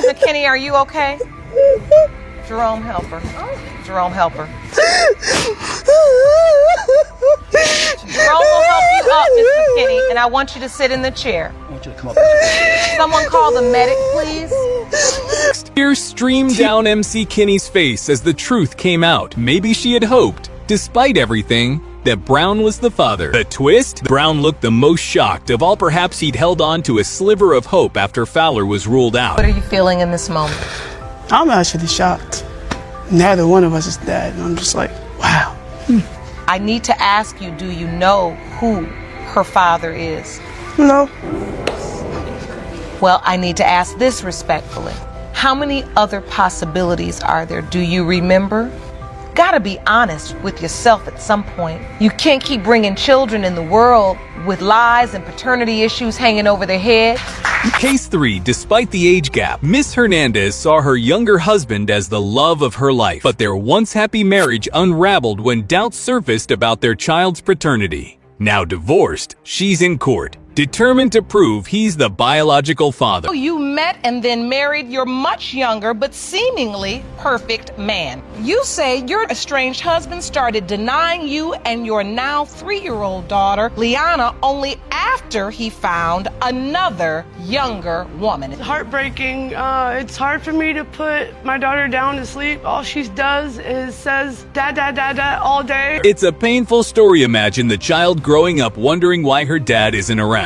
McKinney, are you okay? Jerome, help her. Jerome, help her. Jerome will help you up, Miss McKinney, and I want you to sit in the chair. I want you to come up. Someone call the medic, please. Tears streamed down MC Kinney's face as the truth came out. Maybe she had hoped, despite everything, that Brown was the father. The twist? Brown looked the most shocked of all. Perhaps he'd held on to a sliver of hope after Fowler was ruled out. What are you feeling in this moment? I'm actually shocked. Neither one of us is dead. I'm just like, wow. I need to ask you, do you know who her father is? No. Well, I need to ask this respectfully. How many other possibilities are there? Do you remember? Gotta be honest with yourself at some point. You can't keep bringing children in the world with lies and paternity issues hanging over their head. Case 3, despite the age gap, Miss Hernandez saw her younger husband as the love of her life, but their once happy marriage unraveled when doubts surfaced about their child's paternity. Now divorced, she's in court, determined to prove he's the biological father. You met and then married your much younger but seemingly perfect man. You say your estranged husband started denying you and your now 3-year-old daughter, Liana, only after he found another younger woman. It's heartbreaking. It's hard for me to put my daughter down to sleep. All she does is says, dad, dad, dad, dad, all day. It's a painful story. Imagine the child growing up wondering why her dad isn't around.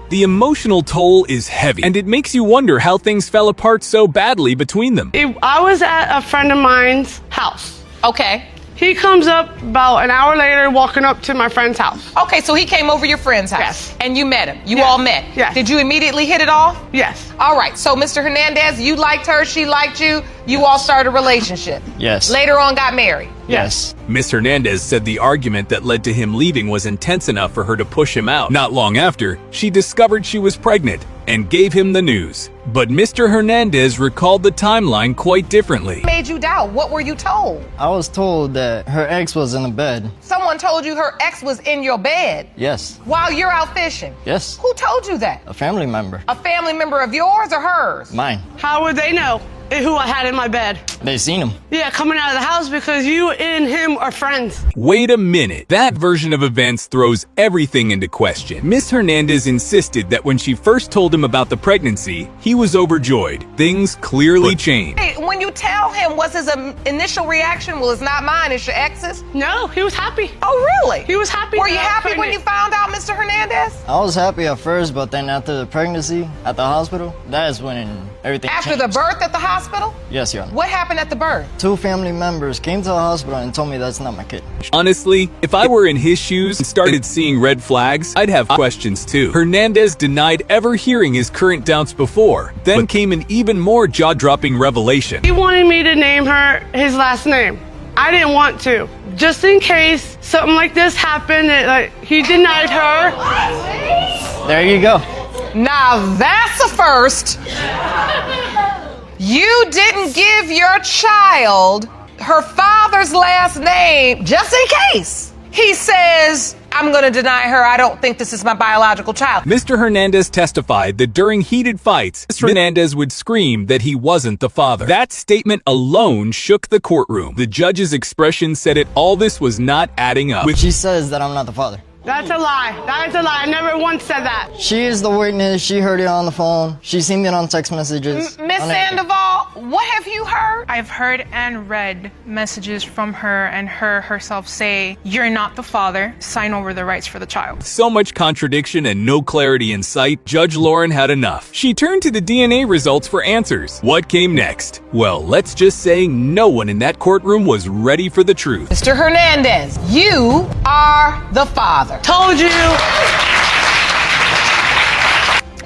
The emotional toll is heavy, and it makes you wonder how things fell apart so badly between them. I was at a friend of mine's house. Okay. He comes up about an hour later walking up to my friend's house. Okay, so he came over your friend's house. Yes. And you met him. You all met. Yes. Did you immediately hit it off? Yes. All right, so Mr. Hernandez, you liked her, she liked you, you all started a relationship. Yes. Later on got married. Yes. Miss Hernandez said the argument that led to him leaving was intense enough for her to push him out. Not long after, she discovered she was pregnant and gave him the news. But Mr. Hernandez recalled the timeline quite differently. What made you doubt? What were you told? I was told that her ex was in the bed. Someone told you her ex was in your bed? Yes. While you're out fishing? Yes. Who told you that? A family member. A family member of yours or hers? Mine. How would they know who I had in my bed? They seen him. Yeah, coming out of the house because you and him are friends. Wait a minute. That version of events throws everything into question. Miss Hernandez insisted that when she first told him about the pregnancy, he was overjoyed. Things clearly changed. Hey, when you tell him, what's his initial reaction? Well, it's not mine, it's your ex's? No, he was happy. Oh, really? He was happy. Were you happy when you found out, Mr. Hernandez? I was happy at first, but then after the pregnancy at the hospital, that is when everything After changed. the birth at the hospital? Yes, Your Honor. What happened at the birth? 2 family members came to the hospital and told me that's not my kid. Honestly, if I were in his shoes and started seeing red flags, I'd have questions too. Hernandez denied ever hearing his current doubts before. Then came an even more jaw-dropping revelation. He wanted me to name her his last name. I didn't want to. Just in case something like this happened, he denied her. There you go. Now that's a first. You didn't give your child her father's last name just in case he says, I'm going to deny her. I don't think this is my biological child. Mr. Hernandez testified that during heated fights, Mr. Hernandez would scream that he wasn't the father. That statement alone shook the courtroom. The judge's expression said it all. This was not adding up. She says that I'm not the father. That's a lie. That is a lie. I never once said that. She is the witness. She heard it on the phone. She seen it on text messages. Miss Sandoval, what have you heard? I've heard and read messages from her and her herself say, you're not the father, sign over the rights for the child. So much contradiction and no clarity in sight, Judge Lauren had enough. She turned to the DNA results for answers. What came next? Well, let's just say no one in that courtroom was ready for the truth. Mr. Hernandez, you are the father. Told you.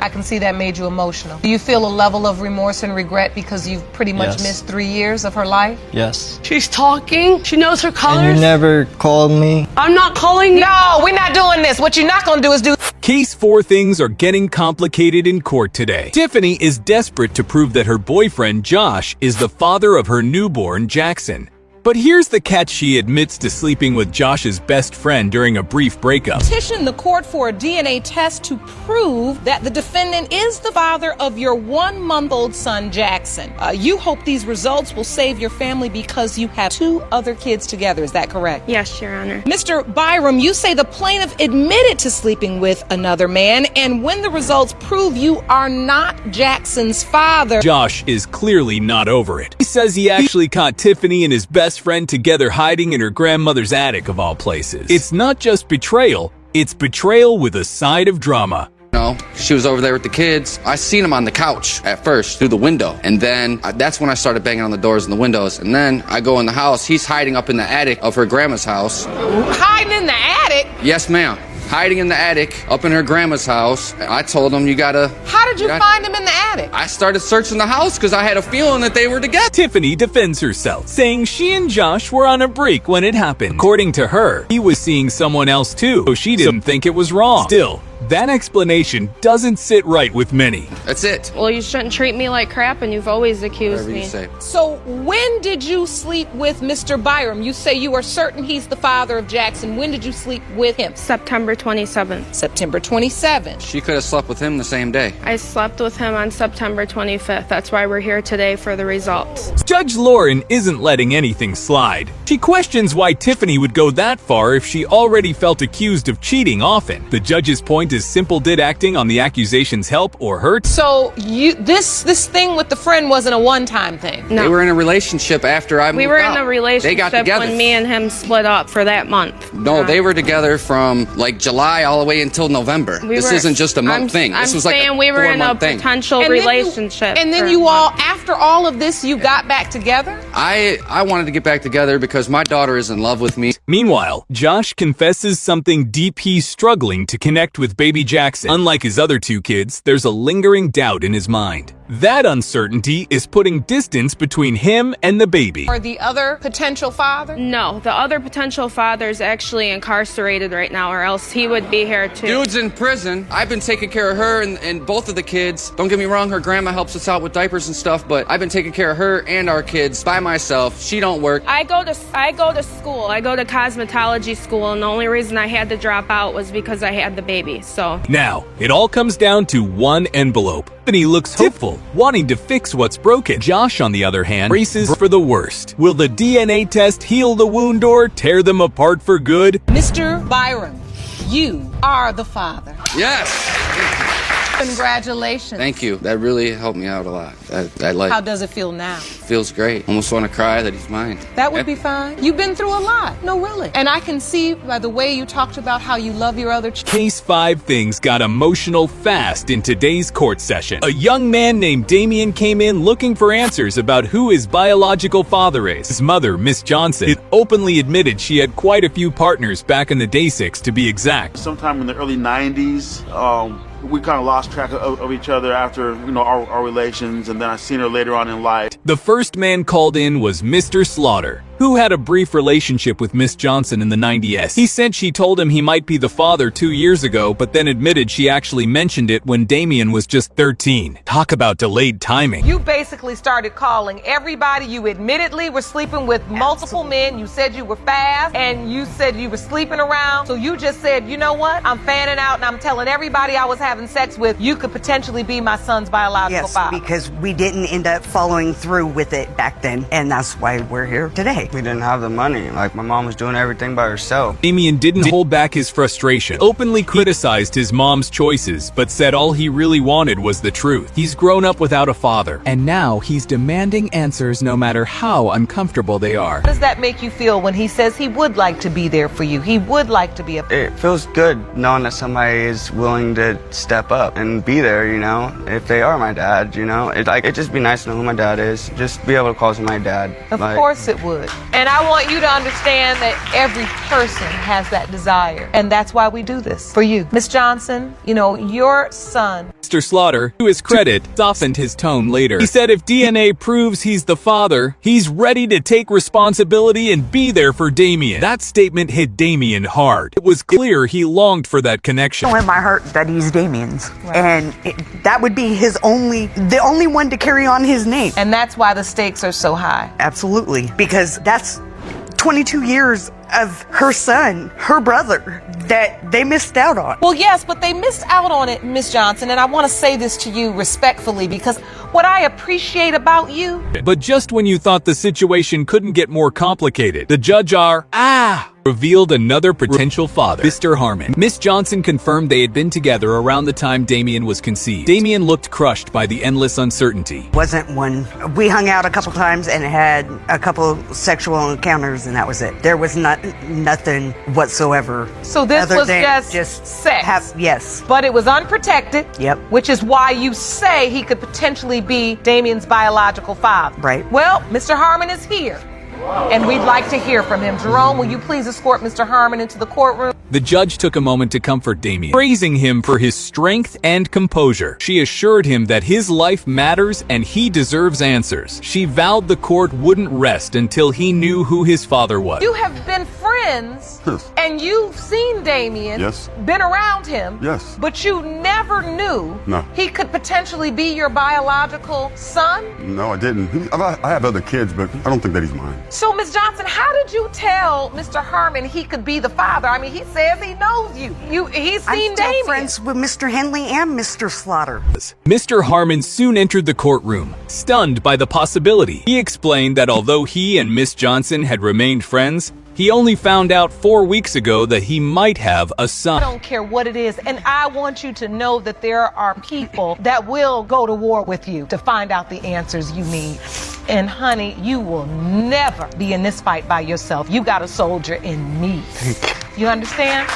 I can see that made you emotional. Do you feel a level of remorse and regret because you've pretty much Yes. missed 3 years of her life? Yes. She's talking. She knows her colors. And you never called me. I'm not calling you. No, we're not doing this. What you're not gonna do is do. Case 4 things are getting complicated in court today. Tiffany is desperate to prove that her boyfriend Josh is the father of her newborn Jackson. But here's the catch: she admits to sleeping with Josh's best friend during a brief breakup. Petition the court for a DNA test to prove that the defendant is the father of your 1-month-old son, Jackson. You hope these results will save your family because you have 2 other kids together. Is that correct? Yes, Your Honor. Mr. Byram, you say the plaintiff admitted to sleeping with another man, and when the results prove you are not Jackson's father. Josh is clearly not over it. He says he actually caught Tiffany and his best friend together hiding in her grandmother's attic of all places. It's not just betrayal, it's betrayal with a side of drama. No, she was over there with the kids. I seen him on the couch at first through the window. And then that's when I started banging on the doors and the windows. And then I go in the house. He's hiding up in the attic of her grandma's house. Hiding in the attic? Yes, ma'am. Hiding in the attic up in her grandma's house. I told him, you gotta... How did you find him in the attic? I started searching the house because I had a feeling that they were together. Tiffany defends herself, saying she and Josh were on a break when it happened. According to her, he was seeing someone else too, so she didn't think it was wrong. Still, that explanation doesn't sit right with many. That's it. Well, you shouldn't treat me like crap, and you've always accused Whatever me. you say. So when did you sleep with Mr. Byram? You say you are certain he's the father of Jackson. When did you sleep with him? September 27th. September 27th. She could have slept with him the same day. I slept with him on September 25th. That's why we're here today for the results. Judge Lauren isn't letting anything slide. She questions why Tiffany would go that far if she already felt accused of cheating often. The judge's point is simple: did acting on the accusations help or hurt? So this thing with the friend wasn't a one-time thing? No. They were in a relationship after I moved We were out. in a They relationship got together. when me and him split up for that month. No, they were together from like July all the way until November. This isn't just a month thing. This was like a we were in a 4-month thing. potential And then relationship. And then for you a all, month. after all of this, you got back together? I wanted to get back together because my daughter is in love with me. Meanwhile, Josh confesses something deep: he's struggling to connect with baby Jackson. Unlike his other 2 kids, there's a lingering doubt in his mind. That uncertainty is putting distance between him and the baby. Or the other potential father? No, the other potential father is actually incarcerated right now, or else he would be here too. Dude's in prison. I've been taking care of her and both of the kids. Don't get me wrong, her grandma helps us out with diapers and stuff, but I've been taking care of her and our kids by myself. She don't work. I go to school. I go to cosmetology school, and the only reason I had to drop out was because I had the baby. So Now, it all comes down to one envelope. And he looks hopeful, wanting to fix what's broken. Josh, on the other hand, braces for the worst. Will the DNA test heal the wound or tear them apart for good? Mr. Byram, you are the father. Yes. Congratulations. Thank you. That really helped me out a lot. I like How does it feel now? Feels great. Almost want to cry that he's mine. That would be fine. You've been through a lot. No, really. And I can see by the way you talked about how you love your other children. Case 5 things got emotional fast in today's court session. A young man named Damien came in looking for answers about who his biological father is. His mother, Miss Johnson, openly admitted she had quite a few partners back in the day 6 to be exact. Sometime in the early 90s, we kind of lost track of each other after, our relations, and then I seen her later on in life. The first man called in was Mr. Slaughter, who had a brief relationship with Miss Johnson in the 90s. He said she told him he might be the father 2 years ago, but then admitted she actually mentioned it when Damien was just 13. Talk about delayed timing. You basically started calling everybody. You admittedly were sleeping with multiple men. You said you were fast, and you said you were sleeping around. So you just said, you know what? I'm fanning out, and I'm telling everybody I was having sex with, you could potentially be my son's biological father. Yes, because we didn't end up following through with it back then, and that's why we're here today. We didn't have the money. Like, my mom was doing everything by herself. Damien didn't hold back his frustration, openly criticized his mom's choices, but said all he really wanted was the truth. He's grown up without a father, and now he's demanding answers no matter how uncomfortable they are. How does that make you feel when he says he would like to be there for you? He would like to be a... It feels good knowing that somebody is willing to step up and be there, if they are my dad, it'd just be nice to know who my dad is, just be able to call somebody dad. Of course it would. And I want you to understand that every person has that desire. And that's why we do this for you. Miss Johnson, you know, your son. Mr. Slaughter, to his credit, softened his tone later. He said if DNA proves he's the father, he's ready to take responsibility and be there for Damien. That statement hit Damien hard. It was clear he longed for that connection. In my heart that he's Damien's. Right. And that would be the only one to carry on his name. And that's why the stakes are so high. Absolutely. Because that's 22 years of her son, her brother, that they missed out on. Well, yes, but they missed out on it, Miss Johnson, and I want to say this to you respectfully because what I appreciate about you. But just when you thought the situation couldn't get more complicated, the judge revealed another potential father, Mr. Harmon. Miss Johnson confirmed they had been together around the time Damien was conceived. Damien looked crushed by the endless uncertainty. Wasn't one. We hung out a couple times and had a couple sexual encounters, and that was it. There was nothing whatsoever. So this was just sex. Yes. But it was unprotected. Yep. Which is why you say he could potentially be Damien's biological father. Right. Well, Mr. Harmon is here. And we'd like to hear from him. Jerome, will you please escort Mr. Harmon into the courtroom? The judge took a moment to comfort Damien, praising him for his strength and composure. She assured him that his life matters and he deserves answers. She vowed the court wouldn't rest until he knew who his father was. You have been friends, and you've seen Damien, been around him, but you never knew he could potentially be your biological son? No, I didn't. I have other kids, but I don't think that he's mine. So, Ms. Johnson, how did you tell Mr. Harmon he could be the father? I mean, he says he knows you. He's seen Damien. I'm still friends with Mr. Henley and Mr. Slaughter. Mr. Harmon soon entered the courtroom, stunned by the possibility. He explained that although he and Miss Johnson had remained friends, he only found out 4 weeks ago that he might have a son. I don't care what it is, and I want you to know that there are people that will go to war with you to find out the answers you need. And honey, you will never be in this fight by yourself. You got a soldier in me. You understand?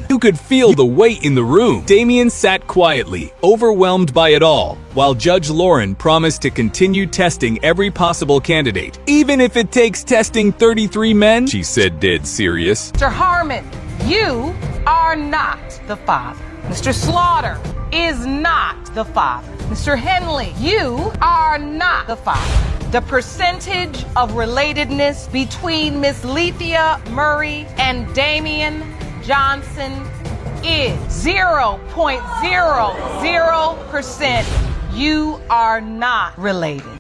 You could feel the weight in the room. Damien sat quietly, overwhelmed by it all, while Judge Lauren promised to continue testing every possible candidate. Even if it takes testing 33 men, she said dead serious. Mr. Harmon, you are not the father. Mr. Slaughter is not the father. Mr. Henley, you are not the father. The percentage of relatedness between Miss Lethea Murray and Damien Johnson is 0.00%. You are not related.